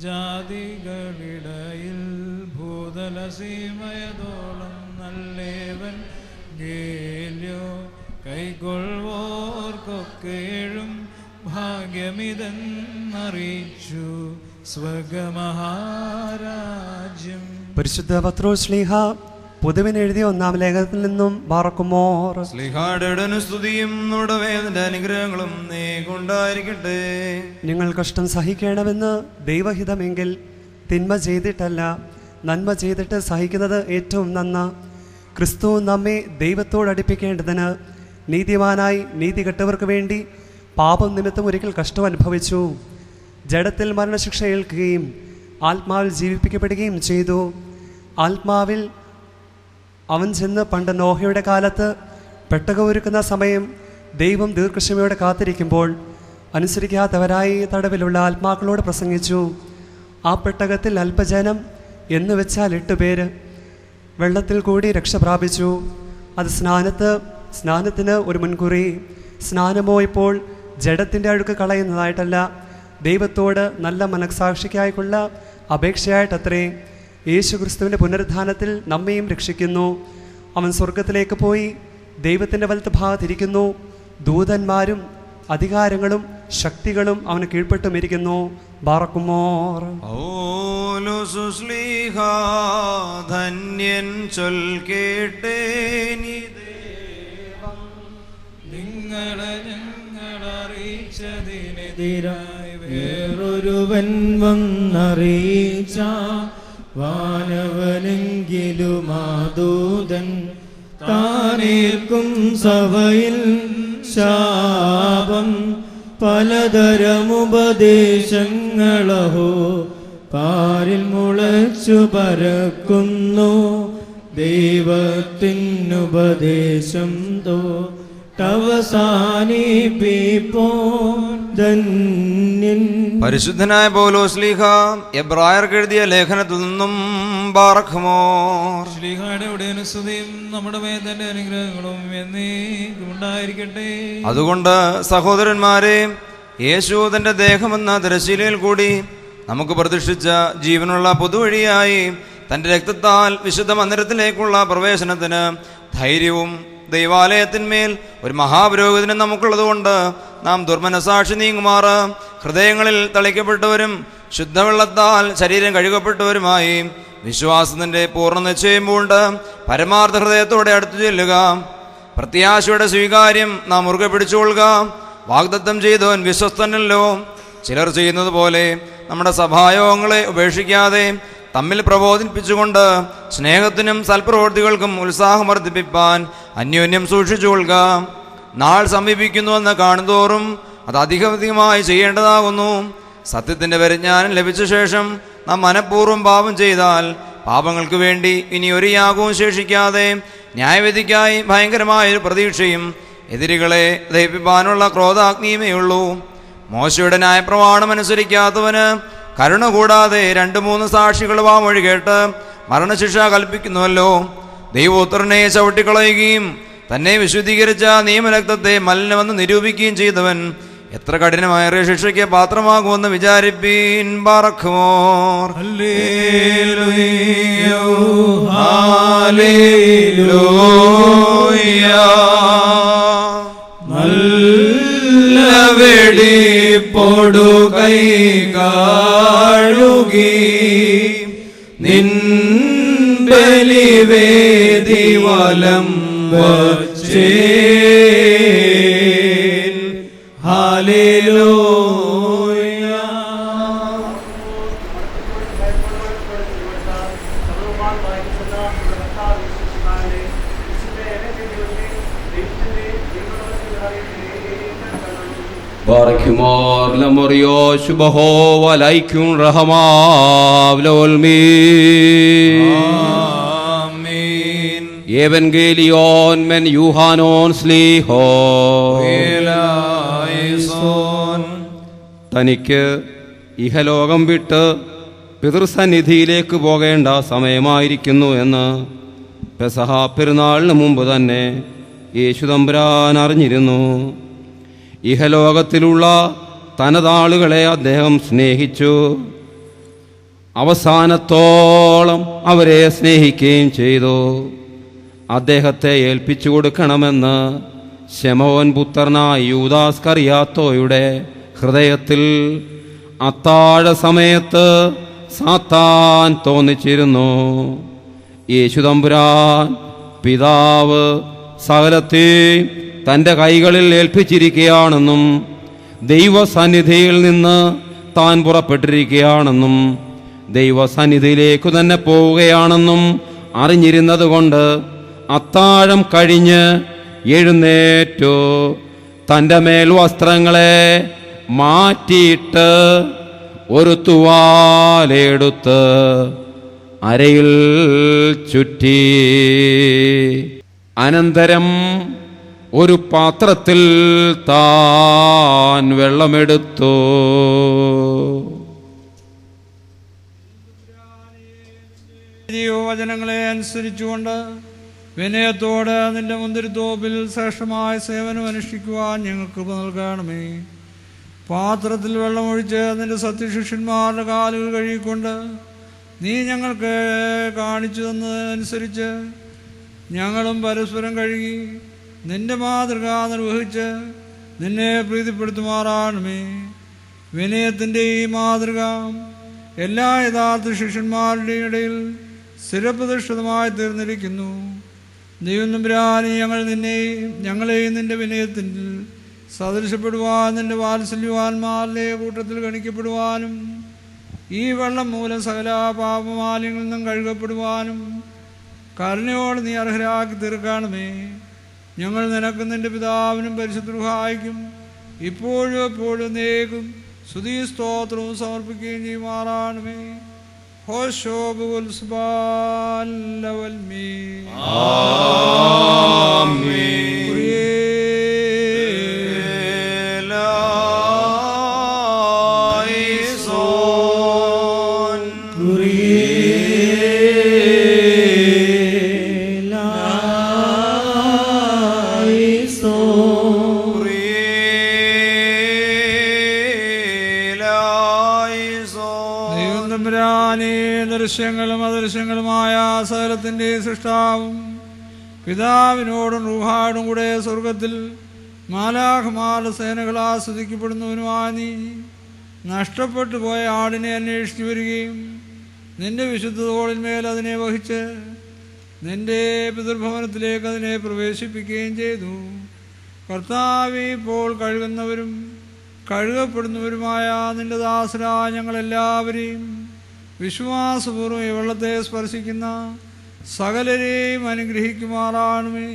[SPEAKER 7] ജാതികളിടയിൽ ഭൂതലസീമയതോളം നല്ലേവൻ ഗേല്യോ കൈകൊള്ളുവോർക്കൊക്കേഴും ഭാഗ്യമിതെന്നറിയിച്ചു സ്വഗമഹാരാജ്യം.
[SPEAKER 10] പരിശുദ്ധ പത്രോസ് ശ്ലീഹ പൊതുവിന് എഴുതിയ 1-ാം ലേഖനത്തിൽ നിന്നും ബാറക്കുമോർ.
[SPEAKER 5] ശ്ലീഹായുടെ സ്തുതിയും നമ്മുടെ വേദന്റെ അനുഗ്രഹങ്ങളും നീ കൊണ്ടായിരിക്കട്ടെ.
[SPEAKER 10] നിങ്ങൾ കഷ്ടം സഹിക്കണമെന്ന് ദൈവഹിതമെങ്കിൽ തിന്മ ചെയ്തിട്ടല്ല, നന്മ ചെയ്തിട്ട് സഹിക്കുന്നത് ഏറ്റവും നന്ന. ക്രിസ്തു നമ്മെ ദൈവത്തോട് അടുപ്പിക്കേണ്ടതിന് നീതിമാനായി നീതി കെട്ടവർക്ക് വേണ്ടി പാപം നിമിത്തം ഒരിക്കൽ കഷ്ടം അനുഭവിച്ചു. ജഡത്തിൽ മരണശിക്ഷ ഏൽക്കുകയും ആത്മാവിൽ ജീവിപ്പിക്കപ്പെടുകയും ചെയ്തു. ആത്മാവിൽ അവൻ ചെന്ന് പണ്ട് നോഹയുടെ കാലത്ത് പെട്ടകം ഒരുക്കുന്ന സമയം ദൈവം ദീർഘക്ഷമയോടെ കാത്തിരിക്കുമ്പോൾ അനുസരിക്കാത്തവരായി തടവിലുള്ള ആത്മാക്കളോട് പ്രസംഗിച്ചു. ആ പെട്ടകത്തിൽ അല്പജനം എന്ന് വെച്ചാൽ 8 പേര് വെള്ളത്തിൽ കൂടി രക്ഷ പ്രാപിച്ചു. അത് സ്നാനത്തിന് ഒരു മുൻകുറി. സ്നാനമോ ഇപ്പോൾ ജഡത്തിൻ്റെ അഴുക്ക് കളയുന്നതായിട്ടല്ല, ദൈവത്തോട് നല്ല മനസ്സാക്ഷിക്കായുള്ള അപേക്ഷയായിട്ടത്രേ. യേശു ക്രിസ്തുവിൻ്റെ പുനരുദ്ധാനത്തിൽ നമ്മയും രക്ഷിക്കുന്നു. അവൻ സ്വർഗത്തിലേക്ക് പോയി ദൈവത്തിൻ്റെ വലത്ത് ഭാഗത്തിരിക്കുന്നു. ദൂതന്മാരും അധികാരങ്ങളും ശക്തികളും അവന് കീഴ്പ്പെട്ടുമിരിക്കുന്നു. ബാറക്കുമോർ.
[SPEAKER 5] ധന്യൻ ചൊൽ കേട്ടേ
[SPEAKER 7] നിങ്ങളെ ഞങ്ങളറിയിച്ചതിനെതിരായി വേറൊരുവൻ വന്നറിയിച്ച വാനവനെങ്കിലും ആദൂതൻ താനേൽക്കും സഭയിൽ ശാപം. പലതരമുപദേശങ്ങളഹോ പാരിൽ മുളച്ചു പരക്കുന്നു. ദൈവത്തിനുപദേശം
[SPEAKER 6] ധന്യൻ.
[SPEAKER 5] പരിശുദ്ധനായ പൗലോസ് ശ്ലീഹ എബ്രായർക്ക് എഴുതിയ ലേഖനത്തിൽ നിന്നും ബാറഖ്മോർ.
[SPEAKER 7] ശ്ലീഹായുടെ ഉടയനും സ്തുതിയും നമ്മുടെ മേൽ തന്റെ അനുഗ്രഹങ്ങളും എന്നേക്കും ഉണ്ടായിരിക്കട്ടെ.
[SPEAKER 5] അതുകൊണ്ട് സഹോദരന്മാരെ, യേശു തന്റെ ദേഹമെന്ന തിരശ്ശീലയിൽ കൂടി നമുക്ക് പ്രതിഷ്ഠിച്ച ജീവനുള്ള പൊതുവഴിയായി തന്റെ രക്തത്താൽ വിശുദ്ധ മന്ദിരത്തിലേക്കുള്ള പ്രവേശനത്തിന് ധൈര്യവും ദൈവാലയത്തിന്മേൽ ഒരു മഹാപുരോഹിതനും നമുക്കുള്ളതുകൊണ്ട് നാം ദുർമനസാക്ഷി നീങ്ങുമാറ് ഹൃദയങ്ങളിൽ തളിക്കപ്പെട്ടവരും ശുദ്ധവെള്ളത്താൽ ശരീരം കഴുകപ്പെട്ടവരുമായി വിശ്വാസത്തിന്റെ പൂർണ്ണ നിശ്ചയം പൂണ്ട് പരമാർത്ഥ ഹൃദയത്തോടെ അടുത്തു ചെല്ലുക. പ്രത്യാശയുടെ സ്വീകാര്യം നാം മുറുകെ പിടിച്ചുകൊള്ളുക. വാഗ്ദത്തം ചെയ്തവൻ വിശ്വസ്തനല്ലോ. ചിലർ ചെയ്യുന്നത് പോലെ നമ്മുടെ സഭായോഗങ്ങളെ ഉപേക്ഷിക്കാതെ തമ്മിൽ പ്രബോധിപ്പിച്ചുകൊണ്ട് സ്നേഹത്തിനും സൽപ്രവൃത്തികൾക്കും ഉത്സാഹം വർദ്ധിപ്പിപ്പാൻ അന്യോന്യം സൂക്ഷിച്ചുകൊള്ളുക. നാൾ സമീപിക്കുന്നുവെന്ന് കാണുന്തോറും അത് അധികമായി ചെയ്യേണ്ടതാകുന്നു. സത്യത്തിന്റെ പരിജ്ഞാനം ലഭിച്ച ശേഷം നാം മനഃപൂർവ്വം പാപം ചെയ്താൽ പാപങ്ങൾക്ക് വേണ്ടി ഇനി ഒരു യാഗവും ശേഷിക്കാതെ ന്യായവിധിക്കായി ഭയങ്കരമായൊരു പ്രതീക്ഷയും എതിരികളെ ദഹിപ്പിക്കാനുള്ള ക്രോധാഗ്നിയുമേ ഉള്ളൂ. മോശയുടെ ന്യായപ്രമാണം അനുസരിക്കാത്തവന് കരുണ കൂടാതെ 2-3 സാക്ഷികൾ വാമൊഴി കേട്ട് മരണശിക്ഷ കൽപ്പിക്കുന്നുവല്ലോ. ദൈവോത്തരനെ ചവിട്ടിക്കളയുകയും തന്നെ വിശുദ്ധീകരിച്ച നിയമരക്തത്തെ മലിനമെന്ന് നിരൂപിക്കുകയും ചെയ്തവൻ എത്ര കഠിനമായ ശിക്ഷയ്ക്ക് പാത്രമാകുമെന്ന് വിചാരിപ്പീൻ. ബാറഖ്മോർ.
[SPEAKER 1] ഹല്ലേലൂയ നല്ല വെടിപ്പൊടു കൈ കാഴുകി നിൻ ബലിവേദി വലം വച്ചേൻ. ഹല്ലേലൂയ.
[SPEAKER 3] Barakimor lamorio shubaho walaikum rahamav lolmin.
[SPEAKER 1] ആമേൻ.
[SPEAKER 3] Evangelion men Yohanon sliho.
[SPEAKER 1] വേലായിസോൻ.
[SPEAKER 3] തനിക്ക് ഇഹലോകം വിട്ട് പിതൃസന്നിധിയിലേക്ക് പോകേണ്ട സമയമായിരിക്കുന്നു എന്ന് പെസഹ പെരുന്നാളിന് മുമ്പ് തന്നെ യേശുതമ്പുരാൻ അറിഞ്ഞിരുന്നു. ഇഹലോകത്തിലുള്ള തനതാളുകളെ അദ്ദേഹം സ്നേഹിച്ചു. അവസാനത്തോളം അവരെ സ്നേഹിക്കുകയും ചെയ്തു. അദ്ദേഹത്തെ ഏൽപ്പിച്ചു കൊടുക്കണമെന്ന് ശമോൻ പുത്രനായ യൂദാസ് കറിയാത്തോയുടെ ഹൃദയത്തിൽ അത്താഴ സമയത്ത് സാത്താൻ തോന്നിച്ചിരുന്നു. യേശുതമ്പുരാൻ പിതാവ് സകലത്തെയും തൻ്റെ കൈകളിൽ ഏൽപ്പിച്ചിരിക്കുകയാണെന്നും ദൈവസന്നിധിയിൽ നിന്ന് താൻ പുറപ്പെട്ടിരിക്കുകയാണെന്നും ദൈവസന്നിധിയിലേക്കു തന്നെ പോവുകയാണെന്നും അറിഞ്ഞിരുന്നത് കൊണ്ട് അത്താഴം കഴിഞ്ഞ് എഴുന്നേറ്റു തൻ്റെ മേൽ വസ്ത്രങ്ങളെ മാറ്റിയിട്ട് ഒരു തുവാലെടുത്ത് അരയിൽ ചുറ്റി. അനന്തരം ഒരു പാത്രത്തിൽ താൻ വെള്ളമെടുത്തു.
[SPEAKER 4] വചനങ്ങളെ അനുസരിച്ചുകൊണ്ട് വിനയത്തോടെ നിന്റെ മുന്തിരിത്തോപ്പിൽ ശ്രേഷ്ഠമായ സേവനം അനുഷ്ഠിക്കുവാൻ ഞങ്ങൾക്ക് നൽകണമേ. പാത്രത്തിൽ വെള്ളമൊഴിച്ച് നിന്റെ സത്യശിഷ്യന്മാരുടെ കാലുകൾ കഴുകിക്കൊണ്ട് നീ ഞങ്ങൾക്ക് കാണിച്ചു തന്നതനുസരിച്ച് ഞങ്ങളും പരസ്പരം കഴുകി നിന്റെ മാതൃക നിർവഹിച്ച് നിന്നെ പ്രീതിപ്പെടുത്തുമാറാണമേ. വിനയത്തിൻ്റെ ഈ മാതൃക എല്ലാ യഥാർത്ഥ ശിഷ്യന്മാരുടെയും ഇടയിൽ സ്ഥിരപ്രതിഷ്ഠിതമായി തീർന്നിരിക്കുന്നു. ദൈവം തമ്പുരാനെ ഞങ്ങളെയും നിന്റെ വിനയത്തിൽ സദൃശപ്പെടുവാൻ നിന്റെ വാത്സല്യവാന്മാരുടെ കൂട്ടത്തിൽ ഗണിക്കപ്പെടുവാനും ഈ വെള്ളം മൂലം സകല പാപമാലിന്യങ്ങളിൽ നിന്നും കഴുകപ്പെടുവാനും കരുണയോട് നീ അർഹരാക്കി തീർക്കണമേ. ഞങ്ങൾ നിനക്കും നിന്റെ പിതാവിനും പരിശുദ്ധ റുഹായിക്കും ഇപ്പോഴും എപ്പോഴും നേക്കും സ്തുതി സ്തോത്രവും സമർപ്പിക്കുകയും ചെയ്യുമാറാണമേ.
[SPEAKER 1] ആമേൻ.
[SPEAKER 4] ദൈവം തമ്പുരാനേ, ദൃശ്യങ്ങളും അദൃശ്യങ്ങളുമായ സകലത്തിൻ്റെ സൃഷ്ടാവും പിതാവിനോടും റൂഹായോടും കൂടെ സ്വർഗത്തിൽ മാലാഖമാരുടെ സേനകൾ ആസ്വദിക്കപ്പെടുന്നവനുമായ നീ നഷ്ടപ്പെട്ടു പോയ ആടിനെ അന്വേഷിച്ചു വരികയും നിന്റെ വിശുദ്ധ തോളിന്മേൽ അതിനെ വഹിച്ച് നിന്റെ പിതൃഭവനത്തിലേക്ക് അതിനെ പ്രവേശിപ്പിക്കുകയും ചെയ്തു. കർത്താവേ, ഇപ്പോൾ കഴുകുന്നവരും കഴുകപ്പെടുന്നവരുമായ നിന്റെ ദാസരായ ഞങ്ങളെല്ലാവരെയും വിശ്വാസപൂർവ്വം ഈ വെള്ളത്തെ സ്പർശിക്കുന്ന സകലരെയും അനുഗ്രഹിക്കുമാറാണമേ.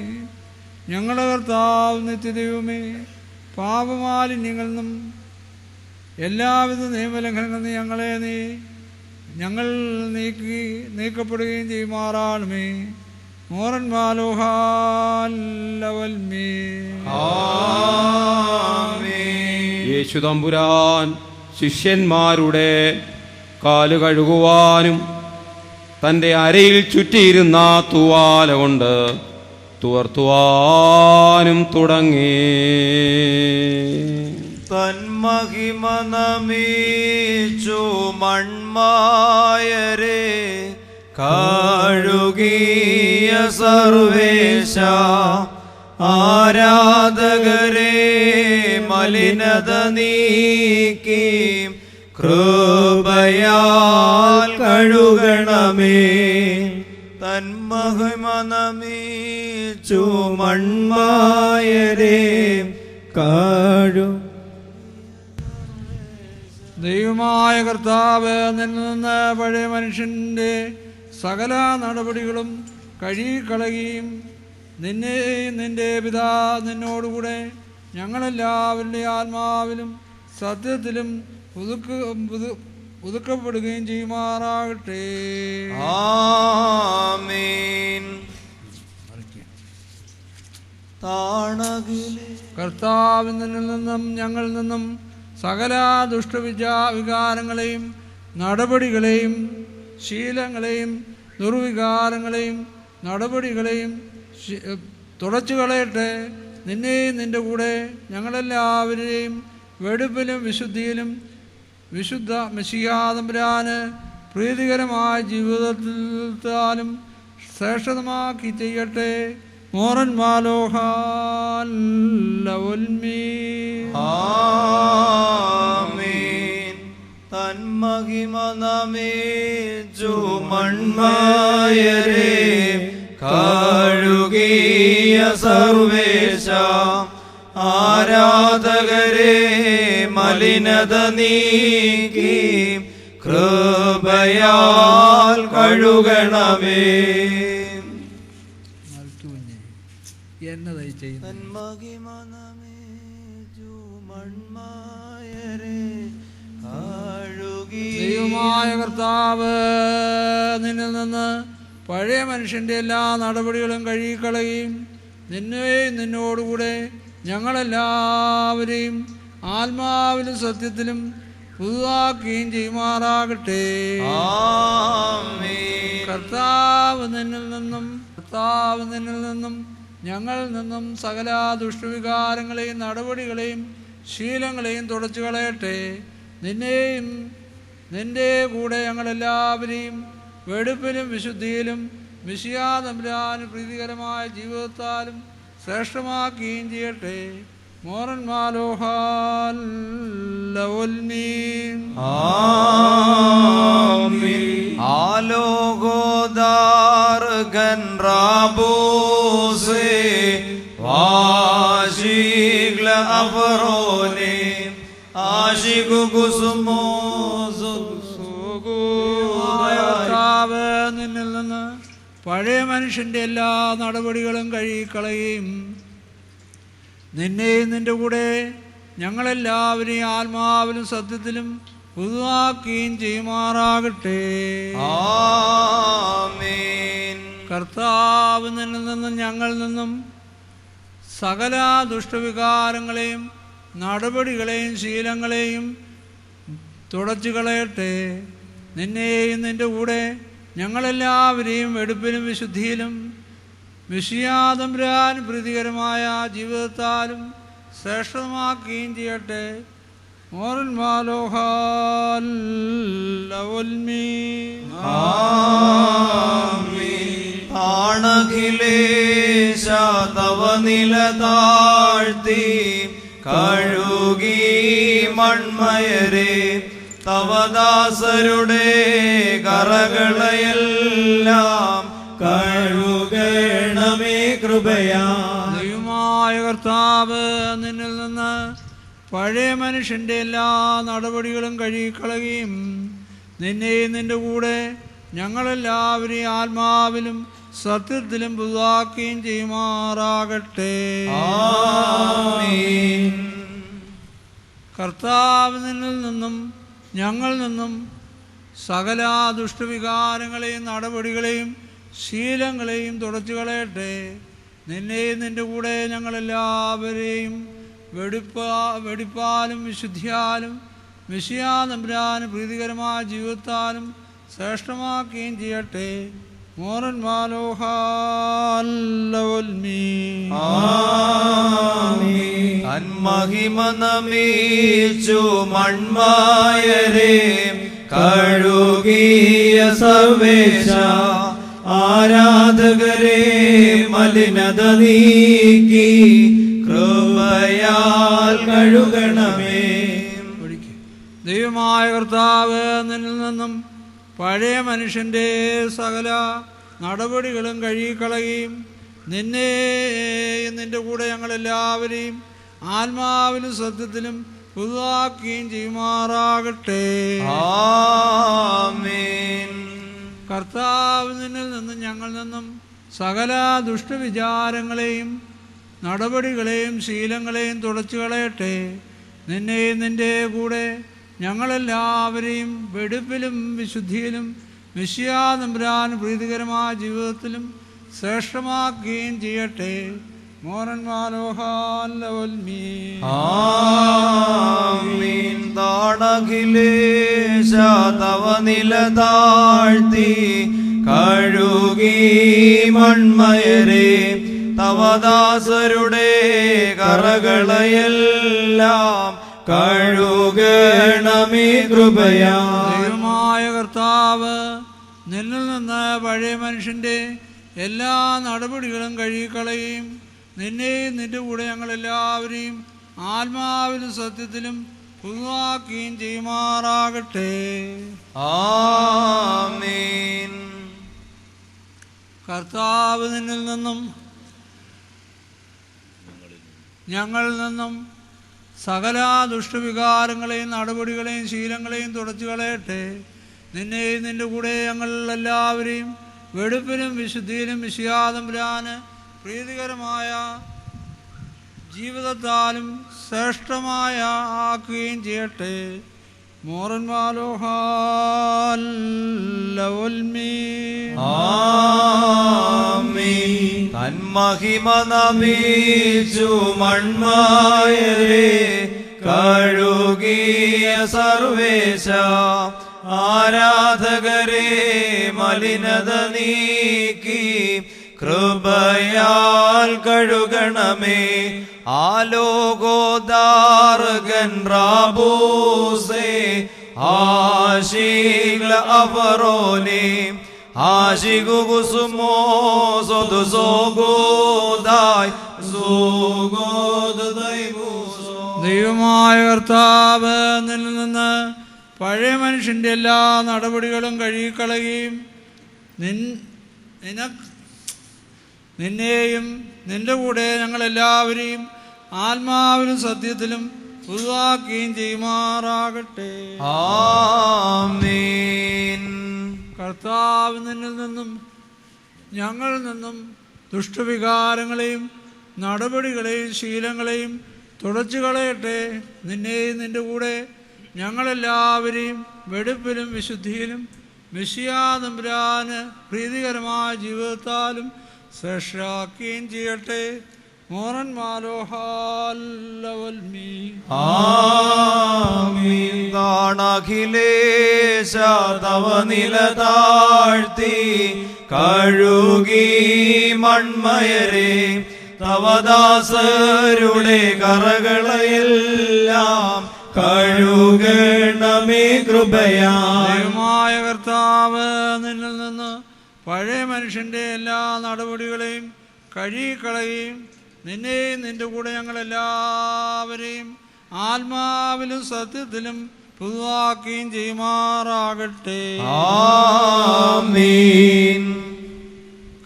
[SPEAKER 4] ഞങ്ങളുടെ കർത്താവ് നിത്യദൈവമേ, പാപമാലിന്യങ്ങളിൽ നിന്നും എല്ലാവിധ നിയമലംഘനങ്ങളിൽ ഞങ്ങൾ നീക്കപ്പെടുകയും ചെയ്യുമാറാണമേ. മോറൻ മാലോഹാലവൽമേ.
[SPEAKER 3] യേശു തമ്പുരാൻ ശിഷ്യന്മാരുടെ കാല് കഴുകുവാനും തൻ്റെ അരയിൽ ചുറ്റിയിരുന്ന തൂവാല കൊണ്ട് തുവർത്തുവാനും തുടങ്ങി.
[SPEAKER 5] തന്മഹിമ നമിച്ചു മൺമായരെ കഴുകിയ സർവേശ, ആരാധകരെ മലിനത നീക്കി കൃപയാൽ കഴുകണമേ. തന്മഹിമ നമിച്ചു മൺമായരെ
[SPEAKER 4] ദൈവമായ കർത്താവ് നിന്ന് പഴയ മനുഷ്യൻ്റെ സകല നടപടികളും കഴുകിക്കളയുകയും നിന്നെയും നിന്റെ പിതാ നിന്നോടുകൂടെ ഞങ്ങളെല്ലാവരുടെ ആത്മാവിലും സത്യത്തിലും പുതുക്കപ്പെടുകയും ചെയ്യുമാറാകട്ടെ.
[SPEAKER 5] ആമേൻ.
[SPEAKER 4] കർത്താവിൽ നിന്നും ഞങ്ങളിൽ നിന്നും സകല ദുഷ്ടവികാരങ്ങളെയും നടപടികളെയും ശീലങ്ങളെയും ദുർവികാരങ്ങളെയും നടപടികളെയും തുടച്ചു കളയട്ടെ. നിന്നെയും നിന്റെ കൂടെ ഞങ്ങളെല്ലാവരെയും വെടുപ്പിലും വിശുദ്ധിയിലും വിശുദ്ധ മെശിഹാ തമ്പുരാന് പ്രീതികരമായ ജീവിതത്താലും ശ്രേഷ്ഠതമാക്കി ചെയ്യട്ടെ. മോറൻ
[SPEAKER 5] ആമേൻ. തന്മഹിമ നമിച്ചു മൺമായരെ കഴുകിയ സർവേശ, ആരാധകരെ മലിനത നീക്കി കൃപയാൽ കഴുകണമേ.
[SPEAKER 4] എന്നതായി ചെയ്യുന്നു
[SPEAKER 5] തന്മഹിമ നമിച്ചു മൺമായരെ കഴുകിയ
[SPEAKER 4] ദൈവമായ കർത്താവ് നിന്നിൽ നിന്ന് പഴയ മനുഷ്യൻ്റെ എല്ലാ നടപടികളും കഴുകിക്കളയുകയും നിന്നെയും നിന്നോടുകൂടെ ഞങ്ങളെല്ലാവരെയും ആത്മാവിലും സത്യത്തിലും പുതുതാക്കുകയും ചെയ്യുമാറാകട്ടെ. കർത്താവ് നിന്നിൽ നിന്നും ഞങ്ങളിൽ നിന്നും സകല ദുഷ്ടവികാരങ്ങളെയും നടപടികളെയും ശീലങ്ങളെയും തുടച്ചു കളയട്ടെ. നിന്നെയും നിന്റെ കൂടെ ഞങ്ങളെല്ലാവരെയും വെടുപ്പിലും വിശുദ്ധിയിലും മിശിഹാ തമ്പുരാന് പ്രീതികരമായ ജീവിതത്താലും ശ്രേഷ്ഠമാക്കുകയും ചെയ്യട്ടെ. മോറൻ മാലോഹാൽ
[SPEAKER 5] ആലോകോദാർഗൻ റാബൂസേ വാശിഗ്ല അഫറോനെ ആശികു കുസുമോ
[SPEAKER 4] നിന്നിൽ നിന്ന് പഴയ മനുഷ്യൻ്റെ എല്ലാ നടപടികളും കഴുകിക്കളയുകയും നിന്നെയും നിന്റെ കൂടെ ഞങ്ങളെല്ലാവരെയും ആത്മാവിലും സത്യത്തിലും പുതുതാക്കുകയും ചെയ്യുമാറാകട്ടെ. കർത്താവ് നിന്നിൽ നിന്നും ഞങ്ങളിൽ നിന്നും സകല ദുഷ്ടവികാരങ്ങളെയും നടപടികളെയും ശീലങ്ങളെയും തുടച്ചു കളയട്ടെ. നിന്നെയും നിന്റെ കൂടെ ഞങ്ങളെല്ലാവരെയും വെടുപ്പിലും വിശുദ്ധിയിലും മിശിഹാ തമ്പുരാൻ പ്രീതികരമായ ജീവിതത്താലും ശ്രേഷ്ഠമാക്കുകയും ചെയ്യട്ടെ. മോറൻ മാലോഹാൽ
[SPEAKER 5] നില താഴ്ത്തി കഴുകി മൺമയരെ തവദാസരുടെ കറകളെല്ലാം കഴുകണമേ കൃപയാ.
[SPEAKER 4] ദൈവമായ കർത്താവ് നിന്നിൽ നിന്ന് പഴയ മനുഷ്യൻ്റെ എല്ലാ നടപടികളും കഴുകിക്കളയുകയും നിന്നെയും നിന്റെ കൂടെ ഞങ്ങളെല്ലാവരെയും ആത്മാവിലും സത്യത്തിലും പുതുതാക്കുകയും ചെയ്യുമാറാകട്ടെ.
[SPEAKER 5] ആമേൻ.
[SPEAKER 4] കർത്താവ് നിന്നിൽ നിന്നും ഞങ്ങളിൽ നിന്നും സകല ദുഷ്ടവികാരങ്ങളെയും നടപടികളെയും ശീലങ്ങളെയും തുടച്ചു കളയട്ടെ. നിന്നെയും നിന്റെ കൂടെ ഞങ്ങളെല്ലാവരെയും വെടിപ്പാലും വിശുദ്ധിയാലും മിശിഹാ തമ്പുരാന് പ്രീതികരമായ ജീവിതത്താലും ശ്രേഷ്ഠമാക്കുകയും ചെയ്യട്ടെ. മോറൻ
[SPEAKER 5] മഹിമ നമിച്ചു മൺമായരെ കഴുകിയ സർവേശ ആരാധകരെ മലിനത നീക്കി കൃപയാൽ കഴുകണമേ.
[SPEAKER 4] ദൈവമായ കർത്താവ് നിന്നിൽ നിന്നും പഴയ മനുഷ്യൻ്റെ സകല നടപടികളും കഴുകിക്കളയുകയും നിന്നെയും നിന്റെ കൂടെ ഞങ്ങളെല്ലാവരെയും ആത്മാവിലും സത്യത്തിലും പുതുതാക്കുകയും ചെയ്യുമാറാകട്ടെ.
[SPEAKER 5] ആമേൻ.
[SPEAKER 4] കർത്താവ് നിന്നിൽ നിന്നും ഞങ്ങളിൽ നിന്നും സകല ദുഷ്ടവിചാരങ്ങളെയും നടപടികളെയും ശീലങ്ങളെയും തുടച്ചു കളയട്ടെ. നിന്നെയും നിന്റെ കൂടെ ഞങ്ങളെല്ലാവരെയും വെടിപ്പിലും വിശുദ്ധിയിലും മിശിഹാ തമ്പുരാന് പ്രീതികരമായ ജീവിതത്തിലും ശ്രേഷ്ഠമാക്കുകയും ചെയ്യട്ടെ.
[SPEAKER 5] ആമീൻ. താണഖിലേശ തവ നില താഴ്ത്തി കഴുകി മൺമയരെ തവദാസരുടെ കറകളെല്ലാം കഴുകണമേ കൃപയാ.
[SPEAKER 4] ദൈവമായ കർത്താവ് നിന്നിൽ നിന്ന് പഴയ മനുഷ്യൻ്റെ എല്ലാ നടപടികളും കഴുകിക്കളയുകയും നിന്നെയും നിന്റെ കൂടെ ഞങ്ങളെല്ലാവരെയും ആത്മാവിലും സത്യത്തിലും പുതുതാക്കുകയും ചെയ്യുമാറാകട്ടെ.
[SPEAKER 5] ആമേൻ.
[SPEAKER 4] കർത്താവ് നിന്നിൽ നിന്നും ഞങ്ങളിൽ നിന്നും സകല ദുഷ്ടവികാരങ്ങളെയും നടപടികളെയും ശീലങ്ങളെയും തുടച്ചു കളയട്ടെ. നിന്നെയും നിന്റെ കൂടെ ഞങ്ങൾ എല്ലാവരെയും വെടിപ്പിലും വിശുദ്ധിയിലും മിശിഹാ തമ്പുരാന് പ്രീതികരമായ ജീവിതത്താലും ശ്രേഷ്ഠമായ ആക്കുകയും ചെയ്യട്ടെ.
[SPEAKER 5] തന്മഹിമ നമിച്ചു മൺമായരെ കഴുകിയ സർവേശ ആരാധകരെ മലിനത നീക്കി കൃപയാൽ കഴുകണമേ. ആലോകോദാർഗൻ റാബൂസേ ആശീല അഫറോനെ ആശികു കുസുമോ സൊതു സോഗോദായ് സോഗോദൈബൂസോ.
[SPEAKER 4] ദൈവമായ കർത്താവ് നിന്നിൽ നിന്ന് പഴയ മനുഷ്യൻ്റെ എല്ലാ നടപടികളും കഴുകിക്കളയുകയും നിന്നെയും നിന്റെ കൂടെ ഞങ്ങളെല്ലാവരെയും ആത്മാവിലും സത്യത്തിലും പുതുതാക്കുകയും ചെയ്യുമാറാകട്ടെ.
[SPEAKER 5] ആമേൻ.
[SPEAKER 4] കർത്താവ് നിന്നിൽ നിന്നും ഞങ്ങളിൽ നിന്നും ദുഷ്ടവികാരങ്ങളെയും നടപടികളെയും ശീലങ്ങളെയും തുടച്ചു കളയട്ടെ. നിന്നെയും നിന്റെ കൂടെ ഞങ്ങളെല്ലാവരെയും വെടിപ്പിലും വിശുദ്ധിയിലും മിശിഹാ തമ്പുരാന് പ്രീതികരമായ ജീവിതത്താലും ശ്രേഷ്ഠാക്കുകയും ചെയ്യട്ടെ. മോറൻ
[SPEAKER 5] താണഖിലേശ തവ നില താഴ്ത്തി കഴുകി മൺമയരെ തവദാസരുടെ കറകളെല്ലാം കഴുകണമേ കൃപയാ.
[SPEAKER 4] ദൈവമായ കർത്താവ് നിന്നിൽ നിന്ന് പഴയ മനുഷ്യൻ്റെ എല്ലാ നടപടികളെയും കഴുകിക്കളയുകയും നിന്നെയും നിന്റെ കൂടെ ഞങ്ങളെല്ലാവരെയും ആത്മാവിലും സത്യത്തിലും പുതുവാക്കുകയും ചെയ്യുമാറാകട്ടെ.
[SPEAKER 8] ആമീൻ.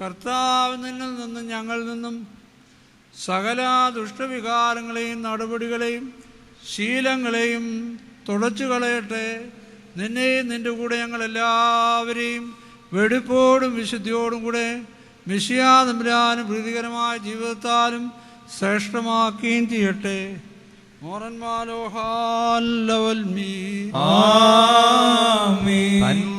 [SPEAKER 4] കർത്താവ് നിന്നിൽ നിന്നും ഞങ്ങളിൽ നിന്നും സകല ദുഷ്ടവികാരങ്ങളെയും നടപടികളെയും ശീലങ്ങളെയും തുടച്ചു കളയട്ടെ. നിന്നെയും നിന്റെ കൂടെ ഞങ്ങളെല്ലാവരെയും വെടിപ്പോടും വിശുദ്ധിയോടും കൂടെ മിശിഹാ തമ്പുരാന് പ്രീതികരമായ ജീവിതത്താലും ശ്രേഷ്ഠമാക്കുകയും ചെയ്യട്ടെ.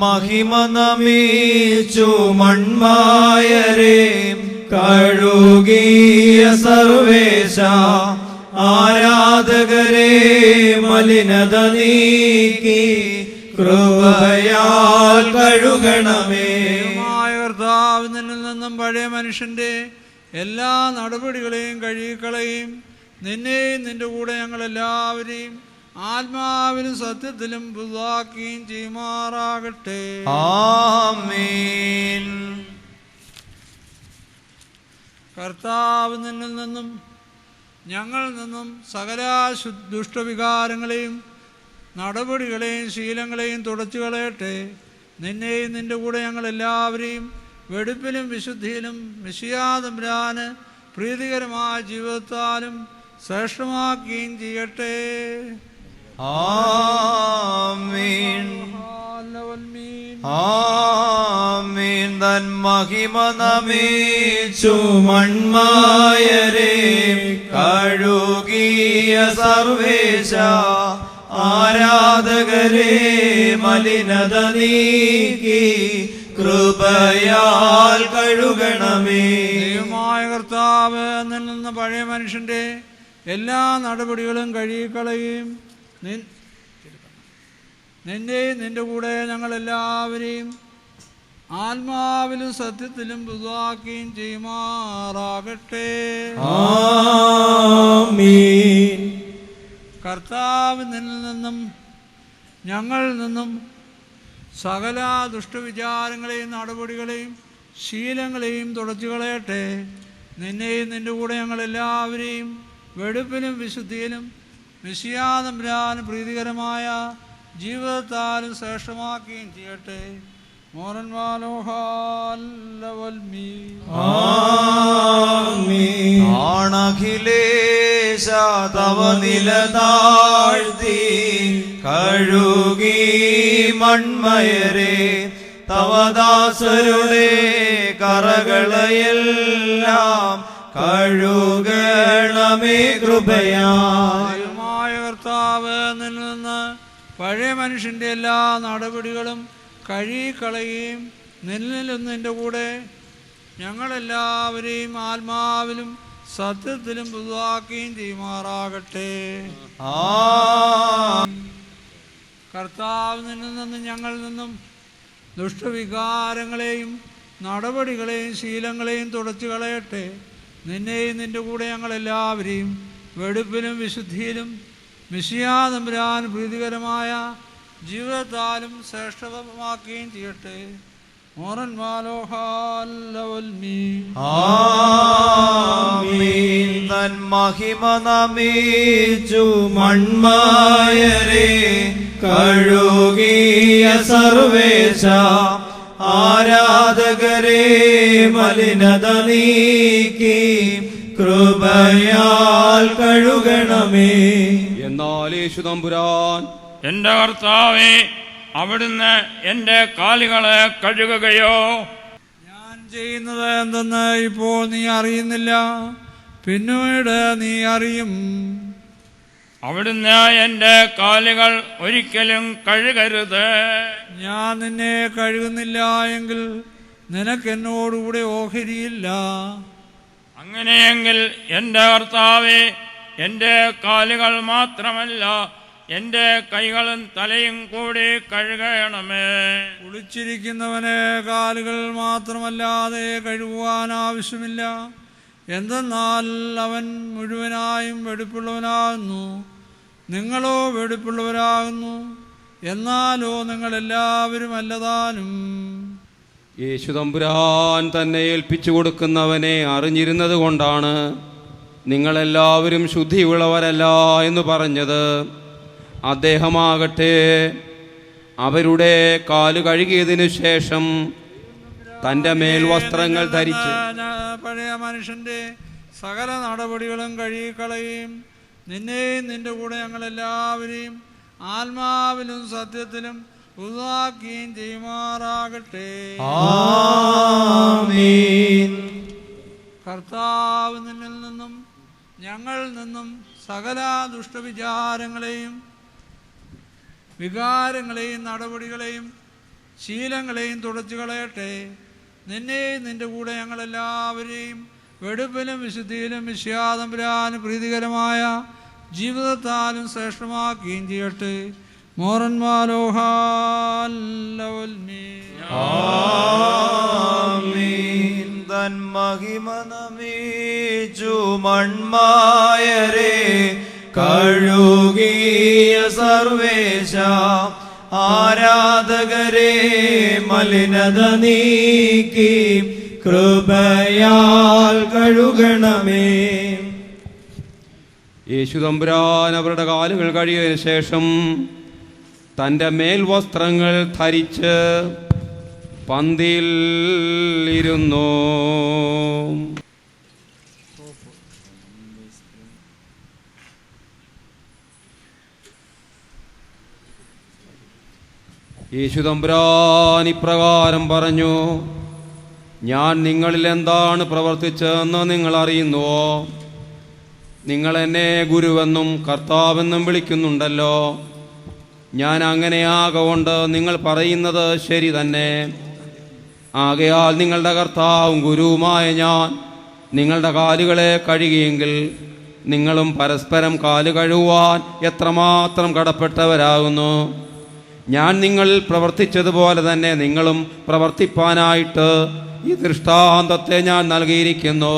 [SPEAKER 8] മഹിമ നമിച്ചു മൺമായരെ കഴുകിയ സർവേശ ആരാധകരെ മലിനത നീക്കി കൃപയാൽ കഴുകണമേ.
[SPEAKER 4] കർത്താവിൽ നിന്നും പഴയ മനുഷ്യന്റെ എല്ലാ നടപടികളെയും കഴുകിക്കളയും. നിന്നെയും നിന്റെ കൂടെ ഞങ്ങളെല്ലാവരെയും ആത്മാവിലും സത്യത്തിലും പുതുതാക്കുകയും ചെയ്യുമാറാകട്ടെ.
[SPEAKER 8] ആമീൻ.
[SPEAKER 4] കർത്താവ് നിന്നിൽ നിന്നും ഞങ്ങളിൽ നിന്നും സകല ദുഷ്ടവികാരങ്ങളെയും നടപടികളെയും ശീലങ്ങളെയും തുടച്ചു കളയട്ടെ. നിന്നെയും നിന്റെ കൂടെ ഞങ്ങളെല്ലാവരെയും വെടിപ്പിലും വിശുദ്ധിയിലും മിശിഹാ തമ്പുരാന് പ്രീതികരമായ ജീവിതത്താലും ശ്രേഷ്ഠമാക്കുകയും ചെയ്യട്ടെ.
[SPEAKER 8] ആമീൻ. ആമീൻ. തൻ മഹിമ നമിച്ചു മൺമായരെ കഴുകിയ സർവേശ ആരാധകരെ മലിനത നീക്കി കൃപയാൽ കഴുകണമേ.
[SPEAKER 4] ദൈവമായ കർത്താവ് എന്നിൽ നിന്ന് പഴയ മനുഷ്യന്റെ എല്ലാ നടപടികളും കഴുകിക്കളയും. നിന്റെയും നിന്റെ കൂടെ ഞങ്ങളെല്ലാവരെയും ആത്മാവിലും സത്യത്തിലും പുതുതാക്കുകയും ചെയ്യുമാറാകട്ടെ.
[SPEAKER 8] ആമീൻ.
[SPEAKER 4] കർത്താവ് നിന്നിൽ നിന്നും ഞങ്ങളിൽ നിന്നും സകല ദുഷ്ടവിചാരങ്ങളെയും നടപടികളെയും ശീലങ്ങളെയും തുടച്ചു കളയട്ടെ. നിന്നെയും നിന്റെ കൂടെ ഞങ്ങളെല്ലാവരെയും വെടിപ്പിലും വിശുദ്ധിയിലും മിശിഹാ തമ്പുരാന് പ്രീതികരമായ ജീവിതത്താലും ശ്രേഷ്ഠമാക്കുകയും ചെയ്യട്ടെ.
[SPEAKER 8] ആണഖിലേശ തവ നില താഴ്ത്തി കഴുകി മൺമയരെ തവദാസരുടെ കറകളെല്ലാം കഴുകണമേ കൃപയാൽ.
[SPEAKER 4] കർത്താവ് നിന്ന് പഴയ മനുഷ്യന്റെ എല്ലാ നടപടികളും കഴുകിക്കളയുകയും നിന്നിലും നിന്റെ കൂടെ ഞങ്ങളെല്ലാവരെയും ആത്മാവിലും സത്യത്തിലും പുതുതാക്കുകയും ചെയ്യുമാറാകട്ടെ. കർത്താവ് നിന്നിൽ നിന്നും ഞങ്ങളിൽ നിന്നും ദുഷ്ടവികാരങ്ങളെയും നടപടികളെയും ശീലങ്ങളെയും തുടച്ചു കളയട്ടെ. നിന്നെയും നിന്റെ കൂടെ ഞങ്ങളെല്ലാവരെയും വെടിപ്പിലും വിശുദ്ധിയിലും മിശിഹാ തമ്പുരാന് പ്രീതികരമായ ജീവിതത്താലും ശ്രേഷ്ഠമാക്കുകയും ചെയ്യട്ടെ.
[SPEAKER 8] തൻ മഹിമ നമിച്ചു മൺമായരെ കഴുകിയ സർവേശ ആരാധകരെ മലിനത നീക്കി കൃപയാൽ കഴുകണമേ.
[SPEAKER 3] എന്നാൽ യേശു തമ്പുരാൻ
[SPEAKER 11] എന്റെ കർത്താവേ, അവിടുന്ന് എന്റെ കാലുകളെ കഴുകുകയോ?
[SPEAKER 4] ഞാൻ ചെയ്യുന്നത് എന്തെന്ന് ഇപ്പോൾ നീ അറിയുന്നില്ല, പിന്നീട് നീ അറിയും.
[SPEAKER 11] അവിടുന്ന് എന്റെ കാലുകൾ ഒരിക്കലും കഴുകരുത്.
[SPEAKER 4] ഞാൻ നിന്നെ കഴുകുന്നില്ല എങ്കിൽ നിനക്കെന്നോടുകൂടെ ഓഹരിയില്ല.
[SPEAKER 11] അങ്ങനെയെങ്കിൽ എന്റെ കർത്താവേ, എന്റെ കാലുകൾ മാത്രമല്ല എന്റെ കൈകളും തലയും കൂടി കഴുകണമേ.
[SPEAKER 4] കുളിച്ചിരിക്കുന്നവന് കാലുകൾ മാത്രമല്ലാതെ കഴുകുവാൻ ആവശ്യമില്ല. എന്തെന്നാൽ അവൻ മുഴുവനായും വെടിപ്പുള്ളവനാകുന്നു. നിങ്ങളോ വെടിപ്പുള്ളവരാകുന്നു, എന്നാലോ നിങ്ങളെല്ലാവരും അല്ലതാനും.
[SPEAKER 3] യേശു തമ്പുരാൻ തന്നെ ഏൽപ്പിച്ചു കൊടുക്കുന്നവനെ അറിഞ്ഞിരുന്നത് കൊണ്ടാണ് നിങ്ങളെല്ലാവരും ശുദ്ധിയുള്ളവരല്ല എന്ന് പറഞ്ഞത്. അദ്ദേഹമാകട്ടെ അവരുടെ കാല് കഴുകിയതിനു ശേഷം തൻ്റെ മേൽവസ്ത്രങ്ങൾ ധരിച്ച്
[SPEAKER 4] പഴയ മനുഷ്യൻ്റെ സകല നടപടികളും കഴുകിക്കളയും. നിന്നെയും നിന്റെ കൂടെ ഞങ്ങളെല്ലാവരെയും ആത്മാവിലും സത്യത്തിലും പുതുതാക്കുകയും ചെയ്യുമാറാകട്ടെ.
[SPEAKER 8] ആമീൻ.
[SPEAKER 4] കർത്താവ് നിന്നിൽ നിന്നും ഞങ്ങളിൽ നിന്നും സകല ദുഷ്ടവിചാരങ്ങളെയും വികാരങ്ങളെയും നടപടികളെയും ശീലങ്ങളെയും തുടച്ചു കളയട്ടെ. നിന്നെയും നിന്റെ കൂടെ ഞങ്ങളെല്ലാവരെയും വെടുപ്പിലും വിശുദ്ധിയിലും വിശ്വാതമ്പുരാനും പ്രീതികരമായ ജീവിതത്താലും ശ്രേഷ്ഠമാക്കുകയും ചെയ്യട്ടെ.
[SPEAKER 8] ആമീൻ. തൻ മഹിമ നമിച്ചു മൺമായരെ കഴുകിയ സർവേശ ആരാധകരെ മലിനത നീക്കി കൃപയാൽ കഴുകണമേ.
[SPEAKER 3] യേശുതമ്പുരാൻ അവരുടെ കാലുകൾ കഴിയതിനു ശേഷം തൻ്റെ മേൽവസ്ത്രങ്ങൾ ധരിച്ച് പന്തിയിൽ ഇരുന്നു. യേശുതമ്പുരാൻ ഇപ്രകാരം പറഞ്ഞു: ഞാൻ നിങ്ങളിൽ എന്താണ് പ്രവർത്തിച്ചതെന്ന് നിങ്ങൾ അറിയുന്നുവോ? നിങ്ങൾ എന്നെ ഗുരുവെന്നും കർത്താവെന്നും വിളിക്കുന്നുണ്ടല്ലോ. ഞാൻ അങ്ങനെയാകൊണ്ട് നിങ്ങൾ പറയുന്നത് ശരി തന്നെ. ആകയാൽ നിങ്ങളുടെ കർത്താവും ഗുരുവുമായ ഞാൻ നിങ്ങളുടെ കാലുകളെ കഴുകിയെങ്കിൽ നിങ്ങളും പരസ്പരം കാല് കഴുകുവാൻ എത്രമാത്രം കടപ്പെട്ടവരാകുന്നു. ഞാൻ നിങ്ങളിൽ പ്രവർത്തിച്ചതുപോലെ തന്നെ നിങ്ങളും പ്രവർത്തിപ്പാനായിട്ട് ഈ ദൃഷ്ടാന്തത്തെ ഞാൻ നൽകിയിരിക്കുന്നു.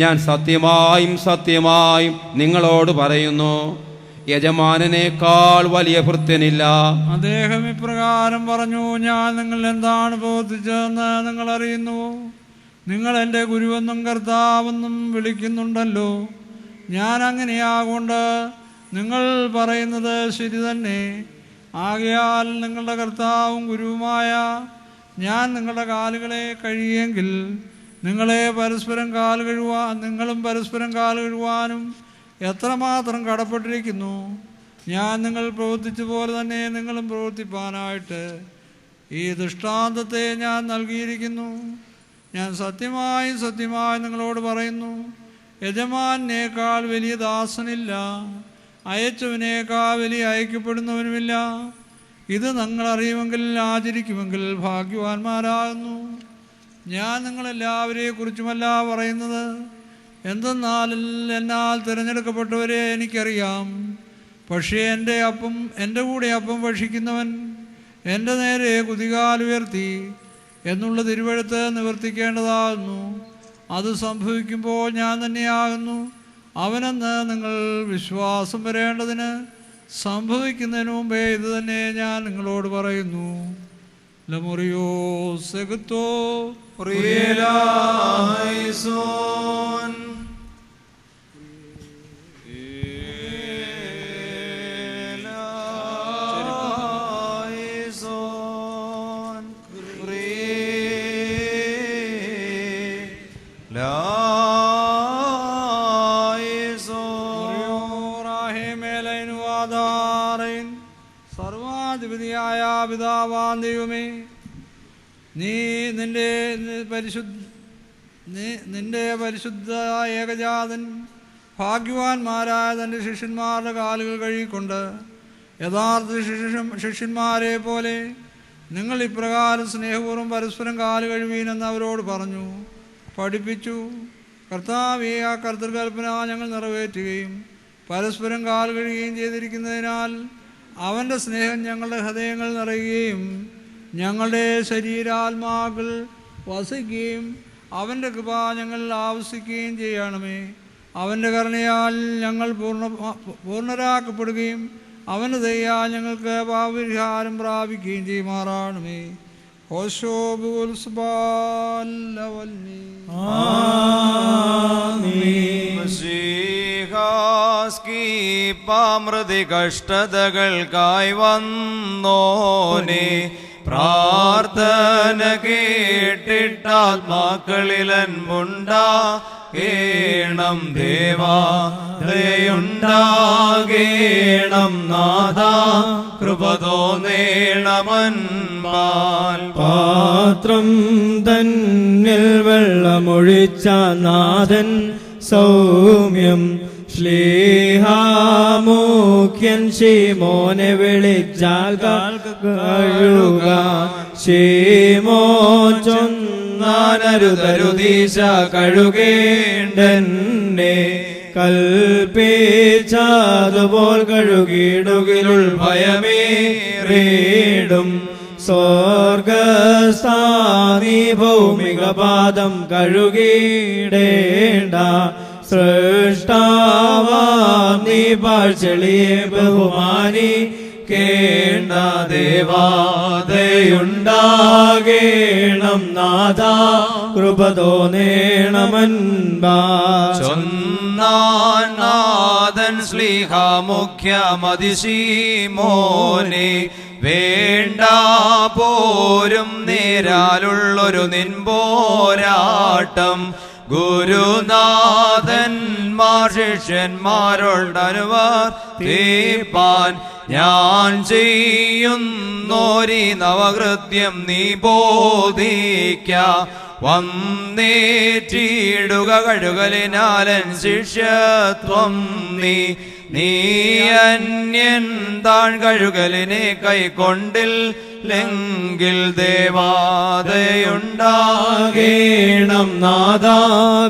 [SPEAKER 3] ഞാൻ സത്യമായും സത്യമായും നിങ്ങളോട് പറയുന്നു, യജമാനനേക്കാൾ വലിയ ഭൃത്യനില്ല.
[SPEAKER 4] അദ്ദേഹം ഇപ്രകാരം പറഞ്ഞു: ഞാൻ നിങ്ങൾ എന്താണ് പ്രവർത്തിച്ചതെന്ന് നിങ്ങൾ അറിയുന്നു. നിങ്ങൾ എൻ്റെ ഗുരുവെന്നും കർത്താവെന്നും വിളിക്കുന്നുണ്ടല്ലോ. ഞാൻ അങ്ങനെയാകൊണ്ട് നിങ്ങൾ പറയുന്നത് ശരി തന്നെ. ആകയാൽ നിങ്ങളുടെ കർത്താവും ഗുരുവുമായ ഞാൻ നിങ്ങളുടെ കാലുകളെ കഴുകിയെങ്കിൽ നിങ്ങളും പരസ്പരം കാൽ കഴുകുവാനും എത്രമാത്രം കടപ്പെട്ടിരിക്കുന്നു. ഞാൻ നിങ്ങൾ പ്രവർത്തിച്ച പോലെ തന്നെ നിങ്ങളും പ്രവർത്തിപ്പാനായിട്ട് ഈ ദൃഷ്ടാന്തത്തെ ഞാൻ നൽകിയിരിക്കുന്നു. ഞാൻ സത്യമായും സത്യമായും നിങ്ങളോട് പറയുന്നു, യജമാനേക്കാൾ വലിയ ദാസനില്ല, അയച്ചവനേക്കാൾ വലിയ അയക്കപ്പെടുന്നവനുമില്ല. ഇത് നിങ്ങൾ അറിയുമെങ്കിൽ ആചരിക്കുമെങ്കിൽ ഭാഗ്യവാന്മാരാകുന്നു. ഞാൻ നിങ്ങളെല്ലാവരെയും കുറിച്ചുമല്ല പറയുന്നത്. എന്തെന്നാൽ എന്നാൽ തിരഞ്ഞെടുക്കപ്പെട്ടവരെ എനിക്കറിയാം. പക്ഷേ എൻ്റെ കൂടെ അപ്പം ഭക്ഷിക്കുന്നവൻ എൻ്റെ നേരെ കുതികാൽ ഉയർത്തി എന്നുള്ള തിരുവെഴുത്ത് നിവർത്തിക്കേണ്ടതാകുന്നു. അത് സംഭവിക്കുമ്പോൾ ഞാൻ തന്നെയാകുന്നു അവനെന്ന് നിങ്ങൾ വിശ്വാസം വരേണ്ടതിന് സംഭവിക്കുന്നതിന് മുമ്പേ ഇത് തന്നെ ഞാൻ നിങ്ങളോട് പറയുന്നു. ലമുറിയോ സെഗത്തോ
[SPEAKER 8] പ്രിയലായിസോൻ
[SPEAKER 4] സർവാധിപതിയായ പിതാവാം ദൈവമേ, നീ നിന്റെ പരിശുദ്ധ ഏകജാതൻ ഭാഗ്യവാന്മാരായ തൻ്റെ ശിഷ്യന്മാരുടെ കാലുകൾ കഴുകിക്കൊണ്ട് യഥാർത്ഥ ശിഷ്യന്മാരെ പോലെ നിങ്ങൾ ഇപ്രകാരം സ്നേഹപൂർവ്വം പരസ്പരം കാല് കഴുവീനെന്ന് അവരോട് പറഞ്ഞു പഠിപ്പിച്ചു. കർത്താവേ, ആ കർത്തൃകൽപ്പന ഞങ്ങൾ നിറവേറ്റുകയും പരസ്പരം കാല് കഴുകുകയും ചെയ്തിരിക്കുന്നതിനാൽ അവൻ്റെ സ്നേഹം ഞങ്ങളുടെ ഹൃദയങ്ങൾ നിറയുകയും ഞങ്ങളുടെ ശരീരാത്മാക്കൾ വസിക്കുകയും അവൻ്റെ കൃപ ഞങ്ങൾ ആവശ്യിക്കുകയും ചെയ്യണമേ. അവൻ്റെ കരുണയാൽ ഞങ്ങൾ പൂർണ്ണരാക്കപ്പെടുകയും അവൻ്റെ ദയയാൽ ഞങ്ങൾക്ക് പാപപരിഹാരം പ്രാപിക്കുകയും ചെയ്യുമാറാണമേ. ഹോശോബുൽ സുബാൻ ലവൽമി
[SPEAKER 5] പാമൃതി കഷ്ടതകൾക്കായി വന്നോനെ പ്രാർത്ഥന കേട്ടിട്ടാത്മാക്കളിലൻപുണ്ടാകേണം ദേവാ ദയുണ്ടാകേണം നാഥ കൃപ തോന്നേണമൻപാൽ
[SPEAKER 8] പാത്രം തന്നിൽ വെള്ളമൊഴിച്ച നാഥൻ സൗമ്യം ശ്ലീഹാമുഖ്യൻ ശീമോനെ വിളിച്ചാൽ കഴുക ശീമോ ചൊന്നാനരുതരുദീശ കഴുകേണ്ടെന്നെ കൽപ്പിച്ചതുപോൽ കഴുകിടുകിലുൾ ഭയമേറിടും സ്വർഗസ്ഥാനി ഭൗമിക പാദം കഴുകിടേണ്ട സൃഷ്ടാവാം നീ പാഴ്ചെളിയെ ബഹുമാനിക്കേണ്ട ദേവാദയുണ്ടാകേണം നാഥ കൃപ തോന്നേണമൻപാ
[SPEAKER 5] നാഥൻ ശ്ലീഹ മുഖ്യമതിശീമോനെ വേണ്ട പോരും നേരാലുള്ളൊരു നിൻപോരാട്ടം ഗുരുനാഥന്മാർ ശിഷ്യന്മാരോടനുവർത്തിപ്പാൻ ഞാൻ ചെയ്യുന്നോരി നവകൃത്യം നീ ബോധിക്ക വന്നേറ്റിടുക കഴുകലിനാലൻ ശിഷ്യത്വം നീ അന്യൻ താൻ കഴുകലിനെ കൈക്കൊണ്ടില്ലെങ്കിൽ ദേവാദയുണ്ടാകേണം
[SPEAKER 8] നാഥ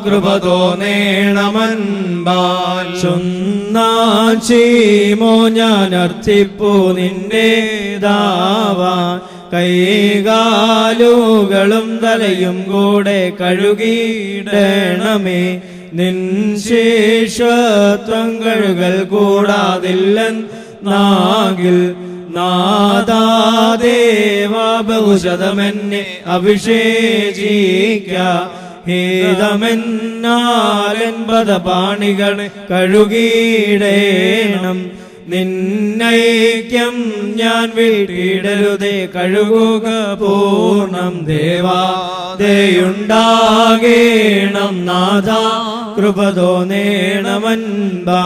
[SPEAKER 8] കൃപ തോന്നേണമൻപാൽ ചൊന്നാചീമോ ഞാൻ അർത്ഥിപ്പു നിന്റെ ദാവാൻ കൈകാലുകളും തലയും കൂടെ കഴുകിയിടണമേ നിൻ ശേഷത്വം കഴുകൽ കൂടാതില്ലെന്നാകിൽ നാദാദേവ ബഹുശതമെന്നെ അഭിഷേചിക്ക ഹേതമെന്നാലൻ പദപാണികളെ കഴുകിയിടേണം നിന്നൈക്യം ഞാൻ വീട്ടിടരുതേ കഴുകുക പൂർണ്ണം ദേവാദയുണ്ടാകേണം നാഥ കൃപ തോന്നേണമൻപാ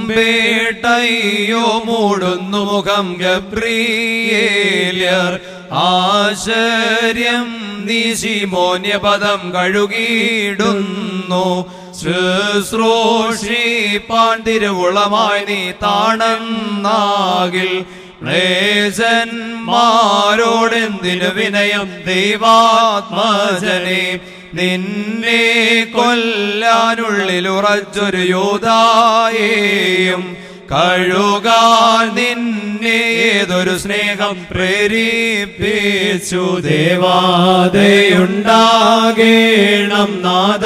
[SPEAKER 5] കുമ്പേട്ടയ്യോ മൂടുന്നു മുഖം ഗബ്രിയേല്യർ ആശ്ചര്യം നീ ശിമോന്യപദം കഴുകിയിടുന്നു ശുശ്രൂഷിപ്പാൻ തിരുവുളമായി നീ താണെന്നാകിൽ ക്ലേശന്മാരോടെന്തിനു വിനയം ദൈവാത്മജനെ നിന്നെ കൊല്ലാനുള്ളിലുറച്ചൊരു യോദ്ധായെയും കഴുകാൻ നിന്നെ ഏതൊരു സ്നേഹം പ്രേരിപ്പിച്ചു
[SPEAKER 8] ദേവാദയുണ്ടാകേണം നാഥ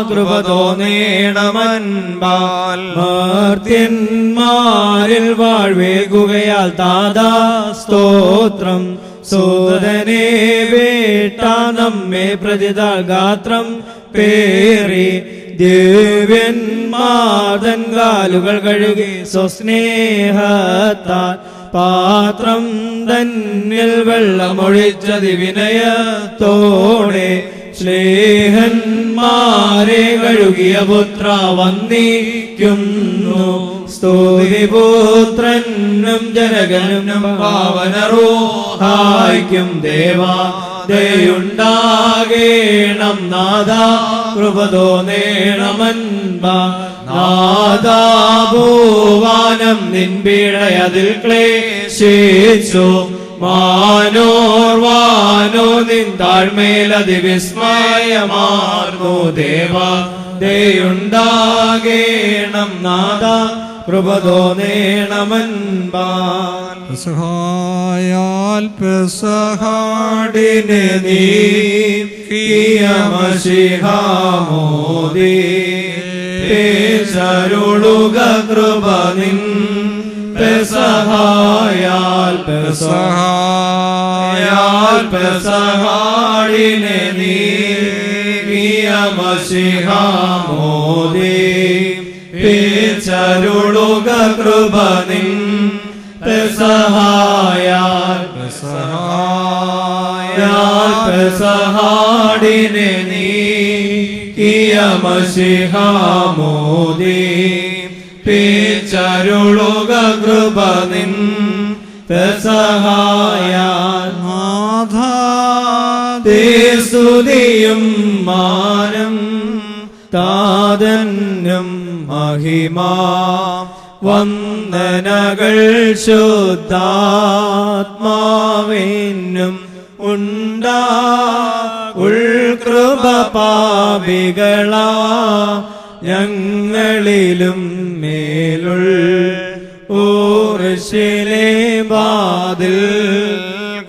[SPEAKER 8] കൃപ തോന്നേണമൻപാൽ മർത്യന്മാരിൽ വാഴ്വേകുകയാൽ താതാ സ്തോത്രം സോദനെ വേട്ട നമ്മെ പ്രതിതാൾ ഗാത്രം പേറി ദിവ്യന്മാതൻ കാലുകൾ കഴുകി സ്വസ്നേഹത്താൽ പാത്രം തന്നിൽ വെള്ളമൊഴിച്ചതി വിനയത്തോടെ സ്നേഹന്മാരെ കഴുകിയ പുത്ര വന്ദിക്കുന്നു സ്തുതിപുത്രനും ജനകനും പാവനറൂഹായ്ക്കും ദേവാദയുണ്ടാകേണം നാഥ കൃപ തോന്നേണമൻപാ നാദാഭൂവാനം നിൻപീഴയതിൽ ക്ലേശിച്ചു മാനോർവാനോ നിൻ താഴ്മേലതി വിസ്മയമാർന്നു ദേവാദയുണ്ടാകേണം നാഥ കൃപ തോന്നേണമൻപാൻ
[SPEAKER 4] സഹായാൽ
[SPEAKER 8] പെസഹാടിനെ നീ കിയമശിഹാമോദി പേശരുളുക കൃപ നിൻ പെസഹായാൽ പെസഹായ പെസഹാടിനെ നീക്കിയ മശിഹാമോദി പിച്ചരുളുക കൃപ നിൻ പെസഹായാൽ പെസഹാടിനെ നീക്കിയ മശിഹാമോദി പിച്ചരുളുക കൃപ നിൻ പെസഹായാൽ സ്തുതിയും മാനം താതന്യം മഹിമാ വന്ദനകൾ ശുദ്ധാത്മാവിനും ഉണ്ടാ ഉൾകൃപ പാപികളാ ഞങ്ങളിലും മേലുൾ ഊർശിലെ വാതിൽ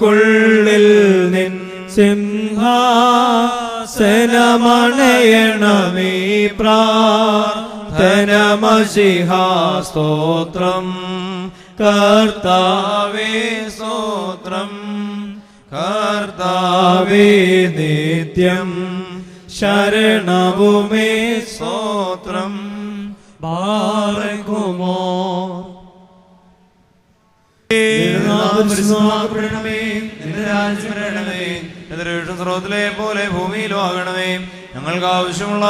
[SPEAKER 8] കുള്ളിൽ നിൻ സിംഹാസനമണയണമേ പ്രാർത്ഥനമശിഹാ സ്തോത്രം കർത്താവേ സ്തോത്രം കർത്താവേ നിത്യം ശരണവുമേ സ്തോത്രം ബാറക്കുമോ
[SPEAKER 5] സ്രോതത്തിലെ പോലെ ഭൂമിയിലും ആകണമേ. ഞങ്ങൾക്ക് ആവശ്യമുള്ള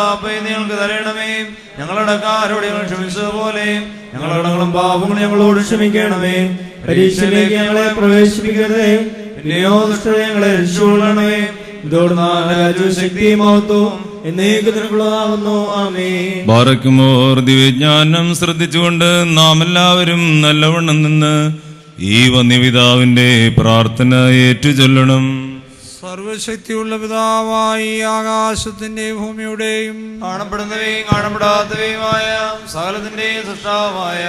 [SPEAKER 5] ഞങ്ങൾക്ക് തരണമേ. ഞങ്ങളുടെ കാരോട് ഞങ്ങൾ ക്ഷമിച്ചതുപോലെ ഞങ്ങളുടെ കടങ്ങളും പാപങ്ങളും ഞങ്ങളോട് ക്ഷമിക്കണമേ. പരീക്ഷയിലേക്ക് ഞങ്ങളെ പ്രവേശിപ്പിക്കരുതേ, പിന്നെയോ ദുഷ്ടത ഞങ്ങളെ രക്ഷിച്ചുകൊള്ളണമേ. ഇതോട് രാജ്യവും ശക്തിയും മഹത്വവും എന്നേക്കുള്ളതാകുന്നു. ആമേൻ.
[SPEAKER 12] ബാറക്കുമോർ ദിവ്യജ്ഞാനം ശ്രദ്ധിച്ചുകൊണ്ട് നാം എല്ലാവരും നല്ലവണ്ണം നിന്ന് ഈ വന്യപിതാവിന്റെ പ്രാർത്ഥന ഏറ്റുചൊല്ലണം.
[SPEAKER 4] സർവശക്തിയുള്ള പിതാവായി ആകാശത്തിന്റെയും ഭൂമിയുടെയും
[SPEAKER 5] കാണപ്പെടുന്നവയും കാണപ്പെടാത്തവയുമായ സകലത്തിന്റെയും സൃഷ്ടാവായ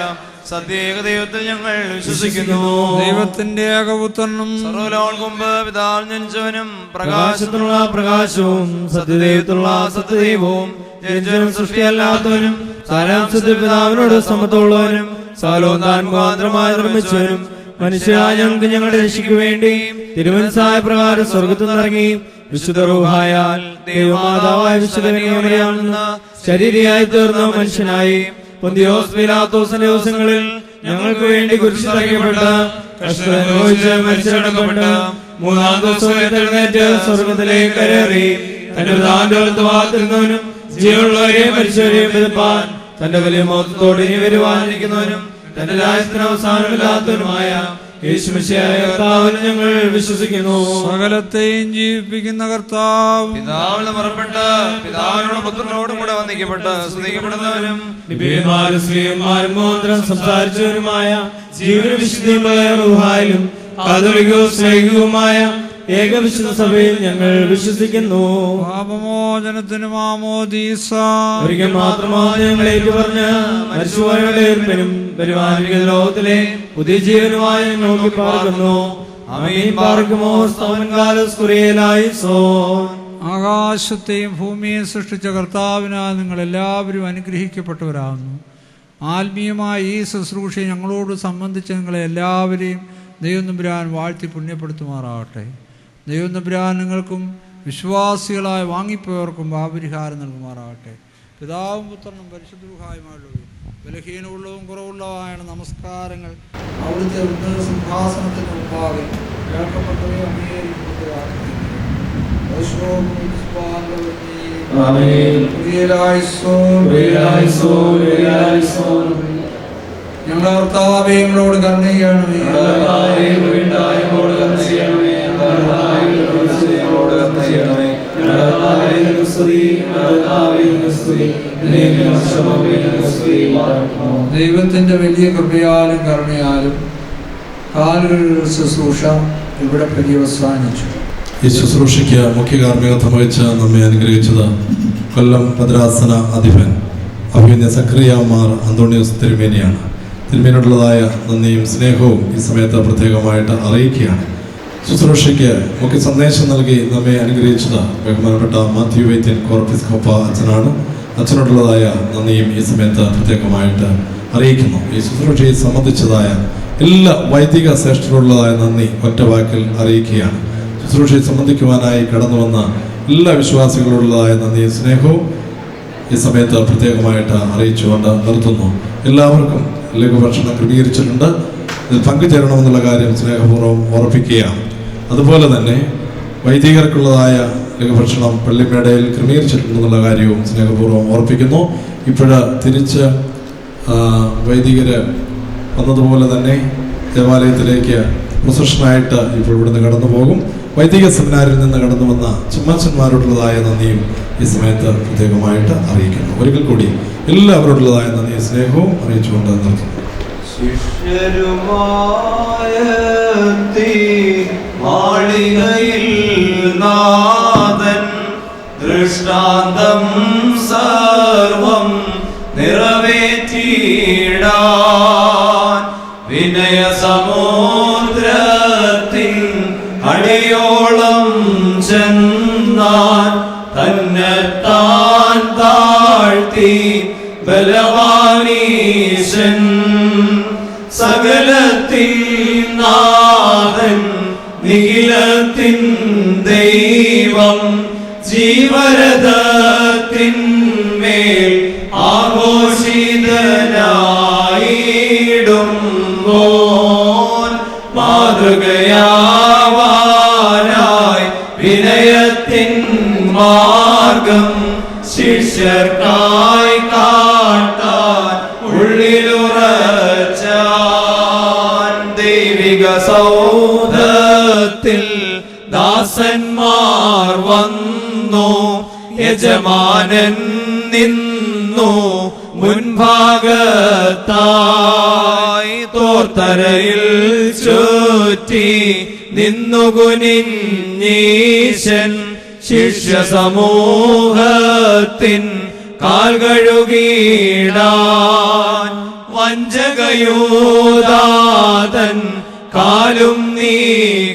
[SPEAKER 5] സത്യേക ദൈവത്തിൽ ഞങ്ങൾ വിശ്വസിക്കുന്നു.
[SPEAKER 4] ദൈവത്തിന്റെ ഏകപുത്രനും
[SPEAKER 5] സർവ്വലോകങ്ങൾക്ക് മുമ്പ് പിതാവ് ജനിച്ചവനും
[SPEAKER 8] പ്രകാശത്തിനുള്ള പ്രകാശവും സത്യദൈവത്തിലുള്ള സത്യദൈവവും ജനിച്ചവനും സൃഷ്ടിയല്ലാത്തവനും സാരാംശത്തിൽ പിതാവിനോട് സമത്വമുള്ളവനും സകലവും താൻ മുഖാന്തരമായി നിർമ്മിച്ചവനും മനുഷ്യരായ ഞങ്ങൾക്ക് ഞങ്ങളുടെ രക്ഷയ്ക്ക് വേണ്ടി തിരുമനസ്സായ പ്രകാരം സ്വർഗത്തിൽ നിന്നിറങ്ങി വിശുദ്ധ റൂഹായാൽ ദൈവമാതാവായ വിശുദ്ധ കന്യകമറിയാമിൽ നിന്ന് ശരീരിയായി തീർന്ന മനുഷ്യനായി പൊന്തിയോസ് പീലാത്തോസിന്റെ ദിവസങ്ങളിൽ ഞങ്ങൾക്ക് വേണ്ടി കുരിശിൽ തറയ്ക്കപ്പെട്ട് കഷ്ടം അനുഭവിച്ച് മരിച്ചടക്കപ്പെട്ട് മൂന്നാം ദിവസം എഴുന്നേറ്റ് സ്വർഗത്തിലേക്ക് കയറി തന്റെ പിതാവിന്റെ വലത്ത് ഭാഗത്തിരുന്നവനും ജീവനുള്ളവരെയും മരിച്ചവരെയും വിധിപ്പാൻ തന്റെ വലിയ മഹത്വത്തോടെ ഇനി വരുവാനിരിക്കുന്നവനും തന്റെ രാജ്യത്തിന് അവസാനമില്ലാത്തവനുമായ യേശുമിശിഹായ കർത്താവിനെ ഞങ്ങൾ വിശ്വസിക്കുന്നു.
[SPEAKER 4] സകലത്തെയും ജീവിപ്പിക്കുന്ന കർത്താവ്
[SPEAKER 5] പിതാവിന് പുറപ്പെട്ട് പിതാവിനോടും പുത്രനോടും കൂടെ വന്ദിക്കപ്പെട്ട് സ്തുതിക്കപ്പെടുന്നവനും
[SPEAKER 8] നിബിയന്മാരും സ്ത്രീയന്മാരും മോന്ത്രം സംസാരിച്ചവരുമായ ജീവന വിശുദ്ധിയുള്ള റൂഹായിലും കാതോലികവും സ്നേഹികവുമായ ഏകവിശുദ്ധ സഭയിൽ ഞങ്ങൾ വിശ്വസിക്കുന്നു.
[SPEAKER 4] പാപമോചനത്തിന് മാമോദീസ
[SPEAKER 8] ഒരിക്കൽ മാത്രമാണ് ഞങ്ങൾ ഏറ്റുപറഞ്ഞ് മരിച്ചുപോയവരുടെ ഏർപ്പനും വരുവാനിരിക്കുന്ന ലോകത്തിലെ പുതിയ ജീവനുമായി ഞങ്ങൾക്ക് പാർക്കുന്നു. ആമേൻ. പാർക്കുമോ
[SPEAKER 4] ആകാശത്തെയും ഭൂമിയെയും സൃഷ്ടിച്ച കർത്താവിനാൽ നിങ്ങൾ എല്ലാവരും അനുഗ്രഹിക്കപ്പെട്ടവരാകുന്നു. ആത്മീയമായ ഈ ശുശ്രൂഷയെ ഞങ്ങളോട് സംബന്ധിച്ച് നിങ്ങളെ എല്ലാവരെയും ദൈവം തമ്പുരാൻ വാഴ്ത്തി പുണ്യപ്പെടുത്തുമാറാകട്ടെ. ദൈവം തമ്പുരാൻ നിങ്ങൾക്കും വിശ്വാസികളായി വാങ്ങിപ്പോയവർക്കും പാപപരിഹാരം നൽകുമാറാകട്ടെ. പിതാവും പുത്രനും പരിശുദ്ധ റൂഹായുമായുള്ളവയും ബലഹീനമുള്ളതും കുറവുള്ളതുമായ നമസ്കാരങ്ങൾ അവിടുത്തെ ഉന്നത സിംഹാസനത്തിന് മുമ്പാകെ കേൾക്കപ്പെട്ടവയും അംഗീകരിക്കപ്പെട്ടവരാകുന്നു. ഞങ്ങളുടെ കർത്താവേ ഞങ്ങളോട് കരുണ ചെയ്യണമേ. ദൈവത്തിന്റെ വലിയ കൃപയാലും കരുണയാലും കാലുകളുടെ ശുശ്രൂഷ ഇവിടെ പര്യവസാനിച്ചു.
[SPEAKER 2] ഈ ശുശ്രൂഷയ്ക്ക് മുഖ്യ കാർമ്മികത്വം വഹിച്ച് നമ്മെ അനുഗ്രഹിച്ചത് കൊല്ലം ഭദ്രാസന അധിപൻ അഭിനയ സക്രിയമാർ അന്തോണിയോസ് തിരുമേനിയാണ്. തിരുമേനിയുള്ളതായ നന്ദിയും സ്നേഹവും ഈ സമയത്ത് പ്രത്യേകമായിട്ട് അറിയിക്കുകയാണ്. ശുശ്രൂഷയ്ക്ക് മുഖ്യ സന്ദേശം നൽകി നമ്മെ അനുഗ്രഹിച്ചത് ബഹുമാനപ്പെട്ട മാത്യു വൈദ്യൻ കോർപ്പിസ്കോപ്പ അച്ഛനാണ്. അച്ഛനോടുള്ളതായ നന്ദിയും ഈ സമയത്ത് പ്രത്യേകമായിട്ട് അറിയിക്കുന്നു. ഈ ശുശ്രൂഷയെ സംബന്ധിച്ചതായ എല്ലാ വൈദിക ശ്രേഷ്ഠരുള്ളതായ നന്ദി ഒറ്റ വാക്കിൽ അറിയിക്കുകയാണ്. ശുശ്രൂഷയെ സംബന്ധിക്കുവാനായി കടന്നു വന്ന എല്ലാ വിശ്വാസികളുള്ളതായ നന്ദിയും സ്നേഹവും ഈ സമയത്ത് പ്രത്യേകമായിട്ട് അറിയിച്ചുകൊണ്ട് നിർത്തുന്നു. എല്ലാവർക്കും ലഘുഭക്ഷണം ക്രമീകരിച്ചിട്ടുണ്ട്. ഇതിൽ പങ്കുചേരണമെന്നുള്ള കാര്യം സ്നേഹപൂർവ്വം ഓർപ്പിക്കുകയാണ്. അതുപോലെ തന്നെ വൈദികർക്കുള്ളതായ ലഘുഭക്ഷണം പള്ളിമേടയിൽ ക്രമീകരിച്ചിട്ടുണ്ടെന്നുള്ള കാര്യവും സ്നേഹപൂർവ്വം ഓർപ്പിക്കുന്നു. തിരിച്ച് വൈദികർ വന്നതുപോലെ തന്നെ ദേവാലയത്തിലേക്ക് പ്രൊസഷനായിട്ട് ഇപ്പോൾ ഇവിടുന്ന് കടന്നു പോകും. വൈദിക സെമിനാരിൽ നിന്ന് കടന്നു വന്ന ചുമ്മച്ചന്മാരോടുള്ളതായ നന്ദിയും ഈ സമയത്ത് പ്രത്യേകമായിട്ട് അറിയിക്കുന്നു. ഒരിക്കൽ കൂടി എല്ലാവരോടുള്ളതായ നന്ദിയും സ്നേഹവും അറിയിച്ചുകൊണ്ട് നിർത്തുന്നു.
[SPEAKER 1] മാളികയിൽ നാഥൻ ദൃഷ്ടാന്തം സർവം നിറവേറ്റിടാൻ വിനയസമുദ്രത്തിൻ അടിയോളം ചെന്നാൻ തന്നെത്താൻ താഴ്ത്തി ബലവാനീശൻ സകലത്തിൻ നാഥൻ നിഖിലത്തിൻ ദൈവം ജീവരഥത്തിന്മേൽ ആഘോഷിതനായിടുമ്പോൾ മാതൃകയാവാനായി വിനയത്തിൻ മാർഗം ശിഷ്യർക്കായി കാട്ടാൻ ഉള്ളിലുറച്ചാൻ ദൈവിക സൗധത്തിൽ ദാസന്മാർ വന്നു യജമാനൻ നിന്നു മുൻഭാഗത്തായി തോർത്തരയിൽ ചുറ്റി നിന്നു കുനിഞ്ഞീശൻ ശിഷ്യ സമൂഹത്തിൻ കാൽ കഴുകിടാൻ വഞ്ചകയൂദാതൻ കാലും നീ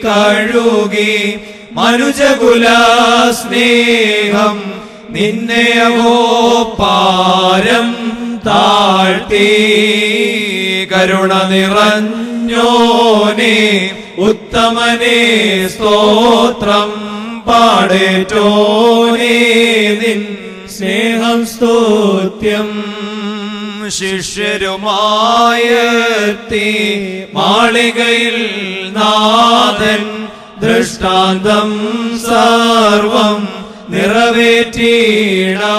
[SPEAKER 1] കഴുകി മനുജകുല സ്നേഹം നിന്നെ പാരം താഴ്ത്തി കരുണ നിറഞ്ഞോനെ ഉത്തമനെ സ്തോത്രം പാടേറ്റോനെ നിൻ സ്നേഹം സ്തുത്യം ശിഷ്യരുമായെത്തി മാളികയിൽ നാഥൻ ദൃഷ്ടാന്തം സർവം നിറവേറ്റിടാൻ